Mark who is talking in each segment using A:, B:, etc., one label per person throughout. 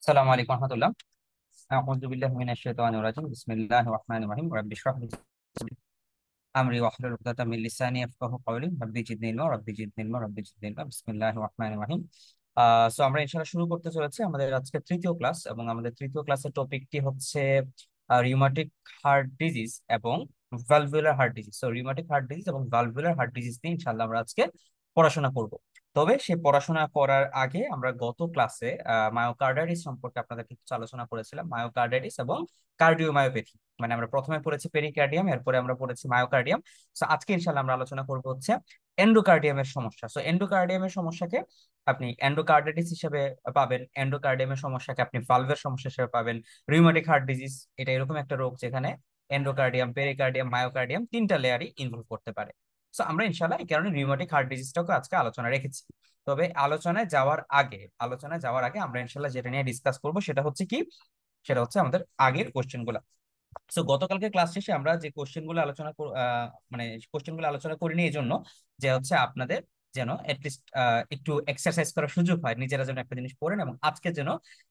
A: আসসালামু আলাইকুম রহমতুল্লাহ। আউযু বিল্লাহি মিনাশ শাইতানির রাজিম। বিসমিল্লাহির রহমানির রহিম। রাব্বি ইশরাহ লি সাদরি আমরি ওয়াহলুল উকদাতাম মিন লিসানি ইয়াফকাহু কওলি। রাব্বি জিদনি ইলমা রাব্বি জিদনি ইলমা রাব্বি জিদনি ইলমা। বিসমিল্লাহির রহমানির রহিম। সো আমরা ইনশাআল্লাহ শুরু করতে চলেছি আমাদের আজকে তৃতীয় ক্লাস, এবং আমাদের তৃতীয় ক্লাসের টপিকটি হচ্ছে রিউমাটিক হার্ট ডিজিজ এবং valvular heart disease. So rheumatic heart disease এবং ভালভুলার হার্ট ডিজিজ নিয়ে ইনশাআল্লাহ আমরা আজকে পড়াশোনা করব। তবে সেই পড়াশোনা করার আগে আমরা গত ক্লাসে মায়োকার্ডাইটিস সম্পর্কে আপনাদেরকে কিছু আলোচনা করেছিলাম। মায়োকার্ডাইটিস এবং কার্ডিওমায়োপ্যাথি, মানে আমরা প্রথমে পড়েছি পেরিকার্ডিয়াম, এরপরে আমরা পড়েছি মায়োকার্ডিয়াম। সো আজকে ইনশাআল্লাহ আমরা আলোচনা করব হচ্ছে এন্ডোকার্ডিয়ামের সমস্যা। সো এন্ডোকার্ডিয়ামের সমস্যাকে আপনি এন্ডোকার্ডাইটিস হিসেবে পাবেন, এন্ডোকার্ডিয়ামের সমস্যাকে আপনি ভালভের সমস্যা হিসেবে পাবেন। রিউমেটিক হার্ট ডিজিজ এটা এরকম একটা রোগ যেখানে এন্ডোকার্ডিয়াম, পেরিকার্ডিয়াম, মায়োকার্ডিয়াম তিনটা লেয়ারই ইনভলভ করতে পারে। সো আমরা ইনশাআল্লাহ এই কারণে রিউমেটিক হার্ট ডিজিজটাকে আজকে আলোচনা রেখেছি। তবে আলোচনায় যাওয়ার আগে আমরা ইনশাআল্লাহ যেটা নিয়ে ডিসকাস করব সেটা হচ্ছে কি, সেটা হচ্ছে আমাদের আগের কোশ্চেন গুলা। সো গতকালকে ক্লাস শেষে আমরা যে কোশ্চেনগুলো আলোচনা করিনি এই জন্য যে হচ্ছে আপনাদের যেন অ্যাটলিস্ট একটু এক্সারসাইজ করার সুযোগ হয়, নিজেরা যেন একটা জিনিস পড়েন এবং আজকে যেন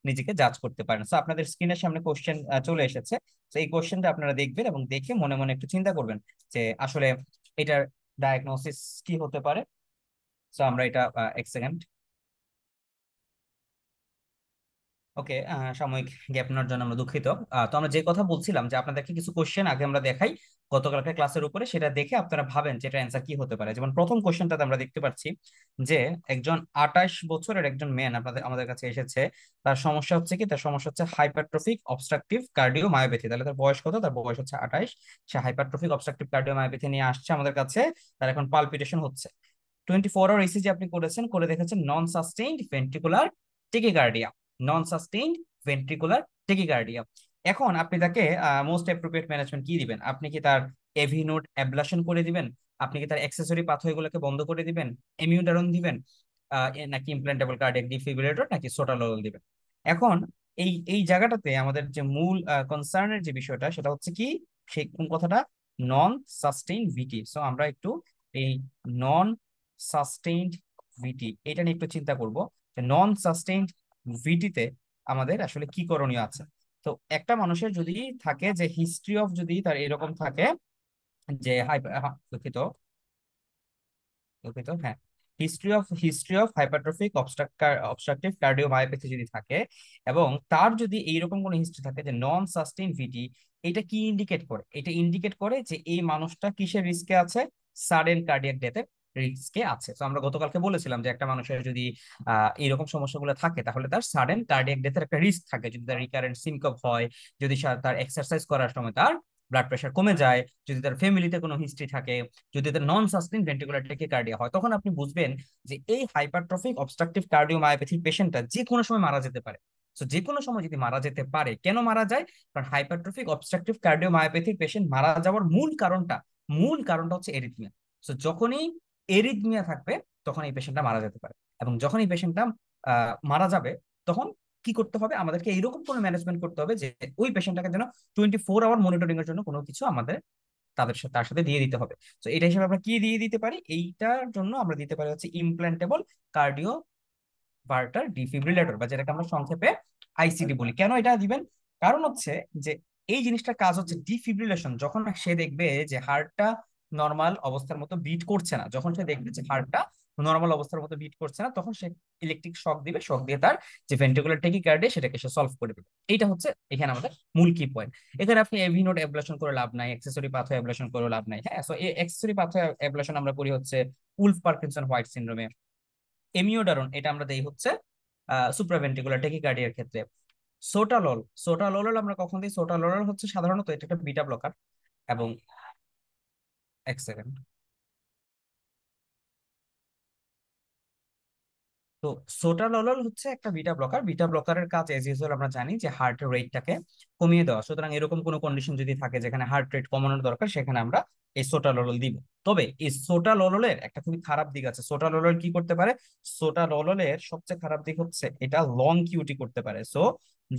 A: নিজেকে জাজ করতে পারেন। সো আপনাদের স্ক্রিনের সামনে কোশ্চেন চলে এসেছে। তো এই কোশ্চেনটা আপনারা দেখবেন এবং দেখে মনে মনে একটু চিন্তা করবেন যে আসলে এটার ডায়াগনোসিস কি হতে পারে। সো আমরা এটা এক সেকেন্ড। ওকে, সাময়িক গ্যাপ নেওয়ার জন্য আমরা দুঃখিত। তো আমরা যে কথা বলছিলাম যে আপনাদেরকে কিছু কোশ্চেন আগে আমরা দেখাই গতকালকে ক্লাসের উপরে, সেটা দেখে আপনারা ভাবেন যে এটা অ্যান্সার কি হতে পারে। যেমন প্রথম কোশ্চেনটাতে আমরা দেখতে পাচ্ছি যে একজন 28 বছরের একজন ম্যান আমাদের কাছে এসেছে। তার সমস্যা হচ্ছে কি, তার সমস্যা হচ্ছে হাইপারট্রফিক অবস্ট্রাকটিভ কার্ডিওমায়োপ্যাথি। তাহলে তার বয়স কত? তার বয়স হচ্ছে 28। সে হাইপারট্রফিক অবস্ট্রাকটিভ কার্ডিওমায়োপ্যাথি নিয়ে আসছে আমাদের কাছে। তার এখন পালপিটেশন হচ্ছে। 24 আওয়ার ইসিজি আপনি করেছেন, করে দেখেছেন নন সাস্টেইনড ভেন্ট্রিকুলার টেকিকার্ডিয়া। নন সাস্টেইনড ভেন্ট্রিকুলার টেকিকার্ডিয়া। এখন আপনি তাকে মোস্ট অ্যাপ্রোপ্রিয়েট ম্যানেজমেন্ট কি দিবেন? আপনি কি তার এভি নোড অ্যাবলাশন করে দিবেন? আপনি কি তার অ্যাক্সেসরি পাথওয়েগুলোকে বন্ধ করে দিবেন? এমিউডারন দিবেন? নাকি ইমপ্ল্যান্টেবল কার্ডিয়াক ডিফিব্রিলেটর, নাকি সোটালোল দিবেন? এখন এই এই জায়গাটাতে আমাদের যে মূল কনসার্নের যে বিষয়টা সেটা হচ্ছে কি, সেই কোন কথাটা? নন সাস্টেইন ভিটি। সো আমরা একটু এই নন সাস্টেইনড ভিটি এটা নিয়ে একটু চিন্তা করব যে নন সাস্টেইনড ভিটিতে আমাদের আসলে কি করণীয় আছে। তো একটা মানুষের যদি থাকে যে হিস্ট্রি অফ, যদি তার এরকম থাকে যে দুঃখিত, দুঃখিত, হ্যাঁ, history of hypertrophic obstructive cardiomyopathy যদি থাকে, এবং তার যদি এইরকম কোনো হিস্ট্রি থাকে যে নন সাস্টেইন ভিটি, এটা কি ইন্ডিকেট করে? এটা ইন্ডিকেট করে যে এই মানুষটা কিসের রিস্কে আছে? সাডেন কার্ডিয়াক ডেথের রিস্কে আছে। তো আমরা গতকালকে বলেছিলাম যে একটা মানুষের যদি এইরকম সমস্যাগুলো থাকে তাহলে তার সাডেন কার্ডিয়াক ডেথের একটা রিস্ক থাকে, যদি তার রিকারেন্ট সিনকপ হয়, যদি তার এক্সারসাইজ করার সময় তার ব্লাড প্রেশার কমে যায়, যদি তার ফ্যামিলিতে কোনো হিস্ট্রি থাকে, যদি তার নন সাস্টেইন ভেন্ট্রিকুলার টেকিকার্ডিয়া হয়, তখন আপনি বুঝবেন যে এই হাইপারট্রফিক অবস্ট্রাকটিভ কার্ডিওমায়োপ্যাথির পেশেন্টটা যে কোনো সময় মারা যেতে পারে। তো যে কোনো সময় যদি মারা যেতে পারে, কেন মারা যায়? কারণ হাইপারট্রফিক অবস্ট্রাকটিভ কার্ডিওমায়োপ্যাথির পেশেন্ট মারা যাওয়ার মূল কারণটা হচ্ছে এরিথমিয়া। তো যখনই এরিথমিয়া থাকবে তখন এই পেশেন্টটা মারা যেতে পারে। এবং যখন এই পেশেন্টটা মারা যাবে তখন কি করতে হবে? আমাদেরকে এইরকম কোনো ম্যানেজমেন্ট করতে হবে যে ওই পেশেন্টটাকে যেন 24 আওয়ার মনিটরিং এর জন্য কোনো কিছু আমাদের তার সাথে দিয়ে দিতে হবে। তো এটা হিসেবে আমরা কি দিয়ে দিতে পারি? এইটার জন্য আমরা দিতে পারি হচ্ছে ইমপ্ল্যান্টেবল কার্ডিও ভার্টার ডিফিব্রিলেটর, বা যেটাকে আমরা সংক্ষেপে আইসিডি বলি। কেন এটা দিবেন? কারণ হচ্ছে যে এই জিনিসটার কাজ হচ্ছে ডিফিব্রিলেশন। যখন সে দেখবে যে হার্টটা নর্মাল অবস্থার মতো বিট করছে না, যখন সে দেখবে যে হার্টটা নর্মাল অবস্থার মতো বিট করছে না, তখন সে ইলেকট্রিক শক দিবে। শক দিয়ে তার যে ভেন্ট্রিকুলার টেকিকার্ডিয়া সেটাকে সে সলভ করে দেবে। এইটা হচ্ছে এখানে আমাদের মূল কি পয়েন্ট। এখানে আপনি এভি নোড অ্যাবলেশন করে লাভ নাই, অ্যাক্সেসরি পাথওয়ে অ্যাবলেশন করে লাভ নাই। হ্যাঁ, সো এই অ্যাক্সেসরি পাথওয়ে অ্যাবলেশন আমরা করি হচ্ছে উলফ পার্কিনসন হোয়াইট সিনড্রোমে। এমিওডারন এটা আমরা দেই হচ্ছে সুপ্রাভেন্ট্রিকুলার টেকিকার্ডিয়ার ক্ষেত্রে। সোটালোল আমরা কখন দিই? সোটালোল হচ্ছে সাধারণত এটা একটা বিটা ব্লকার। এবং এক সেকেন্ড। তো সোটালোল হচ্ছে একটা বিটা ব্লকার। বিটা ব্লকারের কাজ এজ ইউজুয়াল আমরা জানি যে হার্ট রেটটাকে কমিয়ে দেওয়া। সুতরাং এরকম কোনো কন্ডিশন যদি থাকে যেখানে হার্ট রেট কমানোর দরকার, সেখানে আমরা এই সোটালোল দিব। তবে এই সোটালোলের একটা খুবই খারাপ দিক আছে। সোটালোল কি করতে পারে? সোটালোলের সবচেয়ে খারাপ দিক হচ্ছে এটা লং কিউটি করতে পারে। সো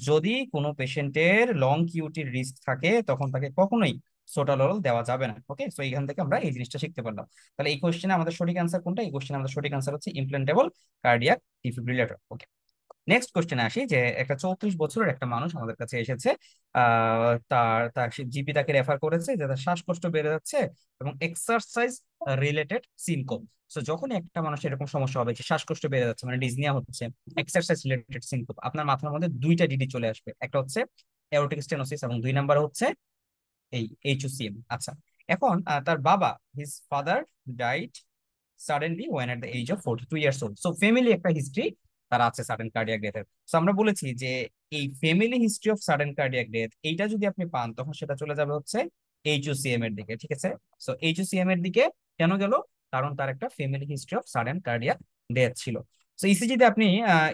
A: যদি কোনো পেশেন্টের লং কিউটির রিস্ক থাকে তখন তাকে কখনোই সোটালোল দেওয়া যাবে না। ওকে, সো এখান থেকে আমরা এই জিনিসটা শিখতে পারলাম। তাহলে এই কোশ্চেনে আমাদের সঠিক অ্যান্সার কোনটা? এই কোশ্চেনে আমাদের সঠিক অ্যান্সার হচ্ছে ইমপ্ল্যান্টেবল কার্ডিয়াক ডিফিব্রিলেটর। ওকে, নেক্সট কোশ্চেনে আসি, যে একটা 34 বছরের একটা মানুষ আমাদের কাছে এসেছে। তার তার জিপি তাকে রেফার করেছে যে তার শ্বাসকষ্ট বেড়ে যাচ্ছে এবং এক্সারসাইজ রিলেটেড সিনকোপ। তো যখন একটা মানুষের এরকম সমস্যা হবে যে শ্বাসকষ্ট বেড়ে যাচ্ছে মানে ডিজনিয়া হচ্ছে, এক্সারসাইজ রিলেটেড সিনকোপ, আপনার মাথার মধ্যে দুইটা ডিডি চলে আসবে, একটা হচ্ছে এওরটিক স্টেনোসিস এবং দুই নাম্বার হচ্ছে এই এইচওসিএম। আচ্ছা, এখন তার বাবা, his father died suddenly when at the age of 42 years old. So family একটা হিস্ট্রি তার আছে সাডেন কার্ডিয়াক ডেথের। সো আমরা বলেছি যে এই family history of sudden cardiac death এইটা যদি আপনি পান তখন সেটা চলে যাবে হচ্ছে এইচওসিএম এর দিকে, ঠিক আছে? সো এইচওসিএম এর দিকে কেন গেল? কারণ তার একটা family history of sudden cardiac death ছিল। সো ইসিজিতে আপনি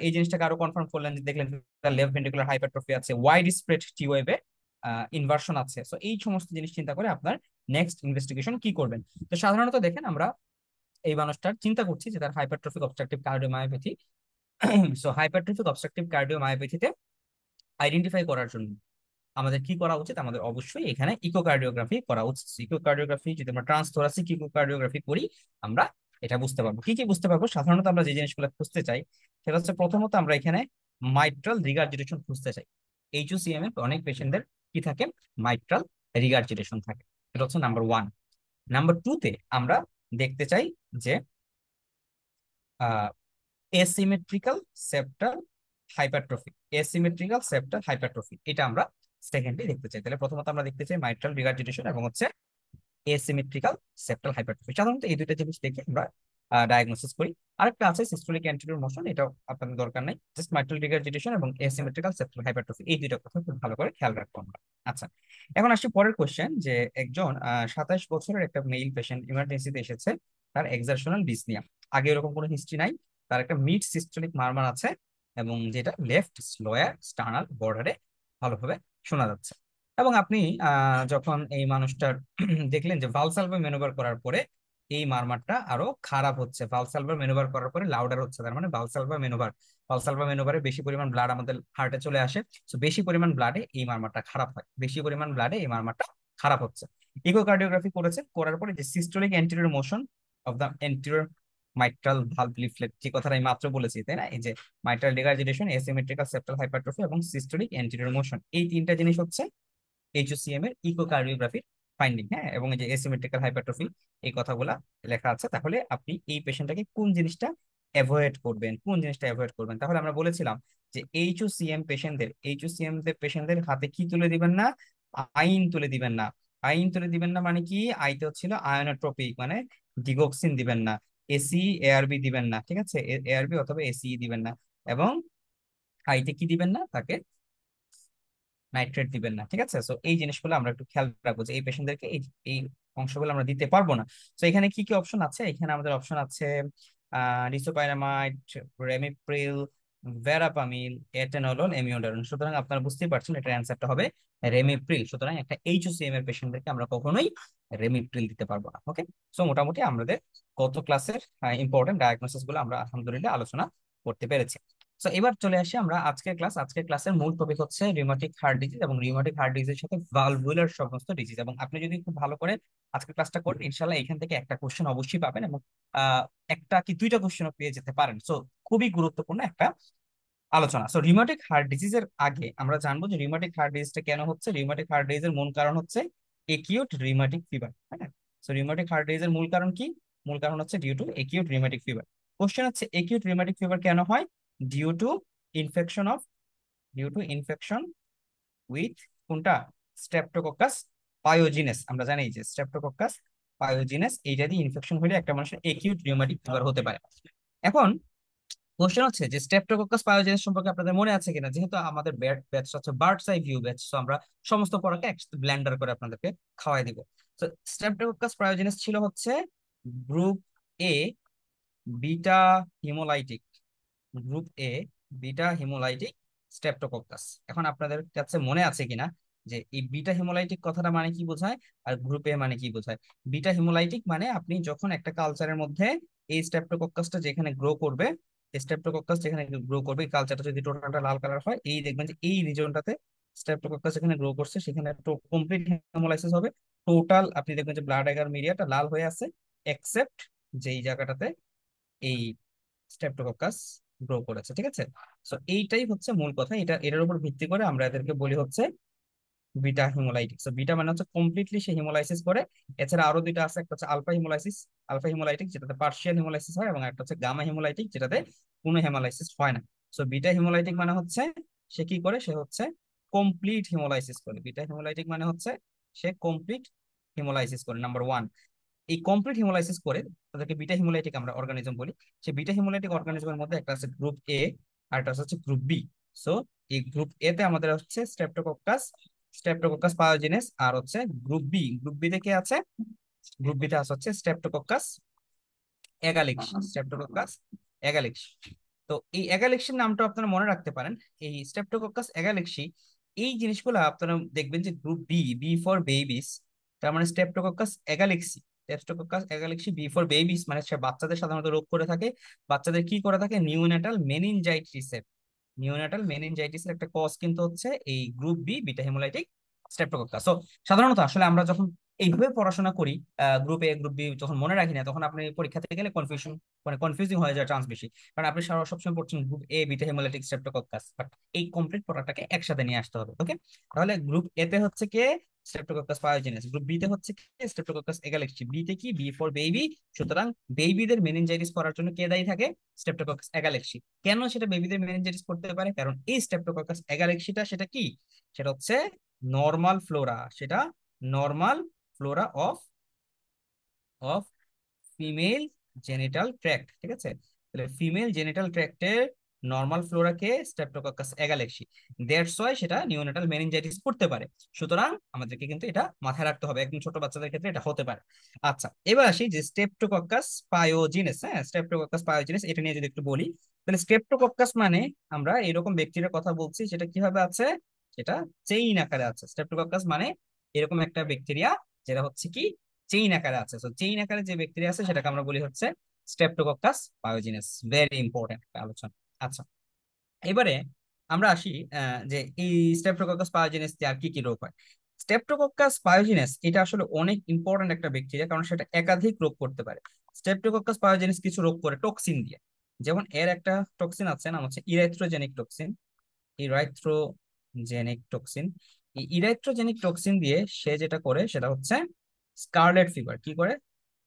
A: এই জিনিসটাকে আরো কনফার্ম করলেন, যে দেখলেন তার লেফট ভেন্ট্রিকুলার হাইপারট্রফি আছে, ওয়াইড স্প্রেড টি ওয়েভে ইনভার্সন আছে। সো এই সমস্ত জিনিস চিন্তা করে আপনার নেক্সট ইনভেস্টিগেশন কি করবেন? তো সাধারণত দেখেন আমরা এই মানুষটার চিন্তা করছি যে তার hypertrophic obstructive cardiomyopathy. So hypertrophic obstructive কার্ডিওমায়োপ্যাথিতে আইডেন্টিফাই করার জন্য আমাদের কি করা উচিত? আমাদের অবশ্যই এখানে ইকোকার্ডিওগ্রাফি করা উচিত। ইকোকার্ডিওগ্রাফি যদি আমরা ট্রান্সথোরাসিক ইকোকার্ডিওগ্রাফি করি, আমরা এটা বুঝতে পারবো। কি কি বুঝতে পারবো? সাধারণত আমরা যে জিনিসগুলো খুঁজতে চাই সেটা হচ্ছে, প্রথমত আমরা এখানে মাইট্রাল রিগার্জিটেশন খুঁজতে চাই। এইচওসিএম এর অনেক পেশেন্টদের কি থাকে? মাইট্রাল রিগার্জিটেশন থাকে। এটা হচ্ছে নাম্বার ওয়ান। নাম্বার টু তে আমরা দেখতে চাই যে এসিমেট্রিক্যাল সেপ্টাল হাইপারট্রফি। এসিমেট্রিক্যাল সেপ্টাল হাইপারট্রফি এটা আমরা সেকেন্ডলি দেখতে চাই। তাহলে প্রথমত আমরা দেখতে চাই মাইট্রাল রিগার্জিটেশন এবং হচ্ছে এসিমেট্রিক্যাল সেপ্টাল হাইপারট্রফি। সাধারণত এই দুইটা জিনিস দেখে আমরা ডায়াগনোসিস করি। আরেকটা আছে সিস্টোলিক অ্যান্টিরিয়র মোশন, এটাও আপনাদের দরকার নাই, জাস্ট মাইট্রাল রিগার্জিটেশন এবং এসিমেট্রিক্যাল সেপ্টাল হাইপারট্রফি, এই দুইটা কথা খুব ভালো করে খেয়াল রাখবো আমরা। আচ্ছা, এখন আসছি পরের কোশ্চেন, যে একজন 27 বছরের একটা মেইল পেশেন্ট ইমার্জেন্সিতে এসেছে। তার এক্সারশনাল ডিসনিয়া, আগে এরকম কোনো হিস্ট্রি নাই। তার একটা মিড সিস্টোলিক মারমার আছে এবং যেটা লেফট লোয়ার স্টার্নাল বর্ডারে ভালোভাবে শোনা যাচ্ছে। এবং আপনি যখন এই মানুষটার দেখলেন যে ভালসালভা ম্যানুভার করার পরে এই মারমারটা আরো খারাপ হচ্ছে, ভালসালভা ম্যানুভার করার পরে লাউডার হচ্ছে, তার মানে ভালসালভা ম্যানুভারে বেশি পরিমাণ ব্লাড আমাদের হার্টে চলে আসে। তো বেশি পরিমাণ ব্লাডে এই মারমারটা খারাপ হয়, বেশি পরিমাণ ব্লাডে এই মারমারটা খারাপ হচ্ছে। ইকোকার্ডিওগ্রাফি করেছে, করার পরে যে systolic anterior motion of the anterior mitral valve leaflet, যে কথাটা আমি মাত্র বলেছি তাই না, এই যে mitral regurgitation, asymmetrical septal hypertrophy এবং সিস্টোলিক অ্যান্টিরিয়র মোশন, এই তিনটা জিনিস হচ্ছে এইচওসিএম এর ইকোকার্ডিওগ্রাফির ফাইন্ডিং। হ্যাঁ, এবং এই যে এসিমেট্রিক্যাল হাইপারট্রফি এই কথাগুলা লেখা আছে। তাহলে আপনি এই পেশেন্টটাকে কোন জিনিসটা অ্যাভয়েড করবেন, কোন জিনিসটা অ্যাভয়েড করবেন? তাহলে আমরা বলেছিলাম যে এইচওসিএম পেশেন্টদের হাতে কি তুলে দিবেন না? আইন তুলে দিবেন না। আইন তুলে দিবেন না মানে কি? আইতে হচ্ছিল আয়োনোট্রপিক, মানে ডিগক্সিন দিবেন না, এসি এআরবি দিবেন না, ঠিক আছে? এআরবি অথবা এসি দিবেন না। এবং আইতে কি দিবেন না তাকে? নাইট্রেট দিবেন না, ঠিক আছে? সো এই জিনিসগুলো আমরা একটু খেয়াল রাখবো যে এই পেশেন্টদেরকে এই এই অংশগুলো আমরা দিতে পারবো না। তো এখানে কি কি অপশন আছে? এখানে আমাদের অপশন আছে ডিসোপাইরামাইড, রেমিপ্রিল, ভেরাপামিল, এটেনলল, এমিওডারন। সুতরাং আপনারা বুঝতেই পারছেন এটার অ্যান্সারটা হবে রেমিপ্রিল। সুতরাং একটা এইচওসিএম এর পেশেন্টদেরকে আমরা কখনোই রেমিপ্রিল দিতে পারবো না। ওকে, সো মোটামুটি আমাদের গত ক্লাসের ইম্পর্টেন্ট ডায়াগনোসিস গুলো আমরা আলহামদুলিল্লাহ আলোচনা করতে পেরেছি। তো এবার চলে আসি আমরা আজকের ক্লাস। আজকের ক্লাসের মূল টপিক হচ্ছে রিউমাটিক হার্ট ডিজিজ এবং রিউমাটিক হার্ট ডিজিজের সাথে ভালভুলার সমস্ত ডিজিজ। এবং আপনি যদি খুব ভালো করে আজকের ক্লাসটা করেন, ইনশাল্লাহ এখান থেকে একটা কোশ্চেন অবশ্যই পাবেন এবং একটা কি দুইটা কোশ্চেনও পেয়ে যেতে পারেন। সো খুবই গুরুত্বপূর্ণ একটা আলোচনা। সো রিউমাটিক হার্ট ডিজিজের আগে আমরা জানবো যে রিউমাটিক হার্ট ডিজিজটা কেন হচ্ছে। রিউমাটিক হার্ট ডিজিজের মূল কারণ হচ্ছে একিউট রিউমাটিক ফিভার। হ্যাঁ, সো রিউমাটিক হার্ট ডিজিজের মূল কারণ কি? মূল কারণ হচ্ছে due to acute rheumatic fever. Question হচ্ছে একিউট রিউমাটিক ফিভার কেন হয়? Due to infection of due to infection with কোনটা? Streptococcus pyogenes. আমরা জানি যে স্ট্রেপ্টোকক্কাস পায়োজিনেস এইটা দিয়ে ইনফেকশন হলে একটা মানুষের একিউট রিউমাটিক ফিভার হতে পারে। এখন কোশ্চেন হচ্ছে যে স্ট্রেপ্টোকক্কাস পায়োজেনিস সম্পর্কে আপনাদের মনে আছে কিনা? যেহেতু আমাদের ব্যাচ হচ্ছে বার্ডস আই ভিউ ব্যাচ, তো আমরা সমস্ত পড়াকে একসাথে ব্লেন্ডার করে আপনাদেরকে খাওয়াই দিব। তো স্ট্রেপ্টোকক্কাস পায়োজেনিস ছিল হচ্ছে group A beta haemolytic, group A beta haemolytic streptococcus. এখন আপনাদের কাছে মনে আছে কিনা যে এই বিটা হিমোলাইটিক কথাটা মানে কি বোঝায় আর গ্রুপ এ মানে কি বোঝায়? বিটা হিমোলাইটিক মানে আপনি যখন একটা কালচারের মধ্যে এই স্ট্রেপ্টোকক্কাসটা যেখানে গ্রো করবে, স্ট্রেপ্টোকক্কাস যেখানে গ্রো করবে, এই কালচারটা যদি টোটালটা লাল কালার হয়, এই দেখবেন যে এই রিজনটাতে স্ট্রেপ্টোকক্কাস যেখানে গ্রো করছে সেখানে কমপ্লিট হেমোলাইসিস হবে। টোটাল আপনি দেখবেন যে ব্লাড এগার মিডিয়াটা লাল হয়ে আছে, এক্সেপ্ট যেই জায়গাটাতে এই স্ট্রেপ্টোকক্কাস গ্রো করেছে, ঠিক আছে। সো এইটাই হচ্ছে মূল কথা, এটার উপর ভিত্তি করে আমরা এদেরকে বলি হচ্ছে বিটা হিমোলাইটিক। সো বিটা মানে হচ্ছে কমপ্লিটলি সে হিমোলাইসিস করে। এছাড়া আরো দুইটা আছে, একটা হচ্ছে আলফা হিমোলাইটিক যেটাতে পার্শিয়াল হিমোলাইসিস হয়, এবং একটা হচ্ছে গামা হিমোলাইটিক যেটাতে কোনো হেমোলাইসিস হয় না। সো বিটা হিমোলাইটিক মানে হচ্ছে সে কি করে, সে হচ্ছে কমপ্লিট হিমোলাইসিস করে। বিটা হিমোলাইটিক মানে হচ্ছে সে কমপ্লিট হিমোলাইসিস করে, নাম্বার ওয়ান। এই কমপ্লিট হিমোলাইসিস করে তাদেরকে বিটা হিমোলাইটিক আমরা অর্গানিজম বলি। সেই বিটা হিমোলাইটিক অর্গানিজমের মধ্যে একটা আছে গ্রুপ এ, আর একটা হচ্ছে গ্রুপ বি। সো এই গ্রুপ এ তে আমাদের হচ্ছে স্ট্রেপ্টোকক্কাস পায়োজেনেস, আর হচ্ছে গ্রুপ বি তে কে আছে, গ্রুপ বি তে আছে হচ্ছে স্ট্রেপ্টোকক্কাস এগালিক্স। তো এই এগালিক্সির নামটা আপনারা মনে রাখতে পারেন। এই স্ট্রেপ্টোকক্কাস এগালিক্সি, এই জিনিসগুলো আপনারা দেখবেন যে group B, B for babies, তার মানে streptococcus agalactiae B for babies, মানে সে বাচ্চাদের সাধারণত রোগ করে থাকে। বাচ্চাদের কি করে থাকে, নিউনেটাল মেনিনজাইটিসের একটা কজ কিন্তু হচ্ছে এই group B beta haemolytic streptococcus. So সাধারণত আসলে আমরা যখন এইভাবে পড়াশোনা করি, গ্রুপ এ গ্রুপ বি যখন মনে রাখি না, তখন আপনি পরীক্ষাতে গেলে কনফিউজিং হয়ে যাওয়ার চান্স বেশি। কারণ আপনি সবসময় পড়ছেন group A beta haemolytic streptococcus, but এই কমপ্লিট পড়াটাকে একসাথে নিয়ে আসতে হবে। ওকে, তাহলে গ্রুপ এ তে হচ্ছে কে, স্ট্রেপ্টোকক্কাস পায়োজেনেস। গ্রুপ বি তে হচ্ছে কে, স্ট্রেপ্টোকক্কাস এগালেক্সি। বি তে কি, বি ফর বেবি। সুতরাং বেবিদের মেনিনজাইটিস করার জন্য কে দায়ী থাকে, স্ট্রেপ্টোকক্কাস এগালেক্সি। কেন সেটা বেবিদের মেনিনজাইটিস করতে পারে, কারণ এই স্ট্রেপ্টোকক্কাস এগালেক্সিটা সেটা কি, সেটা হচ্ছে normal flora of female genital tract, ঠিক আছে। তাহলে ফিমেল জেনিটাল ট্র্যাক্টের নর্মাল ফ্লোরাকে স্ট্রেপ্টোকক্কাস এগালেক্সি, দ্যাটস ওয়াই সেটা নিওনেটাল মেনিনজাইটিস করতে পারে। সুতরাং আমাদেরকে কিন্তু এটা মাথায় রাখতে হবে, একদম ছোট বাচ্চাদের ক্ষেত্রে এটা হতে পারে। আচ্ছা, এবার আসি যে স্ট্রেপ্টোকক্কাস পায়োজিনেস। হ্যাঁ, স্ট্রেপ্টোকক্কাস পায়োজিনেস এটা নিয়ে যদি একটু বলি, তাহলে স্ট্রেপ্টোকক্কাস মানে আমরা এরকম ব্যাকটেরিয়ার কথা বলছি, সেটা কিভাবে আছে, সেটা চেইন আকারে আছে। স্ট্রেপ্টোকক্কাস মানে এরকম একটা ব্যাকটেরিয়া যেটা হচ্ছে কি চেইন আকারে আছে। তো চেইন আকারে যে ব্যাকটেরিয়া আছে সেটাকে আমরা বলি হচ্ছে স্ট্রেপ্টোকক্কাস পায়োজিনেস। ভেরি ইম্পর্টেন্ট একটা আলোচনা। আচ্ছা, এবারে আমরা আসি যে এই স্ট্রেপ্টোকক্কাস পায়োজিনেস দিয়ে আর কি কি রোগ হয়। স্ট্রেপ্টোকক্কাস পায়োজিনেস এটা আসলে অনেক ইম্পর্টেন্ট একটা ব্যাকটেরিয়া, কারণ সেটা একাধিক রোগ করতে পারে। স্ট্রেপ্টোকক্কাস পায়োজিনেস কিছু রোগ করে টক্সিন দিয়ে, যেমন এর একটা টক্সিন আছে, নাম হচ্ছে ইরাইথ্রোজেনিক টক্সিন। এই ইরাইথ্রোজেনিক টক্সিন দিয়ে সে যেটা করে সেটা হচ্ছে স্কারলেট ফিভার। কি করে,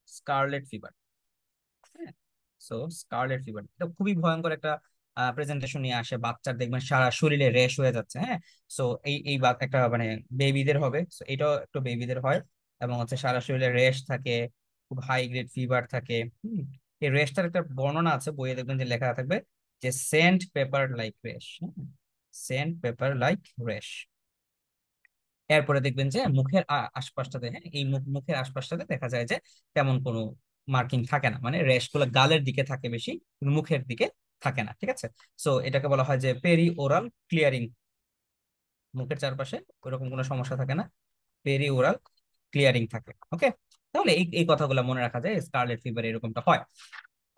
A: স্কারলেট ফিভার। হ্যাঁ, সো স্কারলেট ফিভার এটা খুবই ভয়ঙ্কর একটা প্রেজেন্টেশন নিয়ে আসে। বাচ্চার দেখবেন সারা শরীরে র্যাশ হয়ে যাচ্ছে। হ্যাঁ, সো একটা মানে বেবিদের হবে, সো এটাও একটু বেবিদের হয়, এবং হচ্ছে সারা শরীরে র্যাশ থাকে, খুব হাই গ্রেড ফিভার থাকে। এই র্যাশটার একটা বর্ণনা আছে বইয়ে, দেখবেন যে লেখা থাকবে যে সেন্ট পেপার লাইক র্যাশ। এরপরে দেখবেন যে মুখের আশপাশটাতে, হ্যাঁ, এই মুখের আশপাশটাতে দেখা যায় যে তেমন কোনো মার্কিং থাকে না, মানে র্যাশ গুলো গালের দিকে থাকে বেশি, কিন্তু মুখের দিকে থাকে না, ঠিক আছে। সো এটাকে বলা হয় যে পেরি ওরাল ক্লিয়ারিং। মুখের চারপাশে ওরকম কোনো সমস্যা থাকে না, পেরি ওরাল ক্লিয়ারিং থাকে। ওকে, তাহলে এই কথাগুলো মনে রাখা যায়, স্কারলেট ফিভার এরকমটা হয়।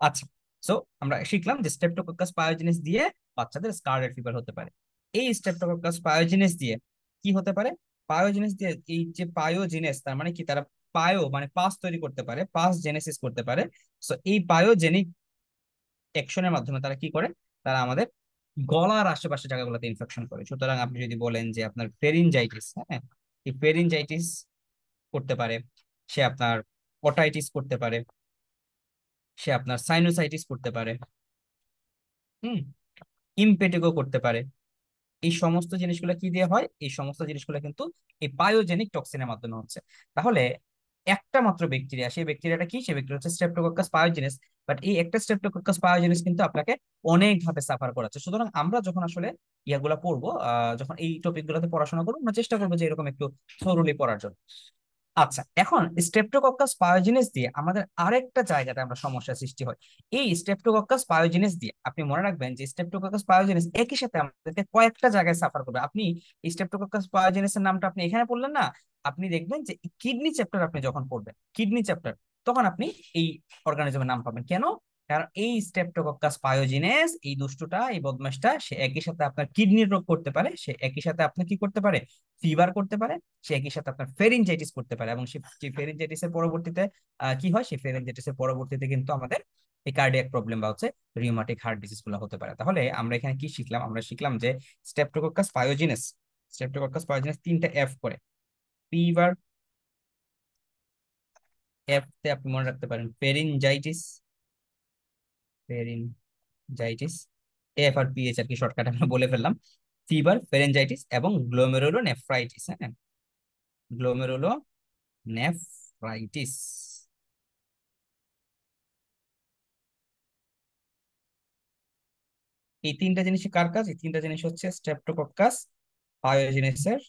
A: আচ্ছা, সো আমরা শিখলাম যে স্ট্রেপ্টোকক্কাস পায়োজিনেস দিয়ে বাচ্চাদের স্কারলেট ফিভার হতে পারে। এই স্ট্রেপ্টোকক্কাস পায়োজিনেস দিয়ে কি হতে পারে, পায়োজিনেস দিয়ে এই যে পায়োজিনেস তার মানে কি, তারা পায়ো মানে পাস তৈরি করতে পারে, পাস জেনেসিস করতে পারে। সো এই পায়োজেনিক অ্যাকশনের মাধ্যমে তারা কি করে, তারা আমাদের গলার আশেপাশে জায়গাগুলোতে ইনফেকশন করে। সুতরাং আপনি যদি বলেন যে আপনার ফেরিনজাইটিস, হ্যাঁ, এই ফেরিনজাইটিস করতে পারে, সে আপনার ওটাইটিস করতে পারে, সে আপনার সাইনোসাইটিস করতে পারে, হুম, ইমপেটিগো করতে পারে। এই সমস্ত জিনিসগুলো কি দিয়ে হয়, এই সমস্ত জিনিসগুলো কিন্তু এই পায়োজেনিক টক্সিনের মাধ্যমে হচ্ছে। তাহলে একটা মাত্র ব্যাকটেরিয়া, সেই ব্যাকটেরিয়াটা কি, সেই ব্যাকটেরিয়া হচ্ছে স্ট্রেপ্টোকক্কাস পায়োজেনিস। বাট এই একটা স্ট্রেপ্টোকক্কাস পায়োজেনিস কিন্তু আপনাকে অনেক ভাবে সাফার করাচ্ছে। সুতরাং আমরা যখন আসলে ইয়াগুলা পড়বো, যখন এই টপিক গুলোতে পড়াশোনা করবো, আমরা চেষ্টা করবো যে এরকম একটু থরোলি পড়ার জন্য। আচ্ছা, এখন স্ট্রেপ্টোকক্কাস পায়োজিনেস দিয়ে আমাদের আরেকটা জায়গাতে আমরা সমস্যা সৃষ্টি হয়। এই স্ট্রেপ্টোকক্কাস পায়োজিনেস দিয়ে আপনি মনে রাখবেন যে স্ট্রেপ্টোকক্কাস পায়োজিনেস একই সাথে আমাদেরকে কয়েকটা জায়গায় সাফার করবে। আপনি স্ট্রেপ্টোকক্কাস পায়োজিনেসের নামটা আপনি এখানে পড়লেন না, আপনি দেখবেন যে কিডনি চ্যাপ্টার আপনি যখন পড়বেন, কিডনি চ্যাপ্টার, তখন আপনি এই অর্গানিজমের নাম পাবেন। কেন, কারণ এই স্ট্রেপ্টোকক্কাস পায়োজিনেস, এই দুষ্টুটা, এই বদমাশটা, সে একই সাথে আপনার কিডনির রোগ করতে পারে, সে একই সাথে আপনার কি করতে পারে, ফিভার করতে পারে, সে একই সাথে আপনার ফেরিনজাইটিস করতে পারে। এবং সেই ফেরিনজাইটিস এর পরবর্তীতে কি হয়, সেই ফেরিনজাইটিস এর পরবর্তীতে কিন্তু আমাদের এই কার্ডিয়াক প্রবলেম বা হচ্ছে রিউমাটিক হার্ট ডিজিজ গুলো হতে পারে। তাহলে আমরা এখানে কি শিখলাম? আমরা শিখলাম যে স্ট্রেপ্টোকক্কাস পায়োজিনেস, স্ট্রেপ্টোকক্কাস পায়োজিনেস তিনটা এফ করে। ফিভার, এফ তে আপনি মনে রাখতে পারেন pharyngitis, pharyngitis, F R pH আর কি শর্টকাট আমরা বলে ফেললাম। ফিভার, ফেরেনজাইটিস এবং গ্লোমেরুলো নেফ্রাইটিস। হ্যাঁ, গ্লোমেরুলো নেফ্রাইটিস। এই তিনটা জিনিসই কার কাজ? এই তিনটা জিনিস হচ্ছে স্ট্রেপ্টোকক্কাস পায়োজিনেসের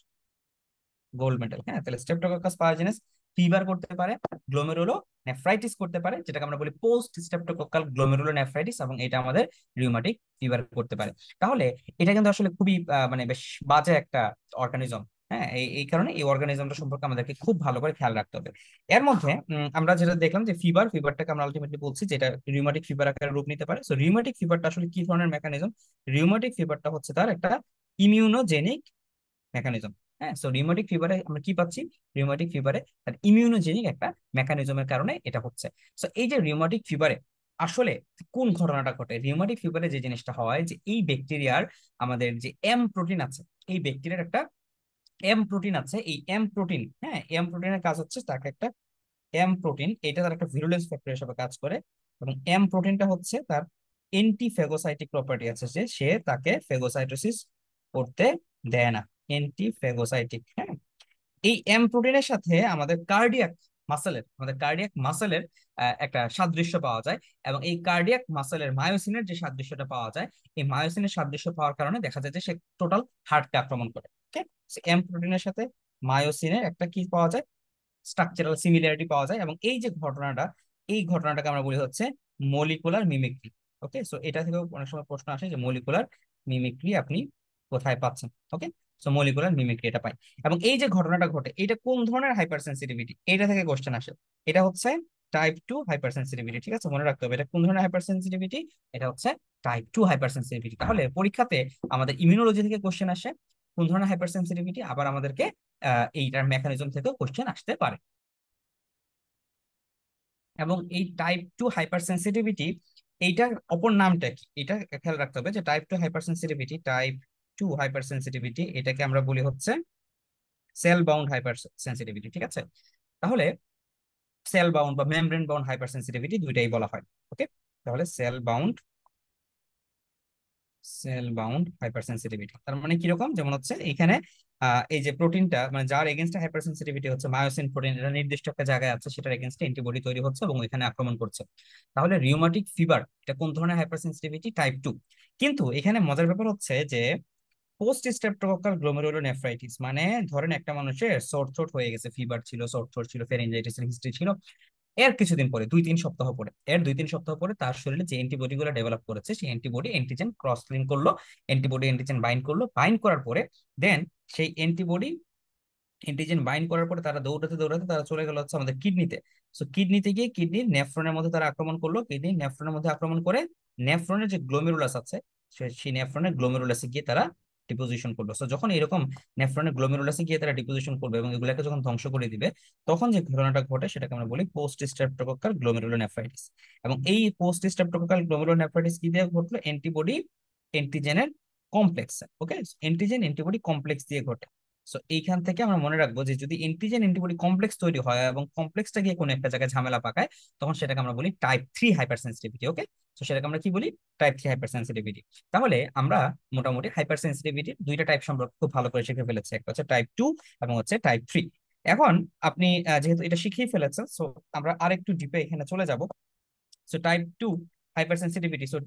A: গোল্ড মেডেল। হ্যাঁ, তাহলে স্ট্রেপ্টোকক্কাস পায়োজেনেস ফিভার করতে পারে, গ্লোমেরুলো নেফ্রাইটিস করতে পারে, যেটাকে আমরা বলি পোস্ট স্ট্রেপ্টোকক্কাল গ্লোমেরুলো নেফ্রাইটিস, এবং এটা আমাদের রিউমাটিক ফিভার করতে পারে। তাহলে এটা কিন্তু আসলে খুবই মানে বেশ বাজে একটা অর্গানিজম। হ্যাঁ, এই এই কারণে এই অর্গানিজমটা সম্পর্কে আমাদেরকে খুব ভালো করে খেয়াল রাখতে হবে। এর মধ্যে আমরা যেটা দেখলাম যে ফিভারটাকে আমরা আলটিমেটলি বলছি যেটা রিউমাটিক ফিভার আকারে রূপ নিতে পারে। সো রিউমাটিক ফিভারটা আসলে কি ধরনের মেকানিজম? রিউমাটিক ফিভারটা হচ্ছে তার একটা ইমিউনোজেনিক মেকানিজম। হ্যাঁ, সো রিউমাটিক ফিভারে আমরা কি পাচ্ছি? রিউমাটিক ফিভারে তার ইমিউনোজেনিক একটা মেকানিজমের কারণে এটা হচ্ছে। সো এই যে রিউমাটিক ফিভারে আসলে কোন ঘটনাটা ঘটে? রিউমাটিক ফিভারে যে জিনিসটা হয় যে এই ব্যাকটেরিয়ার আমাদের যে এম প্রোটিন আছে, এই ব্যাকটেরিয়ার একটা এম প্রোটিন আছে। এই এম প্রোটিন, হ্যাঁ, এম প্রোটিনের কাজ হচ্ছে তাকে একটা এম প্রোটিন, এটা তার একটা ভিরুলেন্স ফ্যাক্টর হিসেবে কাজ করে। এবং এম প্রোটিনটা হচ্ছে তার এন্টি ফেগোসাইটিক প্রপার্টি আছে, যে সে তাকে ফেগোসাইটোসিস করতে দেয় না। এন্টি ফেগোসাইটিক। হ্যাঁ, এই এম প্রোটিনের সাথে আমাদের কার্ডিয়াক মাসেলের একটা সাদৃশ্য পাওয়া যায়। এবং এই কার্ডিয়াক মাসেলের মায়োসিনের যে সাদৃশ্যটা পাওয়া যায়, এই মায়োসিনের সাদৃশ্য পাওয়ার কারণে দেখা যায় যে সে টোটাল হার্টকে আক্রমণ করে। ওকে, এম প্রোটিনের সাথে মায়োসিনের একটা কি পাওয়া যায়? স্ট্রাকচারাল সিমিলারিটি পাওয়া যায়। এবং এই যে ঘটনাটা, এই ঘটনাটাকে আমরা বলি হচ্ছে মলিকুলার মিমিক্রি। ওকে, সো এটা থেকেও অনেক সময় প্রশ্ন আসে যে মলিকুলার মিমিক্রি আপনি কোথায় পাচ্ছেন। ওকে, সো মলিকুলার মিমিক্রি এটা পাই। এবং এই যে ঘটনাটা ঘটে, এটা কোন ধরনের হাইপার সেন্সিটিভিটি, এটা থেকে কোশ্চেন আসে। এটা হচ্ছে টাইপ 2 হাইপার সেন্সিটিভিটি। ঠিক আছে, মনে রাখতে হবে এটা কোন ধরনের হাইপার সেন্সিটিভিটি। এটা হচ্ছে টাইপ 2 হাইপার সেন্সিটিভিটি। তাহলে পরীক্ষাতে আমাদের ইমিউনোলজি থেকে কোশ্চেন আসে কোন ধরনের হাইপার সেন্সিটিভিটি, আবার আমাদেরকে এইটার মেকানিজম থেকেও কোশ্চেন আসতে পারে। এবং এই টাইপ 2 হাইপার সেন্সিটিভিটি, এইটার অপর নামটা কি এটা খেয়াল রাখতে হবে। যে টাইপ 2 হাইপার সেন্সিটিভিটি এটাকে আমরা বলি হচ্ছে সেল বাউন্ড হাইপার সেন্সিটিভিটি। ঠিক আছে, তাহলে সেল বাউন্ড বা মেমব্রেন বাউন্ড হাইপার সেন্সিটিভিটি দুইটাই বলা হয়। ওকে, তাহলে সেল বাউন্ড হাইপার সেন্সিটিভিটি তার মানে কিরকম? যেমন হচ্ছে এখানে এই যে প্রোটিনটা মানে যার এগেনস্টে হাইপার সেন্সিটিভিটি হচ্ছে মায়োসিন প্রোটিন, এটা নির্দিষ্ট একটা জায়গায় আছে, সেটার এগেনস্টে অ্যান্টিবডি তৈরি হচ্ছে এবং এখানে আক্রমণ করছে। তাহলে রিউমাটিক ফিভার এটা কোন ধরনের হাইপার সেন্সিটিভিটি? টাইপ 2। কিন্তু এখানে মজার ব্যাপার হচ্ছে যে পোস্ট স্ট্রেপ্টোকক্কাল গ্লোমেরুলোনেফ্রাইটিস মানে ধরেন একটা মানুষের সোর থ্রোট হয়ে গেছে, ফিভার ছিল, সোর থ্রোট ছিল, ফেরিনজাইটিস এর হিস্ট্রি ছিল। এর কিছুদিন পরে 2-3 সপ্তাহ পরে, তার শরীরে যে অ্যান্টিবডি গুলো ডেভেলপ করেছে, সেই অ্যান্টিবডি অ্যান্টিজেন ক্রস লিঙ্ক করলো, অ্যান্টিবডি অ্যান্টিজেন বাইন্ড করলো, বাইন্ড করার পরে দেন সেই অ্যান্টিবডি অ্যান্টিজেন বাইন্ড করার পরে তারা দৌড়াতে দৌড়াতে তারা চলে গেল হচ্ছে আমাদের কিডনিতে। সো কিডনিতে গিয়ে কিডনির নেফ্রনের মধ্যে তারা আক্রমণ করলো, কিডনির নেফ্রনের মধ্যে আক্রমণ করে নেফ্রনের যে গ্লোমেরুলাস আছে, সেই নেফ্রনের গ্লোমেরুলাসে গিয়ে তারা ডিপোজিশন করলো। সো যখন এরকম নেফ্রনের গ্লোমেরুলাসে গিয়ে তারা ডিপোজিশন করবে এবং এগুলোকে যখন ধ্বংস করে দিবে, তখন যে ঘটনাটা ঘটে সেটাকে আমরা বলি পোস্ট স্ট্রেপ্টোকক্কাল গ্লোমেরুলোনেফ্রাইটিস। এবং এই পোস্ট স্ট্রেপ্টোকক্কাল গ্লোমেরুলোনেফ্রাইটিস কি দিয়ে ঘটলো? অ্যান্টিবডি অ্যান্টিজেনের complex. Okay, antigen antibody complex দিয়ে ঘটে। সো এইখান থেকে আমরা মনে রাখবো যে যদি অ্যান্টিজেন অ্যান্টিবডি কমপ্লেক্স তৈরি হয় এবং কমপ্লেক্সটা গিয়ে কোনো একটা জায়গায় ঝামেলা পাকায়, তখন সেটাকে আমরা বলি টাইপ 3 হাইপার সেন্সিটিভিটি। ওকে, তো সেটাকে আমরা কি বলি? Type 3 hyper sensitivity. তাহলে আমরা মোটামুটি হাইপার সেন্সিটিভিটির দুইটা টাইপ সম্পর্কে খুব ভালো করে শিখে ফেলেছি, একটা হচ্ছে টাইপ 2 এবং হচ্ছে টাইপ 3। এখন আপনি যেহেতু এটা শিখেই ফেলেছেন, সো আমরা আরেকটু ডিপে এখানে চলে যাব। So type 2 hypersensitivity, so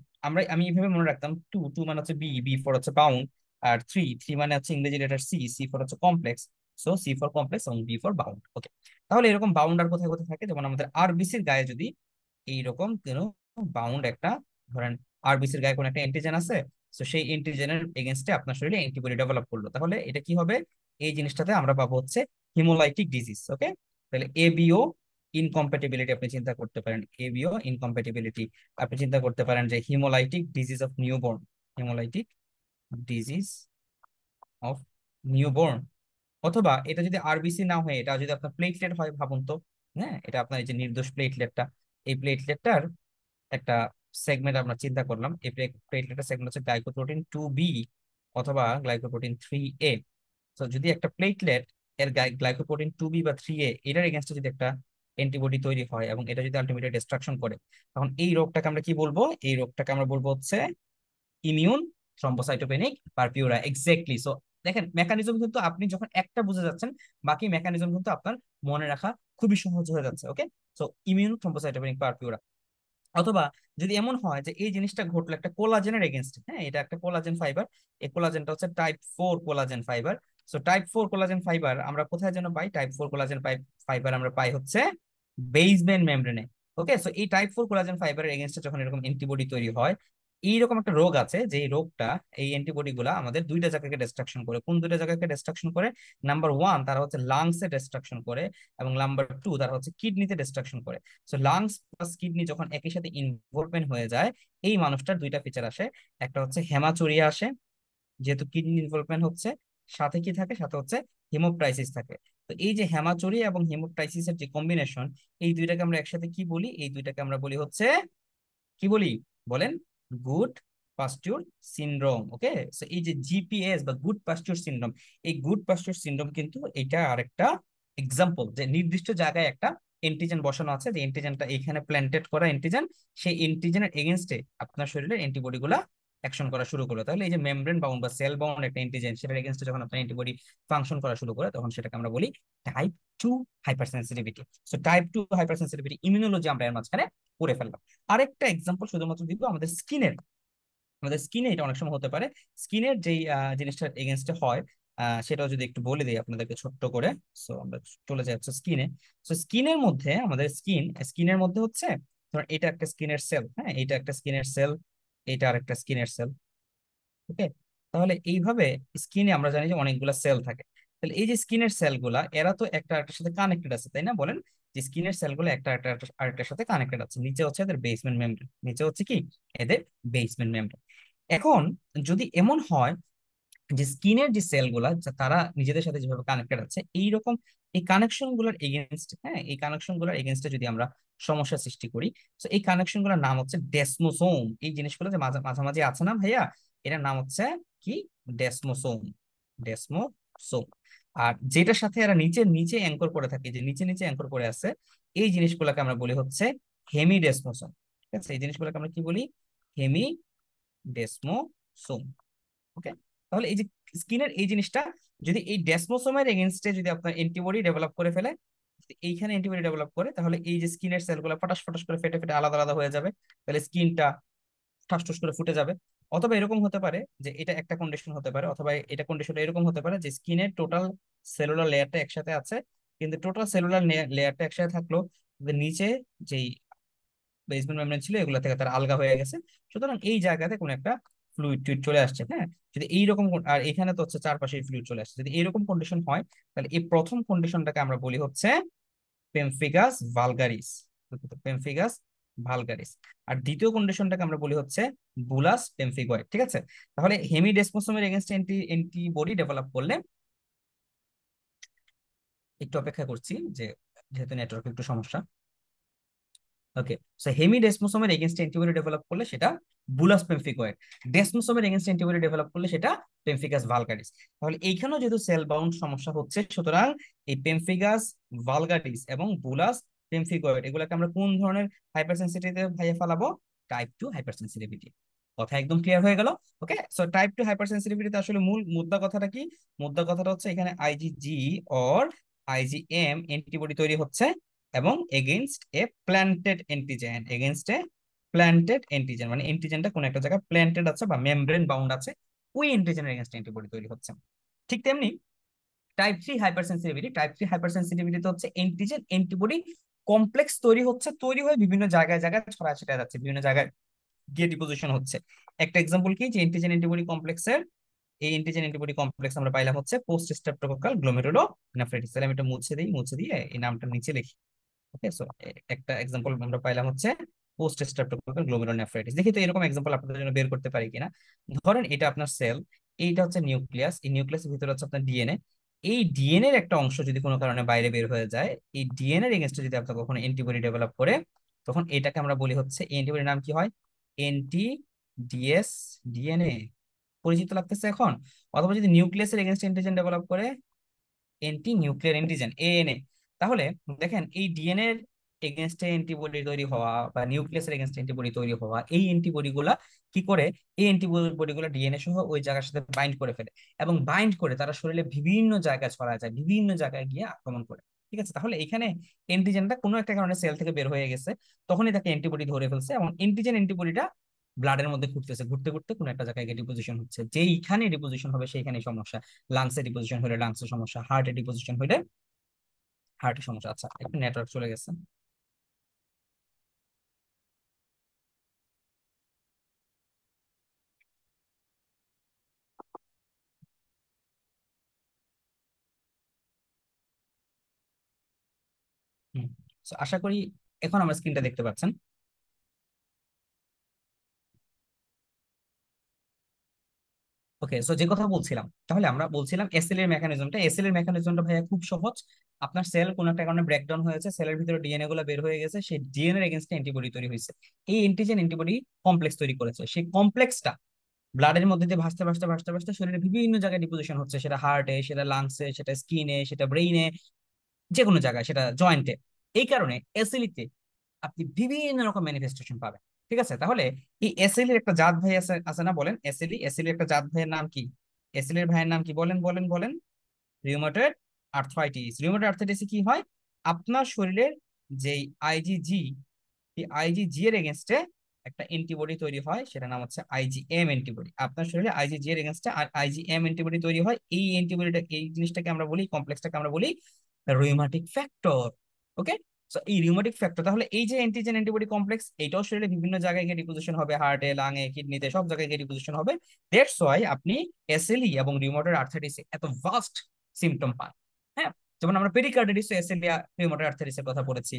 A: আমি এইভাবে মনে রাখতাম, টু টু মানে হচ্ছে বি ফর হচ্ছে বাউন্ড, আর থ্রি থ্রি মানে হচ্ছে ইংরেজি লেটার সি ফর হচ্ছে complex. So C for complex এবং বি ফর বাউন্ড। ওকে, তাহলে এরকম বাউন্ড আর কোথায় কোথায় থাকে? যেমন আমাদের আরবিসির গায়ে যদি এইরকম কোনো বাউন্ড একটা, ধরেন আরবিসির গায়ে কোনো একটা অ্যান্টিজেন আছে, তো সেই অ্যান্টিজেনের এগেনস্টে আপনার শরীরে অ্যান্টিবডি ডেভেলপ করলো, তাহলে এটা কি হবে? এই জিনিসটাতে আমরা পাবো হচ্ছে হিমোলাইটিক ডিজিজ। ওকে, তাহলে এবিও ইনকম্প্যাটিবিলিটি আপনি চিন্তা করতে পারেন, এবিও ইনকম্প্যাটিবিলিটি আপনি চিন্তা করতে পারেন যে haemolytic disease of newborn, haemolytic disease of newborn. অথবা এটা যদি আরবিসি না হয়ে এটা যদি আপনার প্লেটলেট হয়, ভাবুন তো। হ্যাঁ, এটা আপনার এই যে নির্দোষ প্লেটলেটটা, এই প্লেটলেটটার একটা সেগমেন্ট আমরা চিন্তা করলাম, এই প্লেটলেটের সেগমেন্ট হচ্ছে গ্লাইকোপ্রোটিন 2B অথবা গ্লাইকোপ্রোটিন 3A। তো যদি একটা প্লেটলেট এর গ্লাইকোপ্রোটিন 2B বা 3A এটার এগেনস্টে যদি একটা অ্যান্টিবডি তৈরি হয় এবং এটা যদি আলটিমেটলি ডিস্ট্রাকশন করে, তখন এই রোগটাকে আমরা কি বলবো? এই রোগটাকে আমরা বলবো হচ্ছে immune thrombocytopenic purpura. Exactly. So দেখেন মেকানিজম কিন্তু আপনি যখন একটা বুঝে যাচ্ছেন, বাকি মেকানিজম কিন্তু আপনার মনে রাখা খুবই সহজ হয়ে যাচ্ছে। ওকে, সো ইমিউন থ্রম্বোসাইটোপেনিক পারপিউরা। অথবা যদি এমন হয় যে এই জিনিসটা ঘটলো একটা কোলাজেনের এগেনস্ট, হ্যাঁ এটা একটা কোলাজেন ফাইবার, এই কোলাজেনটা হচ্ছে type 4 collagen fibre. So type 4 collagen fibre আমরা কোথায় যেন পাই? টাইপ 4 কোলাজেন ফাইবার আমরা পাই হচ্ছে বেসমেন্ট মেমব্রেনে। ওকে, সো এই টাইপ 4 কোলাজেন ফাইবারের এগেনস্টে যখন এরকম অ্যান্টিবডি তৈরি হয়, এইরকম একটা রোগ আছে যে এই রোগটা, এই অ্যান্টিবডি গুলা আমাদের দুইটা জায়গাকে ডিস্ট্রাকশন করে। কোন দুইটা জায়গাকে ডিস্ট্রাকশন করে? নাম্বার 1 তারা হচ্ছে লাংসে ডিস্ট্রাকশন করে, এবং নাম্বার 2 তারা হচ্ছে কিডনিতে ডিস্ট্রাকশন করে। সো লাংস প্লাস কিডনি যখন একই সাথে ইনভলভমেন্ট হয়ে যায়, এই মানুষটার দুইটা ফিচার আসে। একটা হচ্ছে হেমাচুরিয়া আসে, যেহেতু কিডনি ইনভলভমেন্ট হচ্ছে। সাথে কি থাকে? সাথে হচ্ছে হিমোপ্টাইসিস থাকে। তো এই যে হেমাচুরিয়া এবং হিমোপ্টাইসিসের যে কম্বিনেশন, এই দুইটাকে আমরা একসাথে কি বলি? এই দুইটাকে আমরা বলি হচ্ছে, কি বলি বলেন? Goodpasture syndrome. Okay, so এই যে জিপিএস বা গুড পাস্টিউর সিনড্রোম, এই গুড পাস্টিউর সিনড্রোম কিন্তু এটা আরেকটা এক্সাম্পল যে নির্দিষ্ট জায়গায় একটা এন্টিজেন বসানো আছে, যে এন্টিজেনটা এখানে প্ল্যান্টেড করা এন্টিজেন, সেই এন্টিজেনের এগেনস্টে আপনার শরীরের অ্যান্টিবডি গুলা অ্যাকশন করা শুরু করলো। তাহলে এই যে মেমব্রেন বাউন্ড বা সেল বাউন্ড একটা এন্টিজেন, সেটার এগেনস্টে যখন আপনার অ্যান্টিবডি ফাংশন করা শুরু করে, তখন সেটাকে আমরা বলি type 2 hypersensitivity. So type 2 hyper sensitivity immunology আমরা এর মাঝখানে পড়ে ফেললাম। আরেকটা এক্সাম্পল শুধুমাত্র দিব আমাদের স্কিনের। আমাদের স্কিনে এটা অনেক সময় হতে পারে। স্কিনের যেই জিনিসটার এগেনস্টে হয়, সেটাও যদি একটু বলে দিই আপনাদেরকে ছোট্ট করে। সো আমরা চলে যাই হচ্ছে স্কিনে। সো স্কিনের মধ্যে, আমাদের স্কিনের মধ্যে হচ্ছে, ধরুন এটা একটা স্কিনের সেল, হ্যাঁ এটা একটা স্কিনের সেল, এটা আরেকটা স্কিনের সেল। ওকে, তাহলে এইভাবে স্কিনে আমরা জানি যে অনেকগুলা সেল থাকে। তাহলে এই যে স্কিনের সেলগুলা, এরা তো একটা আরেকটার সাথে কানেক্টেড আছে, তাই না? বলেন যে স্কিনের সেলগুলো একটা আরেকটার সাথে কানেক্টেড আছে। নিচে হচ্ছে এদের বেসমেন্ট মেমব্রেন, নিচে হচ্ছে কি এদের বেসমেন্ট মেমব্রেন। এখন যদি এমন হয় যে স্কিনের যে সেলগুলা তারা নিজেদের সাথে যেভাবে কানেক্টেড আছে, এইরকম এই কানেকশন গুলোর এগেনস্ট, হ্যাঁ এই কানেকশন গুলোর এগেনস্টে যদি আমরা সমস্যা সৃষ্টি করি, তো এই কানেকশন গুলোর নাম হচ্ছে ডেসমোসোম। এই জিনিসগুলো যে মাঝামাঝি আছে না ভাইয়া, এটার নাম হচ্ছে কি? ডেসমোসোম। ডেসমোসোম। আর যেটার সাথে এরা নিচে নিচে অ্যাঙ্কর করে থাকে, যে নিচে নিচে অ্যাঙ্কর করে আছে, এই জিনিসগুলোকে আমরা বলি হচ্ছে হেমিডেসমোসোম। ঠিক আছে, এই জিনিসগুলোকে আমরা কি বলি? হেমিডেসমোসোম। ওকে, তাহলে এই যে স্কিনের এই জিনিসটা, যদি এই ডেসমোসোমের এগেনস্টে যদি আপনার অ্যান্টিবডি ডেভেলপ করে ফেলে, যদি এইখানে অ্যান্টিবডি ডেভেলপ করে, তাহলে এই যে স্কিনের সেলগুলো ফটাস ফটাস করে ফেটে ফেটে আলাদা আলাদা হয়ে যাবে। তাহলে স্কিনটা ঠাসঠুস করে ফুটে যাবে। অথবা এরকম হতে পারে যে এটা একটা কন্ডিশন হতে পারে, অথবা এটা কন্ডিশনটা এরকম হতে পারে যে স্কিনের টোটাল সেলুলার লেয়ারটা একসাথে আছে, কিন্তু টোটাল সেলুলার লেয়ারটা একসাথে থাকলো, নিচে যেই বেসমেন্ট মেমব্রেন ছিল এগুলো থেকে তারা আলগা হয়ে গেছে। সুতরাং এই জায়গাতে কোন একটা ফ্লুইড টুইড চলে আসছে। হ্যাঁ, যদি এইরকম আর এখানে তো হচ্ছে চারপাশে ফ্লুইড চলে আসছে, যদি এইরকম কন্ডিশন হয়, তাহলে এই প্রথম কন্ডিশনটাকে আমরা বলি হচ্ছে পেমফিগাস ভালগারিস। Pemphigus vulgaris. আর দ্বিতীয় কন্ডিশনটাকে আমরা বলি হচ্ছে বুলাস পেমফিগয়েড। ঠিক আছে, তাহলে হেমিডেসমোসোমের এগেনস্ট অ্যান্টিবডি ডেভেলপ করলে, একটু অপেক্ষা করছি যে যেহেতু নেটওয়ার্ক একটু সমস্যা। ওকে, সো হেমিডেসমোসোমের এগেনস্ট অ্যান্টিবডি ডেভেলপ করলে সেটা বুলাস পেমফিগয়েড। ডেসমোসোমের এগেনস্ট অ্যান্টিবডি ডেভেলপ করলে সেটা পেমফিগাস ভালগারিস। তাহলে এইখানেও যেহেতু সেল বাউন্ড সমস্যা হচ্ছে, সুতরাং এই পেমফিগাস ভালগারিস এবং বুলাস পেমফিগয়েড এগুলোকে আমরা কোন ধরনের হাইপার সেন্সিটিভিটি ভাইয়া ফেলাবো? Type 2 hyper sensitivity. কথা একদম ক্লিয়ার হয়ে গেল। ওকে, সো টাইপ 2 হাইপার সেন্সিটিভিটিতে আসলে মূল মুদ্রা কথাটা কি? মুদ্রা কথাটা হচ্ছে এখানে আইজিজি অর আইজিএম অ্যান্টিবডি তৈরি হচ্ছে, এবং এগেইনস্ট এ প্ল্যান্টেড এন্টিজেন। এগেইনস্ট এ প্ল্যান্টেড এন্টিজেন মানে এন্টিজেনটা কোন একটা জায়গায় প্ল্যান্টেড আছে বা মেমব্রেন বাউন্ড আছে, ওই এন্টিজেনের এগেইনস্ট অ্যান্টিবডি তৈরি হচ্ছে। ঠিক তেমনি টাইপ 3 হাইপার সেন্সিটিভিটিতে হচ্ছে এন্টিজেন অ্যান্টিবডি কমপ্লেক্স তৈরি হচ্ছে, তৈরি হয়ে বিভিন্ন জায়গায় জায়গায় ছড়া ছিটা যাচ্ছে, বিভিন্ন জায়গায় গিয়ে ডিপোজিশন হচ্ছে। একটা এক্সাম্পল কি? যে এন্টিজেন অ্যান্টিবডি কমপ্লেক্সের, এই এন্টিজেন অ্যান্টিবডি কমপ্লেক্স আমরা পাইলাম হচ্ছে পোস্ট স্ট্রেপ্টোকক্কাল গ্লোমেরুলোনেফ্রাইটিস। তাহলে আমি এটা মুছে দিয়ে এই নামটা নিচে লিখি। ওকে, সো একটা এক্সাম্পল আমরা পাইলাম হচ্ছে পোস্ট স্ট্রেপ্টোকক্কাল গ্লোমেরুলোনেফ্রাইটিস। দেখি তো এরকম এক্সাম্পল আপনাদের জন্য বের করতে পারি কিনা। ধরেন এটা আপনার সেল, এইটা হচ্ছে নিউক্লিয়াস, এই নিউক্লিয়াসের ভিতরে হচ্ছে আপনার ডিএনএ। এই ডিএনএর একটা অংশ যদি কোনো কারণে বাইরে বের হয়ে যায়, এই ডিএনএর এগেনস্টে যদি আপনার কখনো অ্যান্টিবডি ডেভেলপ করে, তখন এটাকে আমরা বলি হচ্ছে এই অ্যান্টিবডির নাম কি হয়, এনটি ডিএস ডিএনএ। পরিচিত লাগতেছে এখন? অথবা যদি নিউক্লিয়াসের এগেনস্ট অ্যান্টিজেন ডেভেলপ করে, এন্টি নিউক্লিয়ার অ্যান্টিজেন এএনএ। তাহলে দেখেন এই ডিএনএ এর এগেনস্টে অ্যান্টিবডি তৈরি হওয়া বা নিউক্লিয়াসের এগেনস্টে অ্যান্টিবডি তৈরি হওয়া, এই অ্যান্টিবডি গুলা কি করে, এই অ্যান্টিবডি গুলা ডিএনএ সহ ওই জায়গার সাথে বাইন্ড করে ফেলে, এবং বাইন্ড করে তারা শরীরে বিভিন্ন জায়গায় ছড়া যায়, বিভিন্ন জায়গায় গিয়ে আক্রমণ করে। ঠিক আছে, তাহলে এখানে অ্যান্টিজেনটা কোনো একটা কারণে সেল থেকে বের হয়ে গেছে, তখনই তাকে অ্যান্টিবডি ধরে ফেলছে, এবং অ্যান্টিবডিটা ব্লাডের মধ্যে ঘুরতেছে, ঘুরতে ঘুরতে কোনো একটা জায়গায় গিয়ে ডিপোজিশন হচ্ছে, যেইখানে ডিপোজিশন হবে সেইখানে সমস্যা। লাংসে ডিপোজিশন হলে লাংসের সমস্যা, হার্টে ডিপোজিশন হলে হার্টের সমস্যা। আচ্ছা, একটু নেটওয়ার্ক চলে গেছে। হুম। So, আশা করি এখন আমার স্ক্রিনটা দেখতে পাচ্ছেন। ওকে, সো যে কথা বলছিলাম, তাহলে আমরা বলছিলাম এসএল এর মেকানিজমটা। এসএল এর মেকানিজমটা ভাইয়া খুব সহজ। আপনার সেল কোন একটা কারণে ব্রেকডাউন হয়েছে, সেলের ভিতরে ডিএনএ গুলো বের হয়ে গেছে, সেই ডিএনএ এর এগেইনস্ট অ্যান্টিবডি তৈরি হয়েছে। এই অ্যান্টিজেন অ্যান্টিবডি কমপ্লেক্স তৈরি করেছে, সেই কমপ্লেক্সটা ব্লাডের মধ্যে দিয়ে ভাসতে ভাসতে ভাসতে ভাসতে শরীরে বিভিন্ন জায়গায় ডিপোজিশন হচ্ছে, সেটা হার্টে, সেটা লাংসে, সেটা স্কিনে, সেটা ব্রেইনে, যে কোনো জায়গায়, সেটা জয়েন্টে। এই কারণে এসএলই তে আপনি বিভিন্ন রকম ম্যানিফেস্টেশন পাবেন। ঠিক আছে, তাহলে এই এসএল এর একটা জাত ভাই আছে আছে না, বলেন। এসএলই, এসএল এর একটা জাত ভাইয়ের নাম কি? এসএল এর ভাইয়ের নাম কি, বলেন বলেন বলেন। Rheumatoid arthritis. রিউমাটয়েড আর্থ্রাইটিসে কি হয়, আপনার শরীরের যেই আইজিজি, এই আইজিজি এর এগেনস্টে একটা অ্যান্টিবডি তৈরি হয়, সেটা নাম হচ্ছে আইজিএম অ্যান্টিবডি। আপনার শরীরে আইজিজি এর এগেনস্টে আইজিএম অ্যান্টিবডি তৈরি হয়। এই অ্যান্টিবডিটা, এই জিনিসটাকে আমরা বলি, কমপ্লেক্সটাকে আমরা বলি রুইমাটিক ফ্যাক্টর। ওকে, সো এই রিউমাটিক ফ্যাক্টর, তাহলে এই যে অ্যান্টিজেন অ্যান্টিবডি কমপ্লেক্স, এইটাও শরীরে বিভিন্ন জায়গায় গিয়ে ডিপোজিশন হবে, হার্টে, লাঙে, কিডনিতে, সব জায়গায় গিয়ে ডিপোজিশন হবে। দ্যাটস ওয়াই আপনি এসএলই এবং রিউমাটয়েড আর্থ্রাইটিস এত ভাস্ট সিমটম পান। হ্যাঁ, যেমন আমরা পেরিকার্ডিটিস, এসএলই, রিউমাটয়েড আর্থ্রাইটিসের কথা পড়েছি,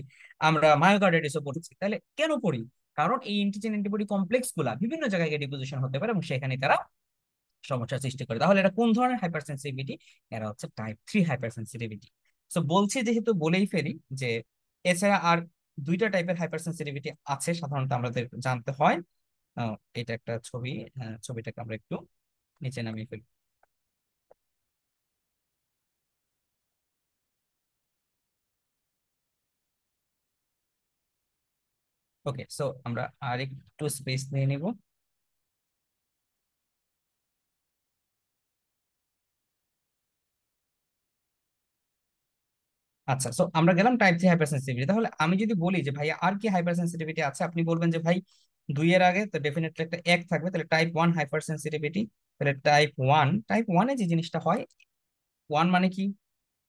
A: আমরা মায়োকার্ডিটিসও পড়েছি। তাহলে কেন পড়ি? কারণ এই অ্যান্টিজেন অ্যান্টিবডি কমপ্লেক্স গুলা বিভিন্ন জায়গায় গিয়ে ডিপোজিশন হতে পারে, এবং সেখানে তারা সমস্যার সৃষ্টি করে। তাহলে এটা কোন ধরনের হাইপার সেন্সিটিভিটি? এরা হচ্ছে টাইপ 3 হাইপার সেন্সিটিভিটি। তো বলছি যেহেতু, বলেই ফেলি যে এছাড়া আর দুইটা টাইপের হাইপার সেন্সিটিভিটি আছে সাধারণত আমাদের জানতে হয়। এটা একটা ছবি, ছবিটাকে আমরা একটু নিচে নামিয়ে ফেলি। ওকে, সো আমরা আর একটু স্পেস নিয়ে নিব। আচ্ছা, সো আমরা গেলাম টাইপ 3 হাইপার সেন্সিটিভিটি। তাহলে আমি যদি বলি যে ভাই আর কি হাইপার সেন্সিটিভিটি আছে, আপনি বলবেন যে ভাই দুইয়ের আগে তো ডেফিনেটলি একটা এক থাকবে, তাহলে টাইপ 1 হাইপার সেন্সিটিভিটি। তাহলে টাইপ 1 যে জিনিসটা হয়, ওয়ান মানে কি?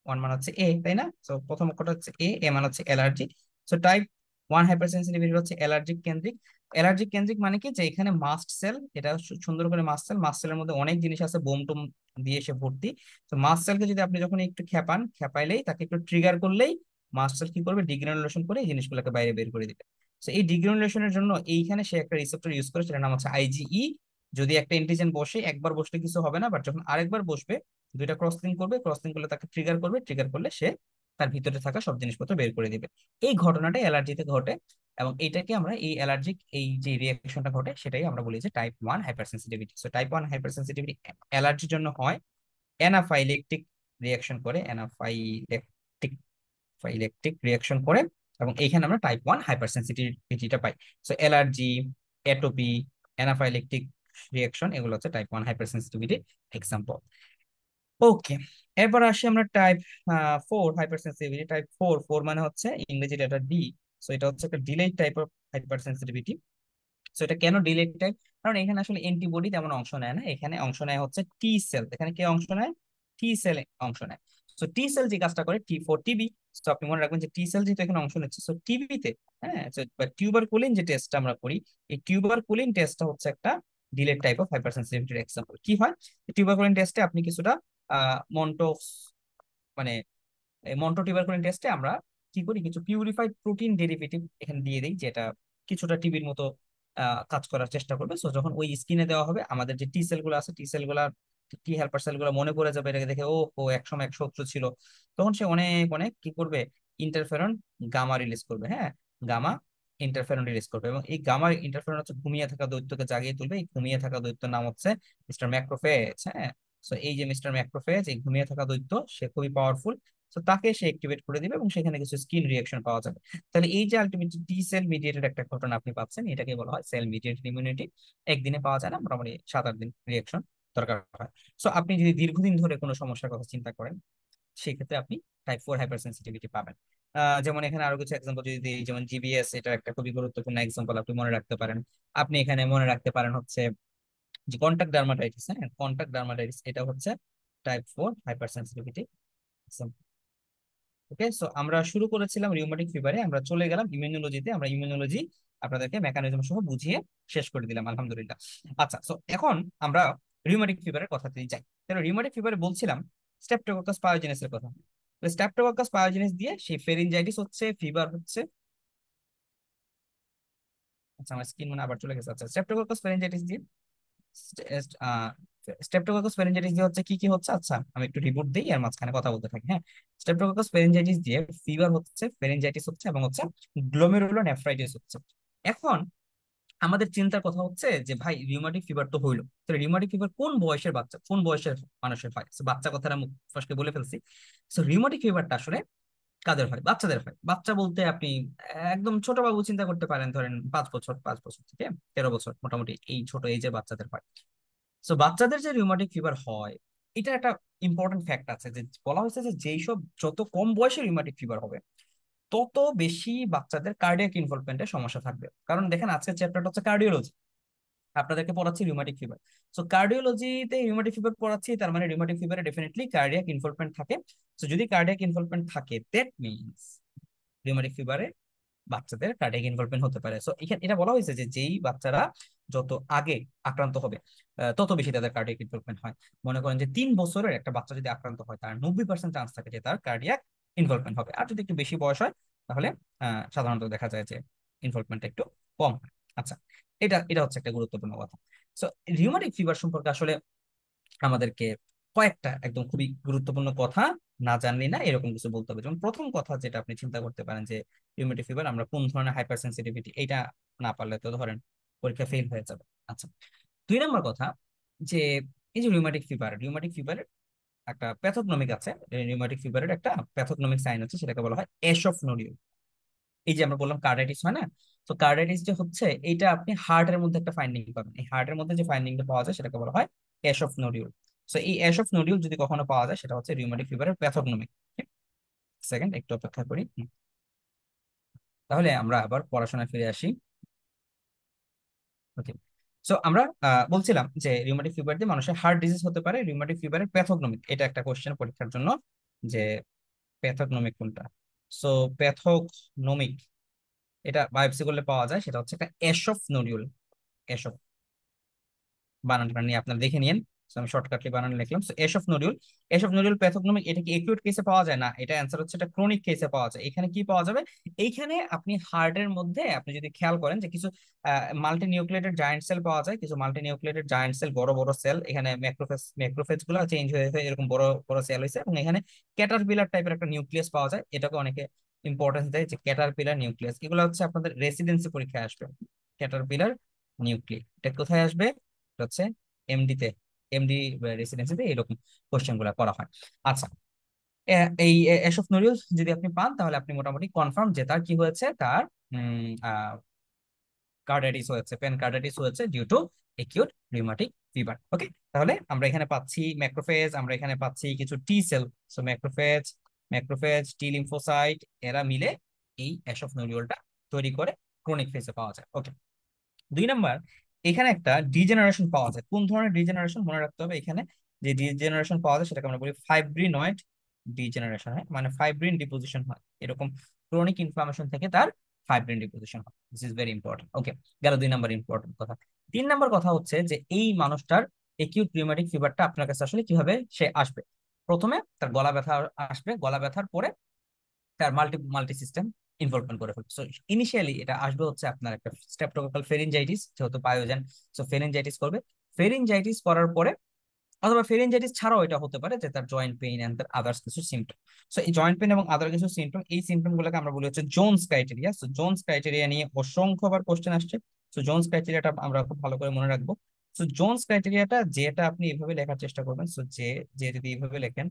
A: ওয়ান মানে হচ্ছে এ, তাই না? তো প্রথম অক্ষরটা হচ্ছে এ, এ মানে হচ্ছে allergy. So type 1 hyper sensitivity হচ্ছে অ্যালার্জিক কেন্দ্রিক। অ্যালার্জিক কেন্দ্রিক মানে কি, যে এখানে মাস্ট সেল, এটা সুন্দর করে মাস্ট সেল, মাস্ট সেলের মধ্যে অনেক জিনিস আছে, বোম টোম দিয়ে এসে ভর্তি। তো মাস্ট সেলকে যদি আপনি যখন একটু খেপান, খেপাইলেই, তাকে একটু ট্রিগার করলেই মাস্ট সেল কি করবে, ডিগ্রানুলেশন করে এই জিনিসগুলোকে বাইরে বের করে দিবে। তো এই ডিগ্রানুলেশনের জন্য এইখানে সে একটা রিসেপ্টর ইউজ করে, সেটার নাম হচ্ছে আইজিই। যদি একটা এন্টিজেন বসে, একবার বসলে কিছু হবে না, বাট যখন আরেকবার বসবে, দুইটা ক্রস লিঙ্ক করবে, ক্রস লিঙ্ক করলে তাকে ট্রিগার করবে, ট্রিগার করলে সে তার ভিতরে থাকা সব জিনিসপত্র বের করে দিবে। এই ঘটনাটা অ্যালার্জিতে ঘটে, এবং এইটাকে আমরা, এই অ্যালার্জিক এই যে রিয়াকশনটা ঘটে, সেটাই আমরা বলি যে type 1 hypersensitivity. So type 1 hypersensitivity অ্যালার্জির জন্য হয়, অ্যানাফাইলেকটিক রিয়াকশন করে, অ্যানাফাইলেকটিক ফাইলেকটিক রিয়াকশন করে, এবং এইখানে আমরা টাইপ 1 হাইপার সেন্সিটিভিটিটা পাই। So allergy, atopy, anaphylactic reaction, এগুলো হচ্ছে type 1 hypersensitivity example. Okay, এরপর আসি আমরা টাইপ 4 হাইপার সেন্সিটিভিটি। টাইপ 4 মানে হচ্ছে ইংরেজি লেটার ডি। সো এটা হচ্ছে একটা delayed type of hyper sensitivity. So এটা কেন ডিলেড টাইপ? কারণ এখানে আসলে অ্যান্টিবডি তেমন অংশ নেয় না, এখানে অংশ নেয় হচ্ছে টি সেল। এখানে কে অংশ নেয়? টি সেল অংশ নেয়। সো টি সেল যে কাজটা করে, টি4 টিবি। তো আপনি মনে রাখবেন যে টি সেল যেহেতু এখানে অংশ নিচ্ছে, সো টিবিতে, হ্যাঁ, টিউবার কুলিন যে টেস্টটা আমরা করি, এই টিউবার কুলিন টেস্টটা হচ্ছে একটা ডিলেড টাইপ অফ হাইপার সেন্সিটিভিটির এক্সাম্পল। কি হয়, টিউবার কুলিন টেস্টে আপনি কিছুটা মন্টোক্স, মানে মন্টো টিউবারকুলিন টেস্টে আমরা কি করি, কিছু পিউরিফাইড প্রোটিন ডেরিভেটিভ এখানে দিয়ে দিই, যেটা কিছুটা টিবির মতো কাজ করার চেষ্টা করবে। সো যখন ওই স্কিনে দেওয়া হবে, আমাদের যে টি সেল গুলো আছে, টি সেল গুলা, টি হেল্পার সেল গুলো মনে পড়ে যাবে এটাকে দেখে, ও ও একসময় এক শত্রু ছিল। তখন সে অনেক অনেক কি করবে, ইন্টারফেরন গামা রিলিজ করবে। হ্যাঁ, গামা ইন্টারফেরন রিলিজ করবে, এবং এই গামা ইন্টারফেরন হচ্ছে ঘুমিয়ে থাকা দৈত্যকে জাগিয়ে তুলবে। এই ঘুমিয়ে থাকা দৈত্যের নাম হচ্ছে মিস্টার ম্যাক্রোফেজ। হ্যাঁ, তো এই যে মিস্টার ম্যাক্রোফেজ, এই ঘুমিয়ে থাকা দৈত্য, সে খুবই পাওয়ারফুল। তো তাকে সে অ্যাক্টিভেট করে দিবে এবং সেখানে কিছু স্কিন রিয়াকশন পাওয়া যাবে। তাহলে এই যে আলটিমেটলি টি সেল মিডিয়েটেড একটা ঘটনা আপনি পাচ্ছেন, এটাকে বলা হয় সেল মিডিয়েটেড ইমিউনিটি। একদিনে পাওয়া যায় না, মোটামুটি 7-8 দিন রিয়াকশন দরকার হয়। সো আপনি যদি দীর্ঘদিন ধরে কোনো সমস্যার কথা চিন্তা করেন, সেক্ষেত্রে আপনি টাইপ 4 হাইপার সেন্সিটিভিটি পাবেন। যেমন এখানে আরো কিছু এক্সাম্পল যদি দিই, যেমন জিবিএস, এটা একটা খুবই গুরুত্বপূর্ণ এক্সাম্পল, আপনি মনে রাখতে পারেন। আপনি এখানে মনে রাখতে পারেন হচ্ছে যে কন্টাক্ট ডার্মাটাইটিস। হ্যাঁ, কন্টাক্ট ডার্মাটাইটিস এটা হচ্ছে টাইপ 4 হাইপার সেন্সিটিভিটি। ওকে, সো আমরা শুরু করেছিলাম রিউমাটিক ফিভারে, আমরা চলে গেলাম ইমিউনোলজিতে। আমরা ইমিউনোলজি আপনাদেরকে মেকানিজম সহ বুঝিয়ে শেষ করে দিলাম, আলহামদুলিল্লাহ। আচ্ছা, সো এখন আমরা রিউমাটিক ফিভারের কথাতে যাই। তাহলে রিউমাটিক ফিভারে বলছিলাম স্ট্রেপ্টোকক্কাস পায়োজেনেসের কথা। স্ট্রেপ্টোকক্কাস পায়োজেনেস দিয়ে সেই ফেরিনজাইটিস হচ্ছে, ফিভার হচ্ছে। আচ্ছা, আমার স্কিন মানে আবার চলে গেছে। আচ্ছা, স্ট্রেপ্টোকক্কাস ফেরিনজাইটিস দিয়ে স্ট্রেপ্টোককাস ফেরিনজাইটিস দিয়ে হচ্ছে কি কি হচ্ছে, আচ্ছা আমি একটু রিপোর্ট দিই আর মাঝখানে কথা বলতে থাকি। হ্যাঁ, স্ট্রেপ্টোককাস ফেরিনজাইটিস দিয়ে ফিভার হচ্ছে, ফেরিনজাইটিস হচ্ছে, এবং হচ্ছে গ্লোমেরুলোনেফ্রাইটিস হচ্ছে। এখন আমাদের চিন্তার কথা হচ্ছে যে ভাই রিউমাটিক ফিভার তো হইলো, তো রিউমাটিক ফিভার কোন বয়সের বাচ্চা, কোন বয়সের মানুষের হয়? So, বাচ্চা কথাটা মুখ ফসকে বলে ফেলছি। সো রিউমাটিক ফিভারটা আসলে কাদের হয়? বাচ্চাদের হয়। বাচ্চা বলতে আপনি একদম ছোট বাবু চিন্তা করতে পারেন, ধরেন 5 বছর, 5 বছর থেকে 13 বছর, মোটামুটি এই ছোট এজে বাচ্চাদের হয়। সো বাচ্চাদের যে রিউমাটিক ফিভার হয়, এটা একটা ইম্পর্টেন্ট ফ্যাক্ট আছে যে বলা হয়েছে যে যেই সব যত কম বয়সে রিউমাটিক ফিভার হবে, তত বেশি বাচ্চাদের কার্ডিয়াক ইনভলভমেন্টের সমস্যা থাকবে। কারণ দেখেন, আজকের চ্যাপ্টারটা হচ্ছে কার্ডিওলজি, আপনাদেরকে পড়াচ্ছি রিউমাটিক ফিভার। সো কার্ডিওলজিতে রিউমাটিক ফিভার পড়াচ্ছি, তার মানে রিউমাটিক ফিভারে ডেফিনেটলি কার্ডিয়াক ইনভলভমেন্ট থাকে। সো যদি কার্ডিয়াক ইনভলভমেন্ট থাকে, দ্যাট মিনস রিউমাটিক ফিভারে বাচ্চাদের কার্ডিয়াক ইনভলভমেন্ট হতে পারে। সো এখানে এটা বলা হয়েছে যে যেই বাচ্চারা যত আগে আক্রান্ত হবে, তত বেশি তাদের কার্ডিয়াক ইনভলভমেন্ট হয়। মনে করেন যে 3 বছরের একটা বাচ্চা যদি আক্রান্ত হয়, তার 90% চান্স থাকে যে তার কার্ডিয়াক ইনভলভমেন্ট হবে। আর যদি একটু বেশি বয়স হয়, তাহলে সাধারণত দেখা যায় যে ইনভলভমেন্ট একটু কম হয়। আচ্ছা, এটা এটা হচ্ছে একটা গুরুত্বপূর্ণ কথা। সো রিউমাটিক ফিভার সম্পর্কে আসলে আমাদেরকে কয়েকটা একদম খুবই গুরুত্বপূর্ণ কথা না জানলে না, এরকম কিছু বলতে হবে। যেমন প্রথম কথা যেটা আপনি চিন্তা করতে পারেন যে রিউমেটিক ফিভার আমরা কোন ধরনের হাইপার সেন্সিটিভিটি, এটা না পারলে তো ধরেন পরীক্ষা ফেল হয়ে যাবে। আচ্ছা, 2 নম্বর কথা, যে এই যে রিউমেটিক ফিভারের একটা প্যাথোগনমিক আছে। রিউমেটিক ফিভারের একটা প্যাথোগনমিক সাইন আছে, সেটাকে বলা হয় অ্যাশ অফ নোডিউল। এই যে আমরা বললাম কার্ডাইটিস হয় না, তো কার্ডাইটিস যে হচ্ছে, এটা আপনি হার্টের মধ্যে একটা ফাইন্ডিং পাবেন। এই হার্টের মধ্যে যে ফাইন্ডিংটা পাওয়া যায়, সেটাকে বলা হয় অ্যাশ অফ নোডিউল। সো এই অ্যাশ অফ নোডিউল যদি কখনো পাওয়া যায়, সেটা হচ্ছে রিউমেটিক ফিভারের প্যাথোগনমিক। সেকেন্ড, একটু অপেক্ষা করি। তাহলে আমরা আবার পড়াশোনায় ফিরে আসি। ওকে, সো আমরা বলছিলাম যে রিউমেটিক ফিভার দিয়ে মানুষের হার্ট ডিজিজ হতে পারে। রিউমেটিক ফিভারের প্যাথোগনমিক, এটা একটা কোশ্চেন পরীক্ষার জন্য, যে প্যাথোগনমিক কোনটা। সো প্যাথোগনমিক, এটা বায়োপসি করলে পাওয়া যায়, সেটা হচ্ছে একটা ash of nodule. Ash of, বানানটা নিয়ে আপনারা দেখে নিন। So, আমি শর্টকাটলি বানান লিখলাম। সো এসব নোডিউল, এসব নোডিউল প্যাথোগনমিক, এটা কি একিউট কেসে পাওয়া যায়? না, এটা অ্যান্সার হচ্ছে এটা ক্রনিক কেসে পাওয়া যায়। এখানে কি পাওয়া যাবে? এইখানে আপনি হার্টের মধ্যে আপনি যদি খেয়াল করেন যে কিছু মাল্টি নিউক্লিয়েটেড জায়ান্ট সেল পাওয়া যায়, কিছু মাল্টি নিউক্লিয়েটেড জায়ান্ট সেল, বড় বড় সেল। এখানে ম্যাক্রোফেজ গুলো চেঞ্জ হয়ে হয়ে এরকম বড় বড় সেল হয়েছে, এবং এখানে ক্যাটারপিলার টাইপের একটা নিউক্লিয়াস পাওয়া যায়। এটাকে অনেকে ইম্পর্টেন্স দেয় যে ক্যাটারপিলার নিউক্লিয়াস। এগুলো হচ্ছে আপনাদের রেসিডেন্সি পরীক্ষায় আসবে। ক্যাটারপিলার নিউক্লিয়াস এটা কোথায় আসবে? এটা হচ্ছে এমডি তে, এমডি রেসিডেন্সিতে এরকম কোশ্চেন গুলো করা হয়। আচ্ছা, এই এসব নোডিউলস যদি আপনি পান, তাহলে আপনি মোটামুটি কনফার্ম যে তার কি হয়েছে, তার কার্ডাইটিস হয়েছে, পেনকার্ডাইটিস হয়েছে due to acute rheumatic fever. Okay, তাহলে আমরা এখানে পাচ্ছি ম্যাক্রোফেজ, আমরা এখানে পাচ্ছি কিছু T cell. So macrophage T lymphocyte, এরা মিলে এই অ্যাশ অফ নোডিউলটা তৈরি করে ক্রনিক ফেজে পাওয়া যায়। ওকে, 2 নাম্বার, এখানে একটা ডিজেনারেশন পাওয়া যায়। কোন ধরনের ডিজেনারেশন মনে রাখতে হবে? এখানে যে ডিজেনারেশন পাওয়া যায়, সেটাকে আমরা বলি ফাইব্রিনয়েড ডিজেনারেশন। হ্যাঁ, মানে ফাইব্রিন ডিপোজিশন হয় এরকম, ক্রনিক ইনফ্লামেশন থেকে তার ফাইব্রিন ডিপোজিশন হয়। This is very important. Okay, গেল 2 নাম্বার ইম্পর্টেন্ট কথা। 3 নাম্বার কথা হচ্ছে যে এই মানুষটার একিউট রিউমাটিক ফিভারটা আপনার কাছে আসলে কিভাবে সে আসবে? প্রথমে তার গলা ব্যথা আসবে, গলা ব্যথার পরে তার মাল্টি মাল্টি সিস্টেম ইনভলভমেন্ট করে ফেলবে। সো ইনিশিয়ালি এটা আসবে হচ্ছে আপনার একটা স্ট্রেপ্টোকক্কাল ফেরিনজাইটিস, যেহেতু পায়োজেন। সো ফেরিনজাইটিস করবে, ফেরিনজাইটিস করার পরে অথবা ফেরিনজাইটিস ছাড়াও এটা হতে পারে যে তার জয়েন্ট পেইন এন্ড তার আদার্স কিছু সিমটম। সো এই জয়েন্ট পেইন এবং আদার কিছু সিমটম, এই সিমটম গুলোকে আমরা বলি হচ্ছে Jones criteria. So Jones criteria নিয়ে অসংখ্যবার কোশ্চেন আসছে। সো জোনস ক্রাইটেরিয়াটা আমরা খুব ভালো করে মনে রাখবো। সো জোনস ক্রাইটেরিয়াটা যেটা আপনি এইভাবে লেখার চেষ্টা করবেন, সো যে যে যদি এইভাবে লেখেন,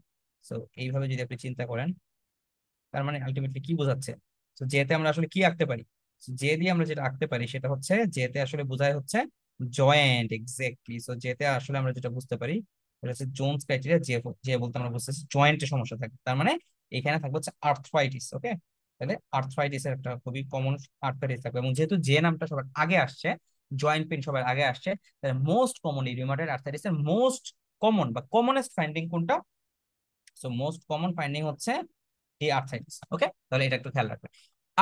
A: সো এইভাবে যদি আপনি চিন্তা করেন, তার মানে আলটিমেটলি কি বোঝাচ্ছে? তো যেতে আমরা আসলে কি আঁকতে পারি? So, যে দিয়ে আমরা যেটা আঁকতে পারি সেটা হচ্ছে, যেতে আসলে বোঝায় হচ্ছে জয়েন্ট, এক্স্যাক্টলি। সো যেতে আসলে আমরা যেটা বুঝতে পারি এটা হচ্ছে জোনস ক্রাইটেরিয়া। যে যে বলতে আমরা বুঝতেছি জয়েন্টের সমস্যা থাকে, তার মানে এখানে থাকবে হচ্ছে আর্থ্রাইটিস। ওকে, তাহলে আর্থ্রাইটিস এর একটা খুবই কমন আর্থ্রাইটিস থাকবে, এবং যেহেতু যে নামটা সবার আগে আসছে, জয়েন্ট পেন সবার আগে আসছে, তাহলে মোস্ট কমনলি রিউমাটয়েড আর্থ্রাইটিস এর মোস্ট কমন বা কমনেস্ট ফাইন্ডিং কোনটা? সো মোস্ট কমন ফাইন্ডিং হচ্ছে এই আর্থাইটিস। ওকে, তাহলে এটা একটু খেয়াল রাখবেন।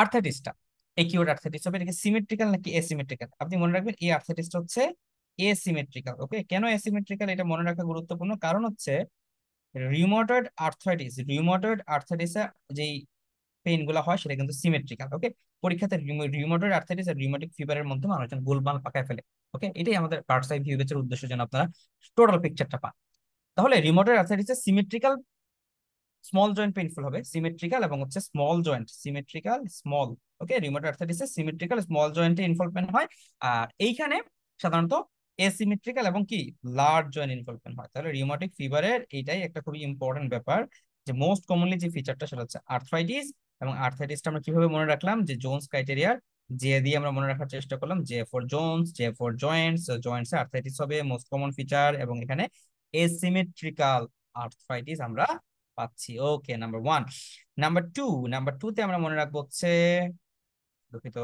A: আর্থাইটিসটা একিউট আর্থাইটিস হবে, এটা কি সিমেট্রিক্যাল নাকি এসিমেট্রিক্যাল? আপনি মনে রাখবেন এই আর্থাইটিসটা হচ্ছে এসিমেট্রিক্যাল। ওকে, কেন এসিমেট্রিক্যাল এটা মনে রাখা গুরুত্বপূর্ণ, কারণ হচ্ছে রিউমাটয়েড আর্থাইটিসে যেই পেইন গুলো হয় সেটা কিন্তু সিমেট্রিক্যাল। ওকে, পরীক্ষাতে রিউমাটয়েড আর্থাইটিস আর রিউমাটিক ফিভারের মধ্যে মানুষজন গোলমাল পাকায় ফেলে। ওকে, এটাই আমাদের বার্ডস আই ভিউ এর উদ্দেশ্য, যেন আপনারা টোটাল পিকচারটা পান। তাহলে রিউমাটয়েড আর্থাইটিসে সিমেট্রিক্যাল স্মল জয়েন্ট পেইনফুল হবে, সিমেট্রিক্যাল এবং হচ্ছে small joint, symmetrical small. Okay, rheumatoid আর্থ্রাইটিসে সিমেট্রিক্যাল স্মল জয়েন্টে ইনভলভমেন্ট হয়, আর এইখানে সাধারণত এসিমেট্রিক্যাল এবং কি লার্জ জয়েন্ট ইনভলভমেন্ট হয়। তাহলে রিউমাটিক ফিভারের এইটাই একটা খুবই ইম্পর্টেন্ট ব্যাপার, যে মোস্ট কমনলি যে ফিচারটা সেটা হচ্ছে আর্থ্রাইটিস। এবং আর্থ্রাইটিসটা আমরা কিভাবে মনে রাখলাম, যে জোনস ক্রাইটেরিয়ার যে দিয়ে আমরা মনে রাখার চেষ্টা করলাম, যে ফর জোনস, যে ফর জয়েন্টস, জয়েন্টসে আর্থ্রাইটিস হবে মোস্ট কমন ফিচার, এবং এখানে এসিমেট্রিক্যাল আর্থ্রাইটিস আমরা পাচ্ছি। ওকে, নাম্বার ওয়ান। নাম্বার টু তে আমরা মনে রাখবো হচ্ছে, দুঃখিত,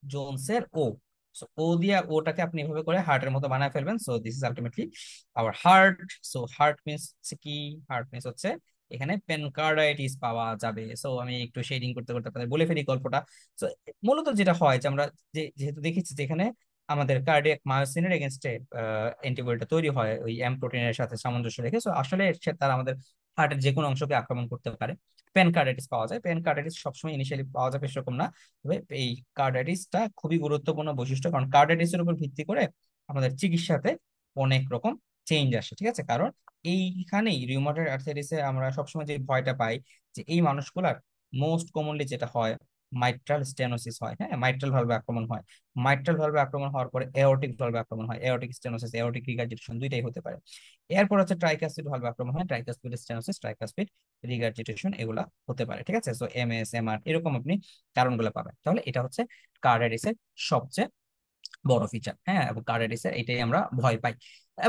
A: জোনসের ও। সো ও দিয়া ওটাকে আপনি এভাবে করে হার্টের মতো বানায় ফেলবেন। So this is ultimately hour heart. So heart means কি? হার্ট মিন্স হচ্ছে এখানে পেনকার্ডাইটিস পাওয়া যাবে। সো আমি একটু শেডিং করতে করতে আপনাদের বলে ফেলি গল্পটা। সো মূলত যেটা হয় যে আমরা যেহেতু দেখেছি যে এখানে আমাদের কার্ডিয়াক মায়োসিনের এগেনস্টে অ্যান্টিবডিটা তৈরি হয় ওই এম প্রোটিনের সাথে সামঞ্জস্য রেখে। সো আসলে তারা আমাদের হার্টের যে কোনো অংশকে আক্রমণ করতে পারে। পেনকার্ডাইটিস পাওয়া যায়, পেনকার্ডাইটিস সবসময় ইনিশিয়ালি পাওয়া যাবে সেরকম না, তবে এই কার্ডাইটিসটা খুবই গুরুত্বপূর্ণ বৈশিষ্ট্য, কারণ কার্ডাইটিসের উপর ভিত্তি করে আমাদের চিকিৎসাতে অনেক রকম চেঞ্জ আসে। ঠিক আছে, কারণ এইখানেই রিউমাটয়েড আর্থ্রাইটিসে আমরা সবসময় যে ভয়টা পাই, যে এই মানুষগুলার মোস্ট কমনলি যেটা হয় মাইট্রাল স্টেনোসিস হয়। হ্যাঁ, মাইট্রাল ভালভে আক্রমণ হয়। মাইট্রাল ভালভে আক্রমণ হওয়ার পরে এওরটিক ভালভে আক্রমণ হয়, এওরটিক স্টেনোসিস, এওরটিক রিগার্জিটেশন দুইটাই হতে পারে। এরপর হচ্ছে ট্রাইকাসপিড ভালভে আক্রমণ হয়, ট্রাইকাসপিড স্টেনোসিস, ট্রাইকাসপিড রিগার্জিটেশন এগুলা হতে পারে। ঠিক আছে, সো এমএস এমআর এরকম আপনি কারণগুলো পাবেন। তাহলে এটা হচ্ছে কার্ডিয়াটিসের সবচেয়ে বড় ফিচার। হ্যাঁ, এবং কার্ডিয়াটিসের এটাই আমরা ভয় পাই।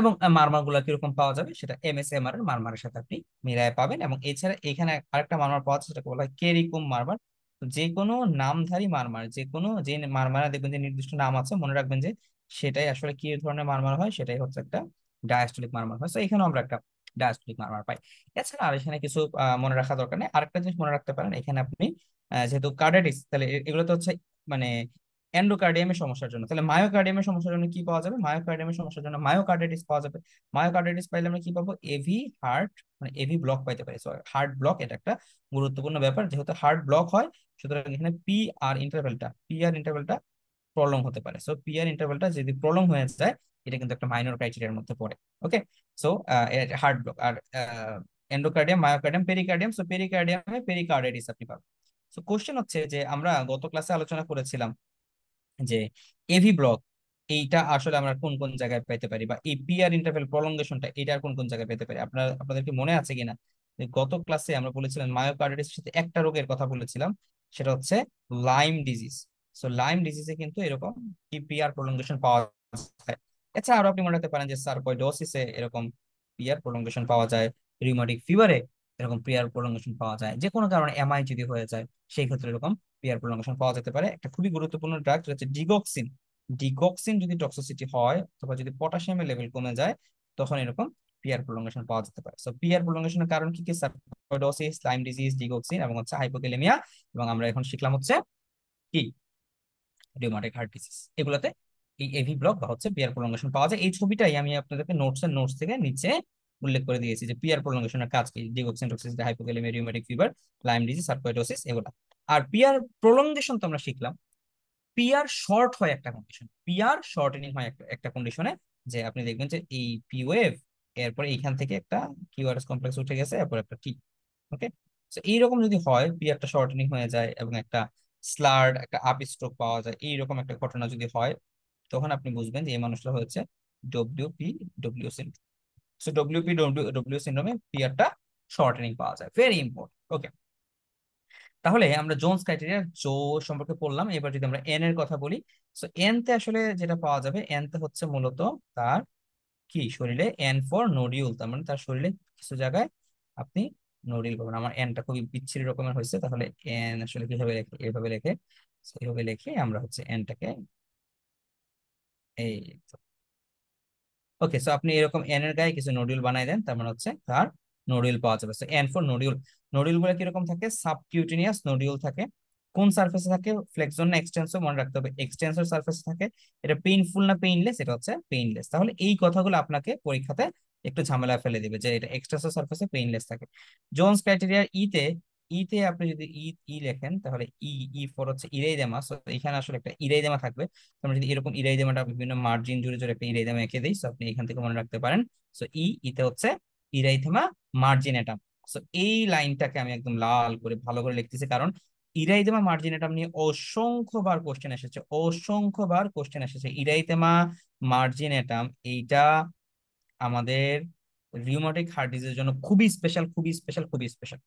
A: এবং মারমার গুলা কিরকম পাওয়া যাবে সেটা এমএসএমআর এর মারমারের সাথে আপনি মিলায় পাবেন। এবং এছাড়া এখানে আরেকটা মারমার পাওয়া যাচ্ছে সেটাকে বলা হয় কেরিকুম মারমার। তো যে কোনো নামধারী মারমার, যে কোনো যে মারমারা দেখবেন যে নির্দিষ্ট নাম আছে, মনে রাখবেন যে সেটাই আসলে কি ধরনের মারমার হয়, সেটাই হচ্ছে একটা ডায়াস্টলিক মারমার হয়। তো এখানেও আমরা একটা ডায়াস্টলিক মারমার পাই। এছাড়া আর এখানে কিছু মনে রাখা দরকার নেই। আরেকটা জিনিস মনে রাখতে পারেন, এখানে আপনি যেহেতু কার্ডিয়াটিস, তাহলে এগুলো তো হচ্ছে মানে এন্ডোকার্ডিয়ামের সমস্যার জন্য, তাহলে মায়োকার্ডিয়ামের সমস্যার জন্য কি পাওয়া যাবে? মায়োকার্ডিয়ামের সমস্যার জন্য মায়োকার্ডিটিস পাওয়া যাবে। মায়োকার্ডিটিস পাইলে আমরা কি পাবো? এভি হার্ট, মানে এভি ব্লক পাইতে পারি। সো হার্ট ব্লক এটা একটা গুরুত্বপূর্ণ ব্যাপার, যেহেতু হার্ট ব্লক হয় সুতরাং এখানে পি আর ইন্টারভেলটা প্রলং হতে পারে। সো পি আর ইন্টারভেলটা যদি প্রলং হয়ে যায়, এটা কিন্তু একটা মাইনর ক্রাইটেরিয়ার মধ্যে পড়ে। ওকে, সো হার্ট ব্লক আর এন্ডোকার্ডিয়াম, মায়োকার্ডিয়াম, পেরিকার্ডিয়াম। সো পেরিকার্ডিয়ামে পেরিকার্ডিটিস আপনি পাবেন। সো কোশ্চেন হচ্ছে যে আমরা গত ক্লাসে আলোচনা করেছিলাম যে এভি ব্লক এইটা আসলে আমরা কোন কোন জায়গায় পেতে পারি, বা এই পিআর ইন্টারভেল প্রলঙ্গেশনটা এটা কোন কোন জায়গায় পেতে পারি। আপনাদের কি মনে আছে কিনা যে গত ক্লাসে আমরা বলেছিলাম মায়োকার্ডিটিসের সাথে একটা রোগের কথা বলেছিলাম, সেটা হচ্ছে লাইম ডিজিজ। সো লাইম ডিজিজে কিন্তু এরকম পিআর প্রলঙ্গেশন পাওয়া যায়। এছাড়া আরো আপনি মনে রাখতে পারেন যে সার্কোইডোসিসে এরকম পিআর প্রলঙ্গেশন পাওয়া যায়, রিউমাটিক ফিভারে এরকম পিআর প্রলঙ্গেশন পাওয়া যায়, যে কোনো কারণে এমআই যদি হয়ে যায় সেই ক্ষেত্রে এরকম পিআর প্রলঙ্গেশন পাওয়া যেতে পারে। একটা খুবই গুরুত্বপূর্ণ ড্রাগ হচ্ছে ডিগক্সিন। ডিগক্সিন যদি টক্সিসিটি হয় অথবা যদি পটাশিয়ামের লেভেল কমে যায়, তখন এরকম পিআর প্রলঙ্গেশন পাওয়া যেতে পারে। সো পিআর প্রলঙ্গেশনের কারণ কি কি? সার্কোইডোসিস, লাইম ডিজিজ, ডিগক্সিন এবং হচ্ছে হাইপোক্যালেমিয়া। এবং আমরা এখন শিখলাম হচ্ছে কি রিউমাটিক হার্ট ডিজিজ। এগুলোতে এই এভি ব্লক বা হচ্ছে পিআর প্রলঙ্গেশন পাওয়া যায়। এই ছবিটাই আমি আপনাদেরকে নোটস থেকে নিচে উল্লেখ করে দিয়েছি যে পিআর প্রলঙ্গেশনের কাজ কি, digoxin, toxicity, hypokalaemia, rheumatic fever, Lyme disease, sarcoidosis এগুলা। আর পিআর প্রলঙ্গেশন তো আমরা শিখলাম। পিআর শর্ট হয় একটা কন্ডিশন, পিআর শর্টেনিং হয় একটা কন্ডিশনে, যে আপনি দেখবেন যে এই পি ওয়েভ, এরপরে এইখান থেকে একটা কিউআরএস কমপ্লেক্স উঠে গেছে, এরপর একটা টি। ওকে, তো এইরকম যদি হয়, পি একটা শর্টেনিং হয়ে যায় এবং একটা স্লার্ড, একটা আপ স্ট্রোক পাওয়া যায়, এইরকম একটা ঘটনা যদি হয়, তখন আপনি বুঝবেন যে এই মানুষটা হচ্ছে WP W syndrome. So WP W সিন্ড্রোমে পি একটা শর্টেনিং পাওয়া যায়, ভেরি ইম্পর্টেন্ট। ওকে, তাহলে আমরা জোনস ক্রাইটেরিয়া জো সম্পর্কে পড়লাম। এবার যদি আমরা এন এর কথা বলি, সো এন তে আসলে যেটা পাওয়া যাবে, এন তে হচ্ছে মূলত তার কি শরীরে এন ফর নোডিউল, তার মানে তার শরীরে কিছু জায়গায় আপনি নোডিউল পাবেন। আমার এনটা খুবই বিচ্ছিরি রকমের হয়েছে, তাহলে এন আসলে কিভাবে লেখে, এইভাবে লেখে। So, এইভাবে লিখে আমরা হচ্ছে এনটাকে এই, ওকে, সো আপনি এরকম এন এর গায়ে কিছু নোডিউল বানাই দেন, তার মানে হচ্ছে তার নোডিউল পাওয়া যাবে। So N for nodule. Nodule গুলো কিরকম থাকে? সাবকিউটেনিয়াস নোডিউল থাকে। কোন সারফেসে থাকে? ফ্লেক্সর না এক্সটেন্সর? মনে রাখতে হবে এক্সটেন্সর সারফেসে থাকে। এটা পেইনফুল না পেইনলেস? এটা হচ্ছে পেইনলেস। তাহলে এই কথাগুলো আপনাকে পরীক্ষাতে একটু ঝামেলা ফেলে দিবে যে এটা এক্সটেন্সর সারফেসে পেইনলেস থাকে। জোনস ক্রাইটেরিয়ার ইতে, ইতে আপনি যদি ই ই লেখেন, তাহলে ই, ই ফর হচ্ছে ইরেইদেমা। সো এখানে আসলে একটা ইরেইদেমা থাকবে। আমরা যদি এরকম ইরাইদেমাটা বিভিন্ন মার্জিন জুড়ে জুড়ে একটা ইরাইদেমা এঁকে দিই, সো আপনি এখান থেকে মনে রাখতে পারেন। সো ই, ইতে হচ্ছে ইরাইথেমা মার্জিনেটাম। সো এই লাইনটাকে আমি একদম লাল করে ভালো করে লিখতেছি, কারণ ইরাইথেমা মার্জিনেটাম নিয়ে অসংখ্যবার কোশ্চেন এসেছে, অসংখ্যবার কোশ্চেন এসেছে। ইরাইথেমা মার্জিনেটাম এইটা আমাদের রিউমাটিক হার্ট ডিজিজের জন্য খুবই স্পেশাল, খুবই স্পেশাল, খুবই স্পেশাল।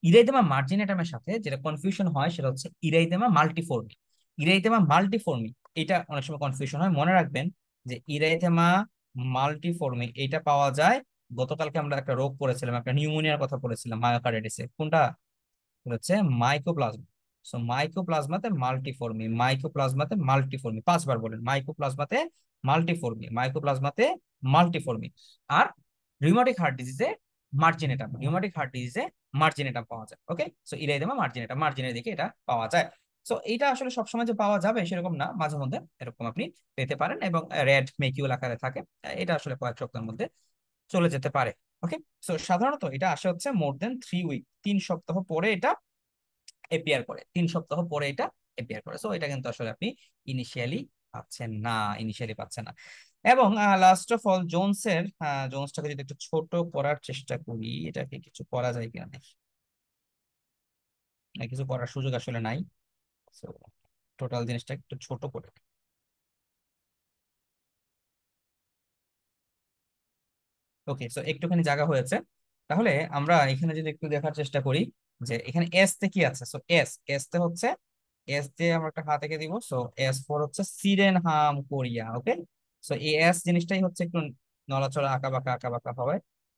A: ইরাইদেমা মার্জিনেটামের সাথে যেটা কনফিউশন হয় সেটা হচ্ছে ইরাইদেমা মাল্টিফর্মি। ইরাইদেমা মাল্টিফর্মি এটা অনেক সময় কনফিউশন হয়, মনে রাখবেন যে ইরাইদেমা মাল্টিফর্মি এটা পাওয়া যায়। গতকালকে আমরা একটা রোগ পড়েছিলাম, একটা নিউমোনিয়ার কথা পড়েছিলাম মায়োকার্ডিটিসে, কোনটা? এটা হচ্ছে মাইকোপ্লাজমা। সো মাইকোপ্লাজমাতে মাল্টিফর্মি, মাইকোপ্লাজমাতে মাল্টিফর্মি, 5বার বলেন, মাইকোপ্লাজমাতে মাল্টিফর্মি, মাইকোপ্লাজমাতে মাল্টিফর্মি। আর রিউমাটিক হার্ট ডিজিজে মার্জিনেটাম, রিউমাটিক হার্ট ডিজিজে মার্জিনেটাম পাওয়া যায়। ওকে, সো ইরাইদেমা মার্জিনেটাম, মার্জিনের দিকে এটা পাওয়া যায়। সো এইটা আসলে সবসময় যে পাওয়া যাবে সেরকম না, মাঝে মধ্যে এরকম আপনি পেতে পারেন, এবং রেড মেকিউল আকারে থাকে। এটা আসলে কয়েক সপ্তাহের মধ্যে চলে যেতে পারে। ওকে, সো সাধারণত এটা আসে হচ্ছে মোর দেন 3 উইক, 3 সপ্তাহ পরে এটা এপিয়ার করে, 3 সপ্তাহ পরে এটা এপিয়ার করে। সো এটা কিন্তু আসলে আপনি ইনিশিয়ালি পাচ্ছেন না, ইনিশিয়ালি পাচ্ছেন না। এবং লাস্ট অফ অল জোনসের, জোনসটাকে যদি একটু ছোট করার চেষ্টা করি, এটাকে কিছু করা যায় কিনা দেখি। না, কিছু করার সুযোগ আসলে নাই। সো টোটাল জিনিসটা একটু ছোট করে, ওকে, সো একটুখানি জায়গা হয়েছে। তাহলে আমরা এখানে যদি একটু দেখার চেষ্টা করি যে এখানে এস তে কি আছে। সো এস, এস তে হচ্ছে, এস দিয়ে আমরা একটা হাত এঁকে দিব। সো এস ফর হচ্ছে সিরেনহাম কোরিয়া। ওকে, সো এই এস জিনিসটাই হচ্ছে একটু নড়াচড়া, আঁকা বাঁকা, আঁকা বাঁকা হবে।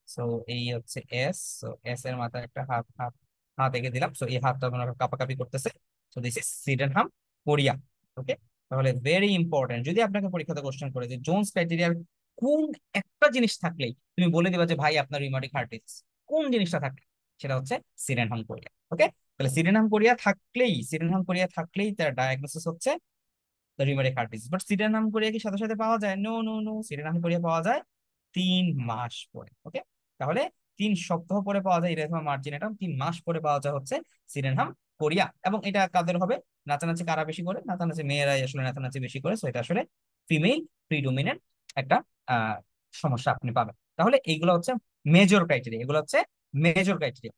A: সো এই হচ্ছে এস। সো এস এর মাথায় একটা হাত, হাত, হাত এঁকে দিলাম। সো এই হাতটা আপনার কাঁপাকাঁপি করতেছে। So this is Sydenham chorea. Okay, তাহলে ভেরি ইম্পর্টেন্ট, যদি আপনাকে পরীক্ষাতে কোশ্চেন করে যে জোনস ক্রাইটেরিয়ার কোন একটা জিনিস থাকলেই তুমি বলে দিবা যে ভাই আপনার রিউমাটিক হার্ট ডিজিজ, কোন জিনিসটা থাকলে সেটা হচ্ছে সিরেনহাম কোরিয়া। ওকে, তাহলে সিডেনহাম কোরিয়া থাকলেই, সিডেনহাম কোরিয়া থাকলেই তার ডায়াগনোসিস হচ্ছে rheumatic heart disease. But Sydenham chorea কি সাথে সাথে পাওয়া যায়? No, no, no, Sydenham chorea পাওয়া যায় 3 মাস পরে। ওকে, তাহলে 3 সপ্তাহ পরে পাওয়া যায় ইরেথমা মার্জিনেটাম, 3 মাস পরে পাওয়া যায় হচ্ছে সিডেনহাম কোরিয়া। এবং এটা কাদের হবে? নাচানাচি কারা বেশি করে? নাচানাচি মেয়েরাই আসলে নাচানাচি বেশি করে। সো এটা আসলে ফিমেল প্রিডোমিনেন্ট একটা আহ সমস্যা আপনি পাবেন। তাহলে এইগুলো হচ্ছে মেজর ক্রাইটেরিয়া, এগুলো হচ্ছে মেজর ক্রাইটেরিয়া।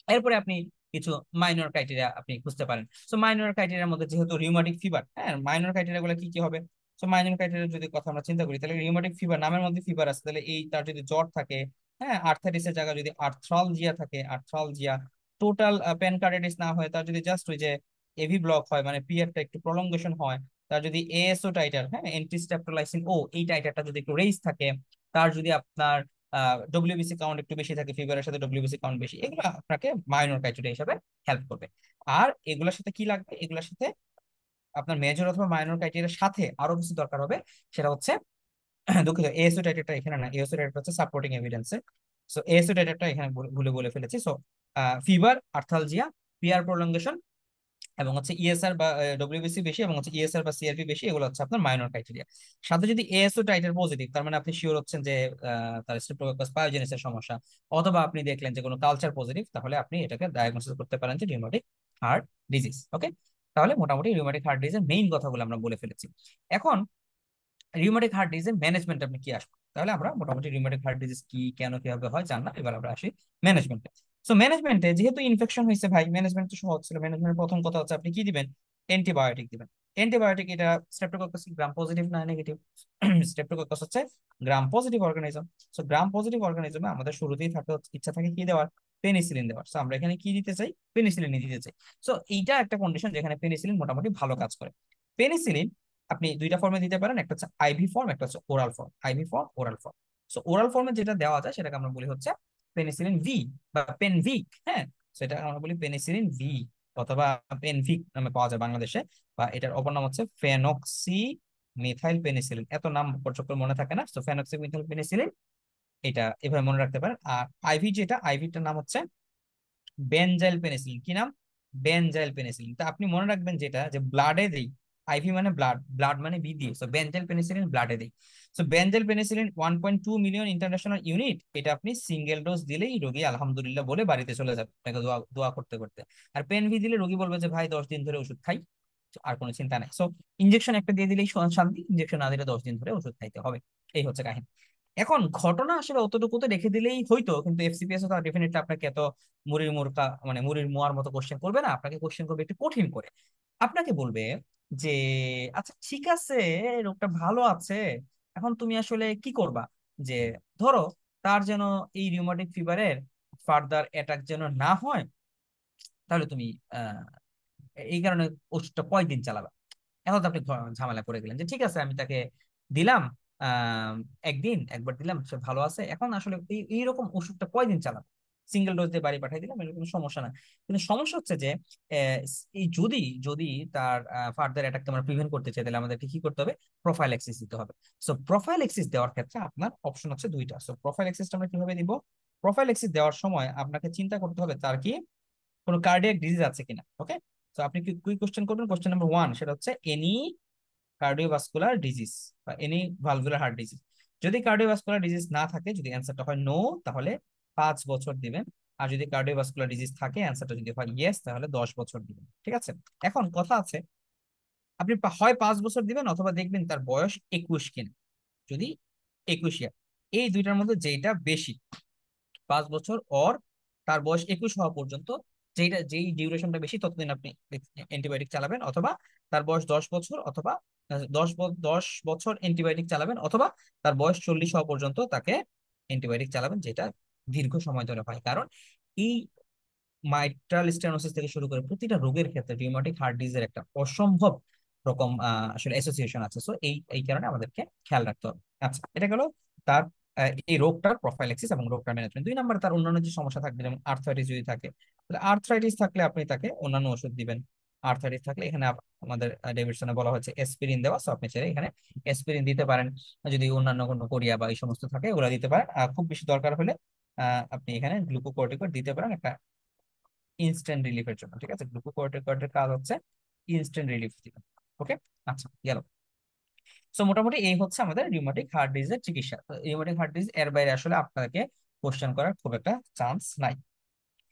A: এরপরে আপনি কিছু মাইনর ক্রাইটেরিয়া আপনি খুঁজতে পারেন। সো মাইনর ক্রাইটেরিয়ার মধ্যে যেহেতু রিউমাটিক ফিভার, হ্যাঁ, মাইনর ক্রাইটেরিয়া গুলো কি কি হবে? সো মাইনর ক্রাইটেরিয়া যদি কথা আমরা চিন্তা করি, তাহলে রিউমাটিক ফিভার, নামের মধ্যে ফিভার আছে, তাহলে এই তার যদি জ্বর থাকে, হ্যাঁ, আর্থাইটিসের জায়গায় যদি আর্থ্রালজিয়া থাকে, আর্থ্রালজিয়া, টোটাল প্যানকার্ডিটিস না হয়, তার যদি জাস্ট ওই যে এভি ব্লক হয়, মানে পিরিয়ডটা একটু প্রলঙ্গেশন হয়, তার যদি এএসও টাইটার, হ্যাঁ, এন্টিস্ট্রেপ্টোলাইসিন ও এই টাইটারটা যদি একটু রেইজ থাকে, তার যদি আপনার ডব্লিউবিসি কাউন্ট একটু বেশি থাকে, ফিভারের সাথে ডব্লিউবিসি কাউন্ট বেশি, এগুলো আপনাকে মাইনর ক্রাইটেরিয়া হিসাবে হেল্প করবে। আর এগুলোর সাথে কি লাগবে? এগুলোর সাথে আপনার মেজর অথবা মাইনর ক্রাইটেরিয়ার সাথে আরো কিছু দরকার হবে। সেটা হচ্ছে দুঃখিত, এএসও টাইটেরটা এখানে না, এএসও টাইটেরটা হচ্ছে সাপোর্টিং এভিডেন্স। সো এএসও টাইটেরটা এখানে ভুলে বলে ফেলেছি। সো ফিভার, আর্থালজিয়া, পিআর প্রলঙ্গেশন, এবং হচ্ছে ইএসআর বা ডব্লিউবিসি বেশি, এবং হচ্ছে ইএসআর বা সিআরপি বেশি, এগুলো হচ্ছে আপনার মাইনর ক্রাইটেরিয়া। সাথে যদি এএসও টাইটার পজিটিভ, তার মানে আপনি শিওর হচ্ছেন যে তার স্ট্রেপ্টোকক্কাস পায়োজেনিসের সমস্যা, অথবা আপনি দেখলেন যে কোনো কালচার পজিটিভ, তাহলে আপনি এটাকে ডায়াগনোসিস করতে পারেন যে রিউমাটিক হার্ট ডিজিজ। ওকে, তাহলে মোটামুটি রিউমাটিক হার্ট ডিজিজের মেইন কথাগুলো আমরা বলে ফেলেছি। এখন রিউমেটিক হার্ট ডিজিজ ম্যানেজমেন্ট আপনি কি আসবে, তাহলে আমরা মোটামুটি রিউমেটিক হার্ট ডিজিজ কি, কেন, কিভাবে হয় জানলাম। এবার আমরা আসি ম্যানেজমেন্টে। সো ম্যানেজমেন্টে যেহেতু ইনফেকশন হয়েছে ভাই, ম্যানেজমেন্ট তো সহজ ছিল। ম্যানেজমেন্টের প্রথম কথা হচ্ছে আপনি কি দিবেন, অ্যান্টিবায়োটিক দিবেন। অ্যান্টিবায়োটিক এটা স্ট্রেপ্টোকক্কাস গ্রাম পজিটিভ না নেগেটিভ? স্ট্রেপ্টোকক্কাস হচ্ছে gram positive organism. So gram positive অর্গানিজমে আমাদের শুরুতেই থাকে ইচ্ছা থাকে কি দেওয়ার, পেনিসিলিন দেওয়ার। সো আমরা এখানে কি দিতে চাই, পেনিসিলিন দিতে চাই। সো এইটা একটা কন্ডিশন যেখানে পেনিসিলিন মোটামুটি ভালো কাজ করে। পেনিসিলিন আপনি দুইটা ফর্মে দিতে পারেন, একটা হচ্ছে আইভি ফর্ম, একটা হচ্ছে oral form. IV form, oral form. So oral ফর্মে যেটা দেওয়া যায় সেটাকে আমরা বলি হচ্ছে পেনিসিলিন ভি বা পেনভিক। হ্যাঁ, সেটা আমরা বলি পেনিসিলিন ভি অথবা পেনভিক নামে পাওয়া যায় বাংলাদেশে, বা এটার অপর নাম হচ্ছে ফেনক্সি মিথাইল পেনিসিলিন। এত নাম পর্যন্ত মনে থাকে না, তো ফেনক্সি মিথাইল পেনিসিলিন এটা এভাবে মনে রাখতে পারেন। আর আইভি যেটা, আইভিটার নাম হচ্ছে বেনজাইল পেনিসিলিন। কি নাম, বেনজাইল পেনিসিলিন। তো আপনি মনে রাখবেন যেটা যে ব্লাডে দেই, আইভি মানে ব্লাড, ব্লাড মানে বি দিয়ে, সো বেনজাইল পেনিসিলিন ব্লাডে দেই। So benzyl penicillin 1.2 million international unit, এটা আপনি সিঙ্গেল ডোজ দিলেই রোগী আলহামদুলিল্লাহ বলে বাড়িতে চলে যাবে আপনাকে দোয়া দোয়া করতে করতে। আর পেনভি দিলে রোগী বলবে যে ভাই 10 দিন ধরে ওষুধ খাই, আর কোনো চিন্তা নাই। সো ইনজেকশন একটা দিয়ে দিলেই শান্তি, ইনজেকশন না দিলে 10 দিন ধরে ওষুধ খাইতে হবে। এই হচ্ছে কাহিনী। এখন ঘটনা আসলে অতটুকুতে রেখে দিলেই হয়তো, কিন্তু এফসিপিএস তো ডেফিনেটলি আপনাকে এত মুড়ির মুরকা মানে মুড়ির মুয়ার মতো কোশ্চেন করবে না, আপনাকে কোশ্চেন করবে একটু কঠিন করে। আপনাকে বলবে যে আচ্ছা ঠিক আছে, রোগটা ভালো আছে, এখন তুমি আসলে কি করবা, যে ধরো তার যেন এই রিউমাটিক ফিভারের ফার্দার অ্যাটাক যেন না হয়, তাহলে তুমি আহ এই কারণে ওষুধটা কয়দিন চালাবা। এখন তো আপনি ঝামেলা করে গেলেন যে ঠিক আছে আমি তাকে দিলাম আহ একদিন একবার দিলাম, সে ভালো আছে, এখন আসলে এইরকম ওষুধটা কয়দিন চালাবো, সিঙ্গেল ডোজ দিয়ে বাড়ি পাঠিয়ে দিলাম, এরকম কোনো সমস্যা না। কিন্তু সমস্যা হচ্ছে যে আহ, এই যদি যদি তার ফার্দার অ্যাটাককে আমরা প্রিভেন্ট করতে চাই, তাহলে আমাদেরকে কি করতে হবে, প্রোফাইল্যাক্সিস দিতে হবে। সো প্রোফাইল্যাক্সিস দেওয়ার ক্ষেত্রে আপনার অপশন হচ্ছে দুইটা। সো প্রোফাইল্যাক্সিসটা আমরা কিভাবে দিব, প্রোফাইল্যাক্সিস দেওয়ার সময় আপনাকে চিন্তা করতে হবে তার কি কোনো কার্ডিয়াক ডিজিজ আছে কিনা। ওকে, তো আপনি কি কুই কোশ্চেন করবেন, কোশ্চেন নাম্বার 1, সেটা হচ্ছে এনি কার্ডিওভাস্কুলার ডিজিজ বা এনি ভালভুলার হার্ট ডিজিজ। যদি কার্ডিওভাস্কুলার ডিজিজ না থাকে, যদি অ্যান্সারটা হয় নো, তাহলে 5 বছর দিবেন। আর যদি কার্ডিওভাস্কুলার ডিজিজ থাকে, অ্যান্সারটা যদি হয় ইয়েস, তাহলে 10 বছর দিবেন। ঠিক আছে, এখন কথা আছে, আপনি হয় 5 বছর দিবেন অথবা দেখবেন তার বয়স 21 কিনা। যদি 21 ইয়ার, এই দুইটার মধ্যে যেটা বেশি, 5 বছর ওর তার বয়স 21 হওয়া পর্যন্ত, যেই ডিউরেশনটা বেশি ততদিন আপনি অ্যান্টিবায়োটিক চালাবেন, অথবা তার বয়স 10 বছর, অথবা 10 বছর অ্যান্টিবায়োটিক চালাবেন, অথবা তার বয়স 40 হওয়া পর্যন্ত তাকে অ্যান্টিবায়োটিক চালাবেন, যেটা দীর্ঘ সময় ধরে হয়। কারণ এই মাইট্রাল স্টেনোসিস থেকে শুরু করে প্রতিটা রোগের ক্ষেত্রে রিউমাটিক হার্ট ডিজিজের একটা অসম্ভব রকম আসলে অ্যাসোসিয়েশন আছে। সো এই কারণে আমাদেরকে খেয়াল রাখতে হবে। আচ্ছা, এটা গেল তার এই রোগটার প্রোফাইল্যাক্সিস এবং রোগটার ম্যানেজমেন্ট। 2 নম্বরে তার অন্যান্য যে সমস্যা থাকবে, যেমন আর্থ্রাইটিস যদি থাকে, তাহলে আর্থ্রাইটিস থাকলে আপনি তাকে অন্যান্য ওষুধ দিবেন। আর্থ্রাইটিস থাকলে এখানে আমাদের ডেভিডসনে বলা হচ্ছে এসপিরিন দেওয়া, সো আপনি চাইলে এখানে এসপিরিন দিতে পারেন। যদি অন্যান্য কোনো কোরিয়া বা এই সমস্ত থাকে, ওগুলো দিতে পারেন। আর খুব বেশি দরকার হলে আপনি এখানে গ্লুকোকর্টিকয়েড দিতে পারেন, একটা ইনস্ট্যান্ট রিলিফের জন্য। ঠিক আছে, গ্লুকোকর্টিকয়েডের কাজ হচ্ছে ইনস্ট্যান্ট রিলিফ দিবেন। ওকে, আচ্ছা গেল। সো মোটামুটি এই হচ্ছে আমাদের রিউমাটিক হার্ট ডিজিজের চিকিৎসা। রিউমাটিক হার্ট ডিজিজ এর বাইরে আসলে আপনাকে কোশ্চেন করার খুব একটা চান্স নাই।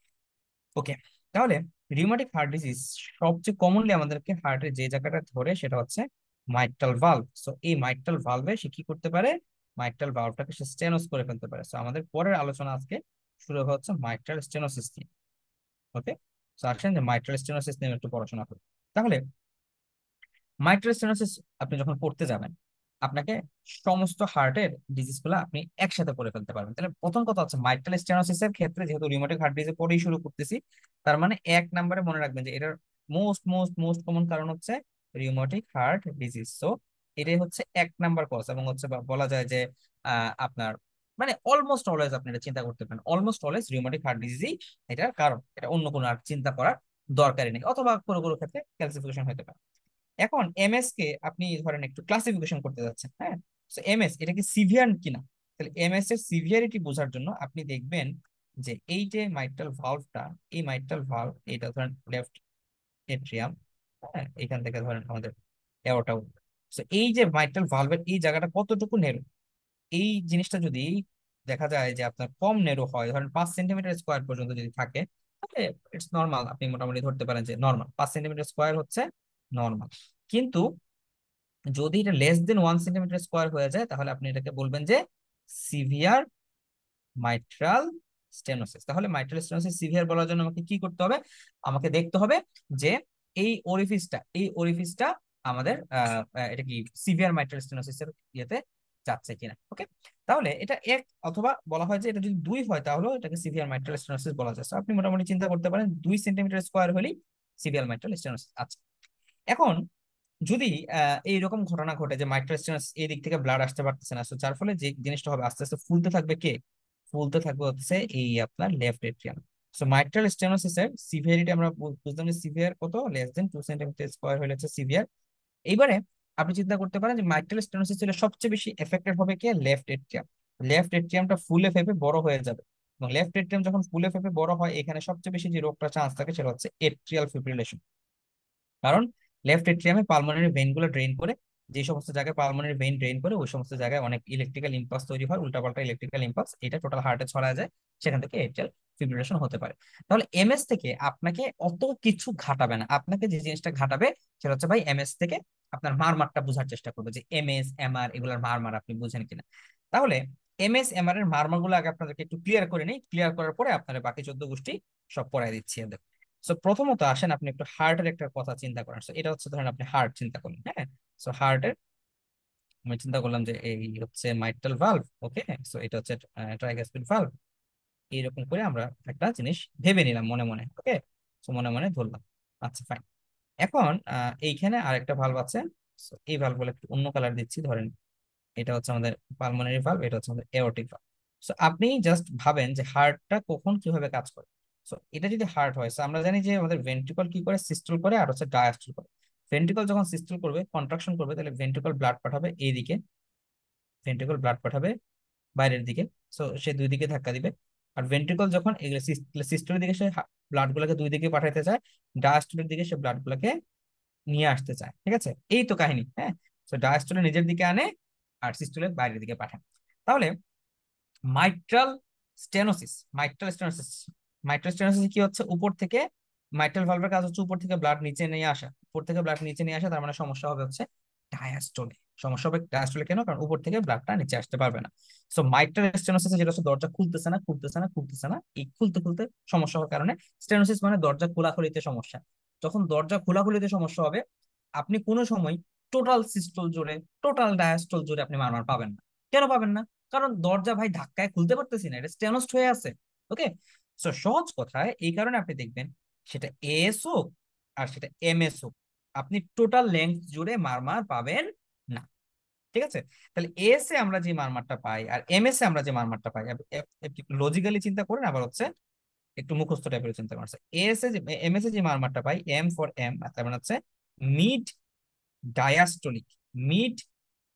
A: ওকে, তাহলে রিউমাটিক হার্ট ডিজিজ সবচেয়ে কমনলি আমাদেরকে হার্টের যে জায়গাটা ধরে সেটা হচ্ছে মাইট্রাল ভালভ। সো এই মাইট্রাল ভালভে সে কি করতে পারে, মাইট্রাল ভালভটাকে সে স্টেনোস করে ফেলতে পারে। সো আমাদের পরের আলোচনা আজকে শুরু হচ্ছে মাইট্রাল স্টেনোসিস নিয়ে। ওকে, তো আসেন যে মাইট্রাল স্টেনোসিস নিয়ে একটু পড়াশোনা করি। তাহলে মাইট্রাল স্টেনোসিস আপনি যখন পড়তে যাবেন, আপনাকে সমস্ত হার্টের ডিজিজ গুলো আপনি একসাথে পড়ে ফেলতে পারবেন। তাহলে প্রথম কথা হচ্ছে মাইট্রাল স্টেনোসিস এর ক্ষেত্রে, যেহেতু রিউমাটিক হার্ট ডিজিজ পরেই শুরু করতেছি, তার মানে 1 নম্বরে মনে রাখবেন যে এটার মোস্ট মোস্ট মোস্ট কমন কারণ হচ্ছে রিউমাটিক হার্ট ডিজিজ। সো এটাই হচ্ছে 1 নাম্বার কজ, এবং হচ্ছে বলা যায় যে আপনার মানে অলমোস্ট অলওয়েজ আপনি এটা চিন্তা করতে পারেন, অলমোস্ট অলওয়েজ রিউমাটিক হার্ট ডিজিজই এটার কারণ। এটা অন্য কোনো আর চিন্তা করার দরকারই নেই, অথবা কোনো কোনো ক্ষেত্রে ক্যালসিফিকেশন হতে পারে। এখন এমএস কে আপনি ধরেন একটু ক্লাসিফিকেশন করতে যাচ্ছেন, হ্যাঁ, তো এমএস এটা কি সিভিয়ার কিনা, তাহলে এমএস এর সিভিয়ারিটি বোঝার জন্য আপনি দেখবেন যে এই যে মাইট্রাল ভালভটা, এই মাইট্রাল ভালভ এটা ধরেন লেফট এট্রিয়াম, হ্যাঁ, এখান থেকে ধরেন আমাদের এওরটা। তো এই যে মাইট্রাল ভালভের এই জায়গাটা কতটুকু নেরো, এই জিনিসটা যদি দেখা যায় যে আপনার কম নেরো হয়, ধরেন 5 সেন্টিমিটার স্কোয়ার পর্যন্ত যদি থাকে, তাহলে ইটস নর্মাল। আপনি মোটামুটি ধরতে পারেন যে নর্মাল 5 সেন্টিমিটার স্কোয়ার হচ্ছে নর্মাল। কিন্তু যদি এটা লেস দেন 1 সেন্টিমিটার স্কোয়ার হয়ে যায় তাহলে আপনি এটাকে বলবেন যে সিভিয়ার মাইট্রাল স্টেনোসিস। তাহলে মাইট্রাল স্টেনোসিস সিভিয়ার বলার জন্য আমাকে কি করতে হবে? আমাকে দেখতে হবে যে এই ওরিফিসটা আমাদের এটা কি সিভিয়ার মাইট্রাল স্টেনোসিসের ইয়েতে যাচ্ছে কিনা। ওকে, তাহলে এটা এক, অথবা বলা হয় যে এটা যদি 2 হয় তাহলে এটাকে সিভিয়ার মাইট্রাল স্টেনোসিস বলা যায়। So, আপনি মোটামুটি চিন্তা করতে পারেন 2 সেন্টিমিটার স্কোয়ার হলেই সিভিয়ার মাইট্রাল স্টেনোসিস। আচ্ছা, এখন যদি এইরকম ঘটনা ঘটে যে মাইট্রাল এই দিক থেকে ব্লাড আসতে পারতেছে না, so যার ফলে যে জিনিসটা হবে আস্তে আস্তে ফুলতে থাকবে, ফুলতে থাকবে হচ্ছে এই আপনার লেফট এট্রিয়াম। সো মাইট্রাল স্টেনোসিসের সিভিয়ারিটি আমরা বুঝলাম যে সিভিয়ার কত, লেস দেন 2 সেন্টিমিটার স্কোয়ার হলে হচ্ছে সিভিয়ার। এইবারে আপনি চিন্তা করতে পারেন যে মাইট্রাল স্টেনোসিস হলে সবচেয়ে বেশি এফেক্টেড হবে কে? Left atrium. লেফট এট্রিয়ামটা ফুলে ফেপে বড় হয়ে যাবে, এবং লেফট এট্রিয়াম যখন ফুলে ফেপে বড় হয় এখানে সবচেয়ে বেশি যে রোগটা চান্স থাকে সেটা হচ্ছে এট্রিয়াল ফিব্রিলেশন। কারণ লেফট এট্রিয়ামে পালমোনারি ভেইন গুলো ড্রেন করে, যে সমস্ত জায়গায় পালমোনারি ভেইন ড্রেন করে ওই সমস্ত জায়গায় অনেক ইলেকট্রিক্যাল ইম্পালস তৈরি হয়, উল্টাপাল্টা ইলেকট্রিক্যাল ইম্পালস, এটা টোটাল হার্টে ছড়া যায়, সেখান থেকে এট্রিয়াল ফিব্রিলেশন হতে পারে। তাহলে এমএস থেকে আপনাকে অত কিছু ঘাটাবে না, আপনাকে যে জিনিসটা ঘাটাবে সেটা হচ্ছে ভাই এমএস থেকে আপনার মারমারটা বোঝার চেষ্টা করবে যে এমএস এমআর এগুলোর মারমার আপনি বুঝেন কিনা। তাহলে এমএস এমআর এর মারমার গুলো আগে আপনাদেরকে একটু ক্লিয়ার করে নিই, ক্লিয়ার করার পরে আপনার বাকি 14 গোষ্ঠী সব পড়াই দিচ্ছি এদের। সো প্রথমত আসেন আপনি একটু হার্টের একটা কথা চিন্তা করেন। সো এটা হচ্ছে ধরেন আপনি হার্ট চিন্তা করলেন, হ্যাঁ। সো হার্টের আমি চিন্তা করলাম যে এই হচ্ছে মাইট্রাল ভালভ, ওকে। সো এটা হচ্ছে ট্রাইকাসপিড ভালভ। এইরকম করে আমরা একটা জিনিস ভেবে নিলাম মনে মনে, ওকে। সো মনে মনে ধরলাম, আচ্ছা ফাইন। এখন এইখানে আরেকটা ভালভ আছে। সো এই ভালভ গুলো একটু অন্য কালার দিচ্ছি, ধরেন এটা হচ্ছে আমাদের পালমোনারি ভালভ, এটা হচ্ছে আমাদের এওরটিক ভালভ। সো আপনি জাস্ট ভাবেন যে হার্টটা কখন কিভাবে কাজ করে। সো এটা যদি হার্ট হয়, সো আমরা জানি যে আমাদের ভেন্ট্রিকল কি করে, সিস্টল করে আর হচ্ছে ডায়াস্টল করে। ভেন্ট্রিকল যখন সিস্টল করবে, কন্ট্রাকশন করবে, তাহলে ভেন্ট্রিকল ব্লাড পাঠাবে এইদিকে, ভেন্ট্রিকল ব্লাড পাঠাবে বাইরের দিকে। সো সে দুই দিকে ধাক্কা দিবে। আর ভেন্ট্রিকল যখন এগুলো সিস্টলের দিকে সে ব্লাড গুলোকে দুই দিকে পাঠাতে চায়, ডায়াস্টলের দিকে সে ব্লাড গুলোকে নিয়ে আসতে চায়, ঠিক আছে। এই তো কাহিনী, হ্যাঁ। তো ডায়াস্টলে নিজের দিকে আনে আর সিস্টলে বাইরের দিকে পাঠায়। তাহলে মাইট্রাল স্টেনোসিস, মাইট্রাল স্টেনোসিস কি হচ্ছে? উপর থেকে মাইট্রাল ভালভের কাজ হচ্ছে উপর থেকে ব্লাড নিচে নিয়ে আসা, উপর থেকে ব্লাড নিচে নিয়ে আসা, তার মানে সমস্যা হবে হচ্ছে ডায়াস্টলে। সমস্যা হবে ডায়াস্টলে কেন? কারণ উপর থেকে ব্লাডটা নিচে আসতে পারবে না। সো মাইট্রাল স্টেনোসিস যেটা হচ্ছে দরজা খুলতেছে না খুলতেছে না খুলতেছে না, এই খুলতে খুলতে সমস্যা হওয়ার কারণে স্টেনোসিস মানে দরজা খোলাখুলিতে সমস্যা। যখন দরজা খোলাখুলিতে সমস্যা হবে, আপনি কোনো সময় টোটাল সিস্টল জুড়ে, টোটাল ডায়াস্টল জুড়ে আপনি মারমার পাবেন না। কেন পাবেন না? কারণ দরজা ভাই ধাক্কায় খুলতে পারতেছি না, এটা স্টেনসড হয়ে আছে। ওকে, সো সহজ কথায় এই কারণে আপনি দেখবেন সেটা এএস হোক আর সেটা এমএস হোক, আপনি টোটাল লেন্থ জুড়ে মারমার পাবেন না, ঠিক আছে। তাহলে এএস এ আমরা যে মারমারটা পাই আর এমএস এ আমরা যে মারমারটা পাই, লজিক্যালি চিন্তা করেন, আবার হচ্ছে একটু মুখস্থ টাইপের চিন্তা করছে। এএস এ যে এমএস এ যে মারমারটা পাই, এম ফর এম, তার মানে হচ্ছে মিড ডায়াস্টলিক, মিড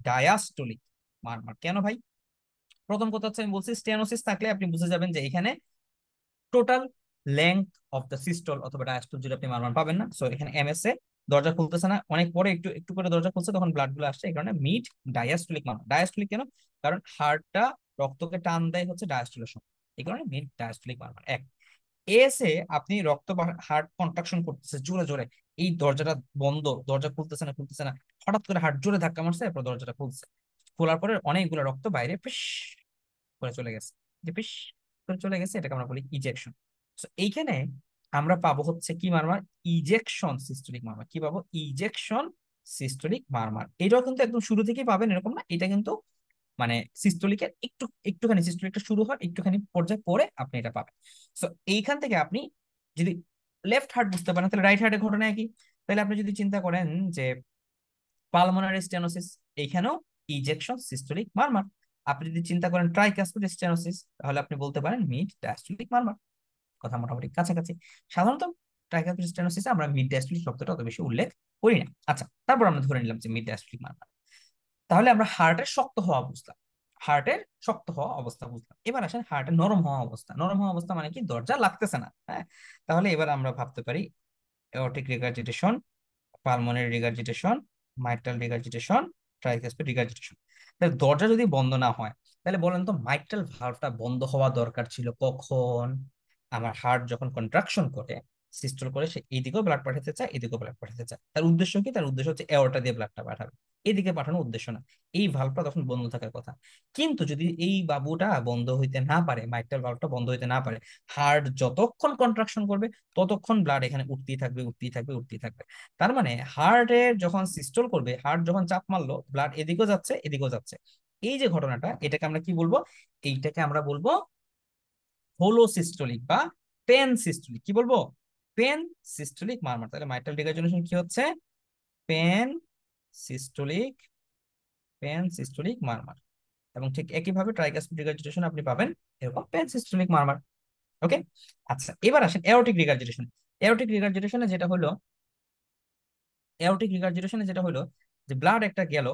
A: ডায়াস্টলিক মারমার। কেন ভাই? প্রথম কথা হচ্ছে আমি বলছি স্টেনোসিস থাকলে আপনি বুঝে যাবেন যে এখানে total length of the systole অথবা ডায়াস্টল জুড়ে আপনি মারমান পাবেন না। সো এখানে এমএস এ দরজা খুলতেছে না, অনেক পরে একটু একটু করে দরজা খুলছে, তখন ব্লাড গুলো আসছে, এই কারণে মিড ডায়াস্টলিক মারমান। ডায়াস্টলিক কেন? কারণ হার্টটা রক্তকে টান দেয় হচ্ছে ডায়াস্টলের সময়, এই কারণে মিড ডায়াস্টলিক মারমান এক। এসে আপনি রক্ত বা হার্ট কন্ট্রাকশন করতেছে জোরে জোরে, এই দরজাটা বন্ধ, দরজা খুলতেছে না খুলতেছে না, হঠাৎ করে হার্ট জোরে ধাক্কা মারছে, এরপর দরজাটা খুলছে, খোলার পরে অনেকগুলো রক্ত বাইরে ফিস করে চলে গেছে, যে ফিস করে চলে গেছে, এটাকে আমরা বলি ইজেকশন। তো এইখানে আমরা পাবো হচ্ছে কি মারমার? Ejection systolic murmur. কি পাবো? Ejection systolic murmur. এটাও কিন্তু একদম শুরু থেকেই পাবেন এরকম না, এটা কিন্তু মানে সিস্টোলিকের একটুখানি সিস্টোলিকটা শুরু হয় একটুখানি পর্যায়ে পরে আপনি এটা পাবেন। সো এইখান থেকে আপনি যদি লেফট হার্ট বুঝতে পারেন তাহলে রাইট হার্টের ঘটনা একই। তাহলে আপনি যদি চিন্তা করেন যে পালমোনারি স্টেনোসিস, এইখানেও ইজেকশন সিস্টোলিক মারমার। আপনি যদি চিন্তা করেন ট্রাইকাসপিড স্টেনোসিস, তাহলে আপনি বলতে পারেন মিড ডায়াস্টোলিক মারমার। কথা মোটামুটি কাছাকাছি। সাধারণত ট্রাইকাসপিড স্টেনোসিসে আমরা মিড ডায়াস্টোলিক শব্দটা অত বেশি উল্লেখ করি না। আচ্ছা, তারপর আমরা ধরে নিলাম যে মিড ডায়াস্টোলিক মারমার। তাহলে আমরা হার্টের শক্ত হওয়া বুঝলাম, হার্টের শক্ত হওয়া অবস্থা বুঝলাম। এবার আসেন হার্টের নরম হওয়া অবস্থা। নরম হওয়া অবস্থা মানে কি? দরজা লাগতেছে না, হ্যাঁ। তাহলে এবার আমরা ভাবতে পারি aortic regurgitation, pulmonary regurgitation, mitral regurgitation, tricuspid regurgitation. তাহলে দরজা যদি বন্ধ না হয়, তাহলে বলেন তো মাইট্রাল ভালভটা বন্ধ হওয়া দরকার ছিল কখন? আমার হার্ট যখন কন্ট্রাকশন করে, সিস্টল করে, সে এইদিকেও ব্লাড পাঠাতে চায় এদিকেও ব্লাড পাঠাতে চায়। তার উদ্দেশ্য কি? তার উদ্দেশ্য হচ্ছে এওরটা দিয়ে ব্লাডটা পাঠাবে। এদিকে পাঠানোর উদ্দেশ্য না, এই ভালভটা তখন বন্ধ থাকার কথা। কিন্তু যদি এই বাবুটা বন্ধ হইতে না পারে, মাইট্রাল ভালভটা বন্ধ হইতে না পারে, হার্ট যতক্ষণ কন্ট্রাকশন করবে ততক্ষণ ব্লাড এখানে উঠতেই থাকবে, উঠতেই থাকবে, উঠতেই থাকবে। তার মানে হার্টের যখন সিস্টল করবে, হার্ট যখন চাপ মারলো, ব্লাড এদিকেও যাচ্ছে এদিকেও যাচ্ছে। এই যে ঘটনাটা, এটাকে আমরা কি বলবো? এইটাকে আমরা বলবো হোলো সিস্টোলিক বা পেন সিস্টোলিক। কি বলবো? Pansystolic murmur. তাহলে মাইট্রাল ডিকার্জুনেশন কি হচ্ছে? Pansystolic, pansystolic murmur. এবং ঠিক একইভাবে ট্রাইকাসপিড রিগার্জিটেশন আপনি পাবেন এরকম পেন সিস্টোলিক মারমার। ওকে। আচ্ছা, এবার আসেন এওরটিক রিগার্জিটেশন। এওরটিক রিগার্জিটেশনে যেটা হলো, এওরটিক রিগার্জিটেশনে যেটা হলো যে ব্লাড একটা গেল,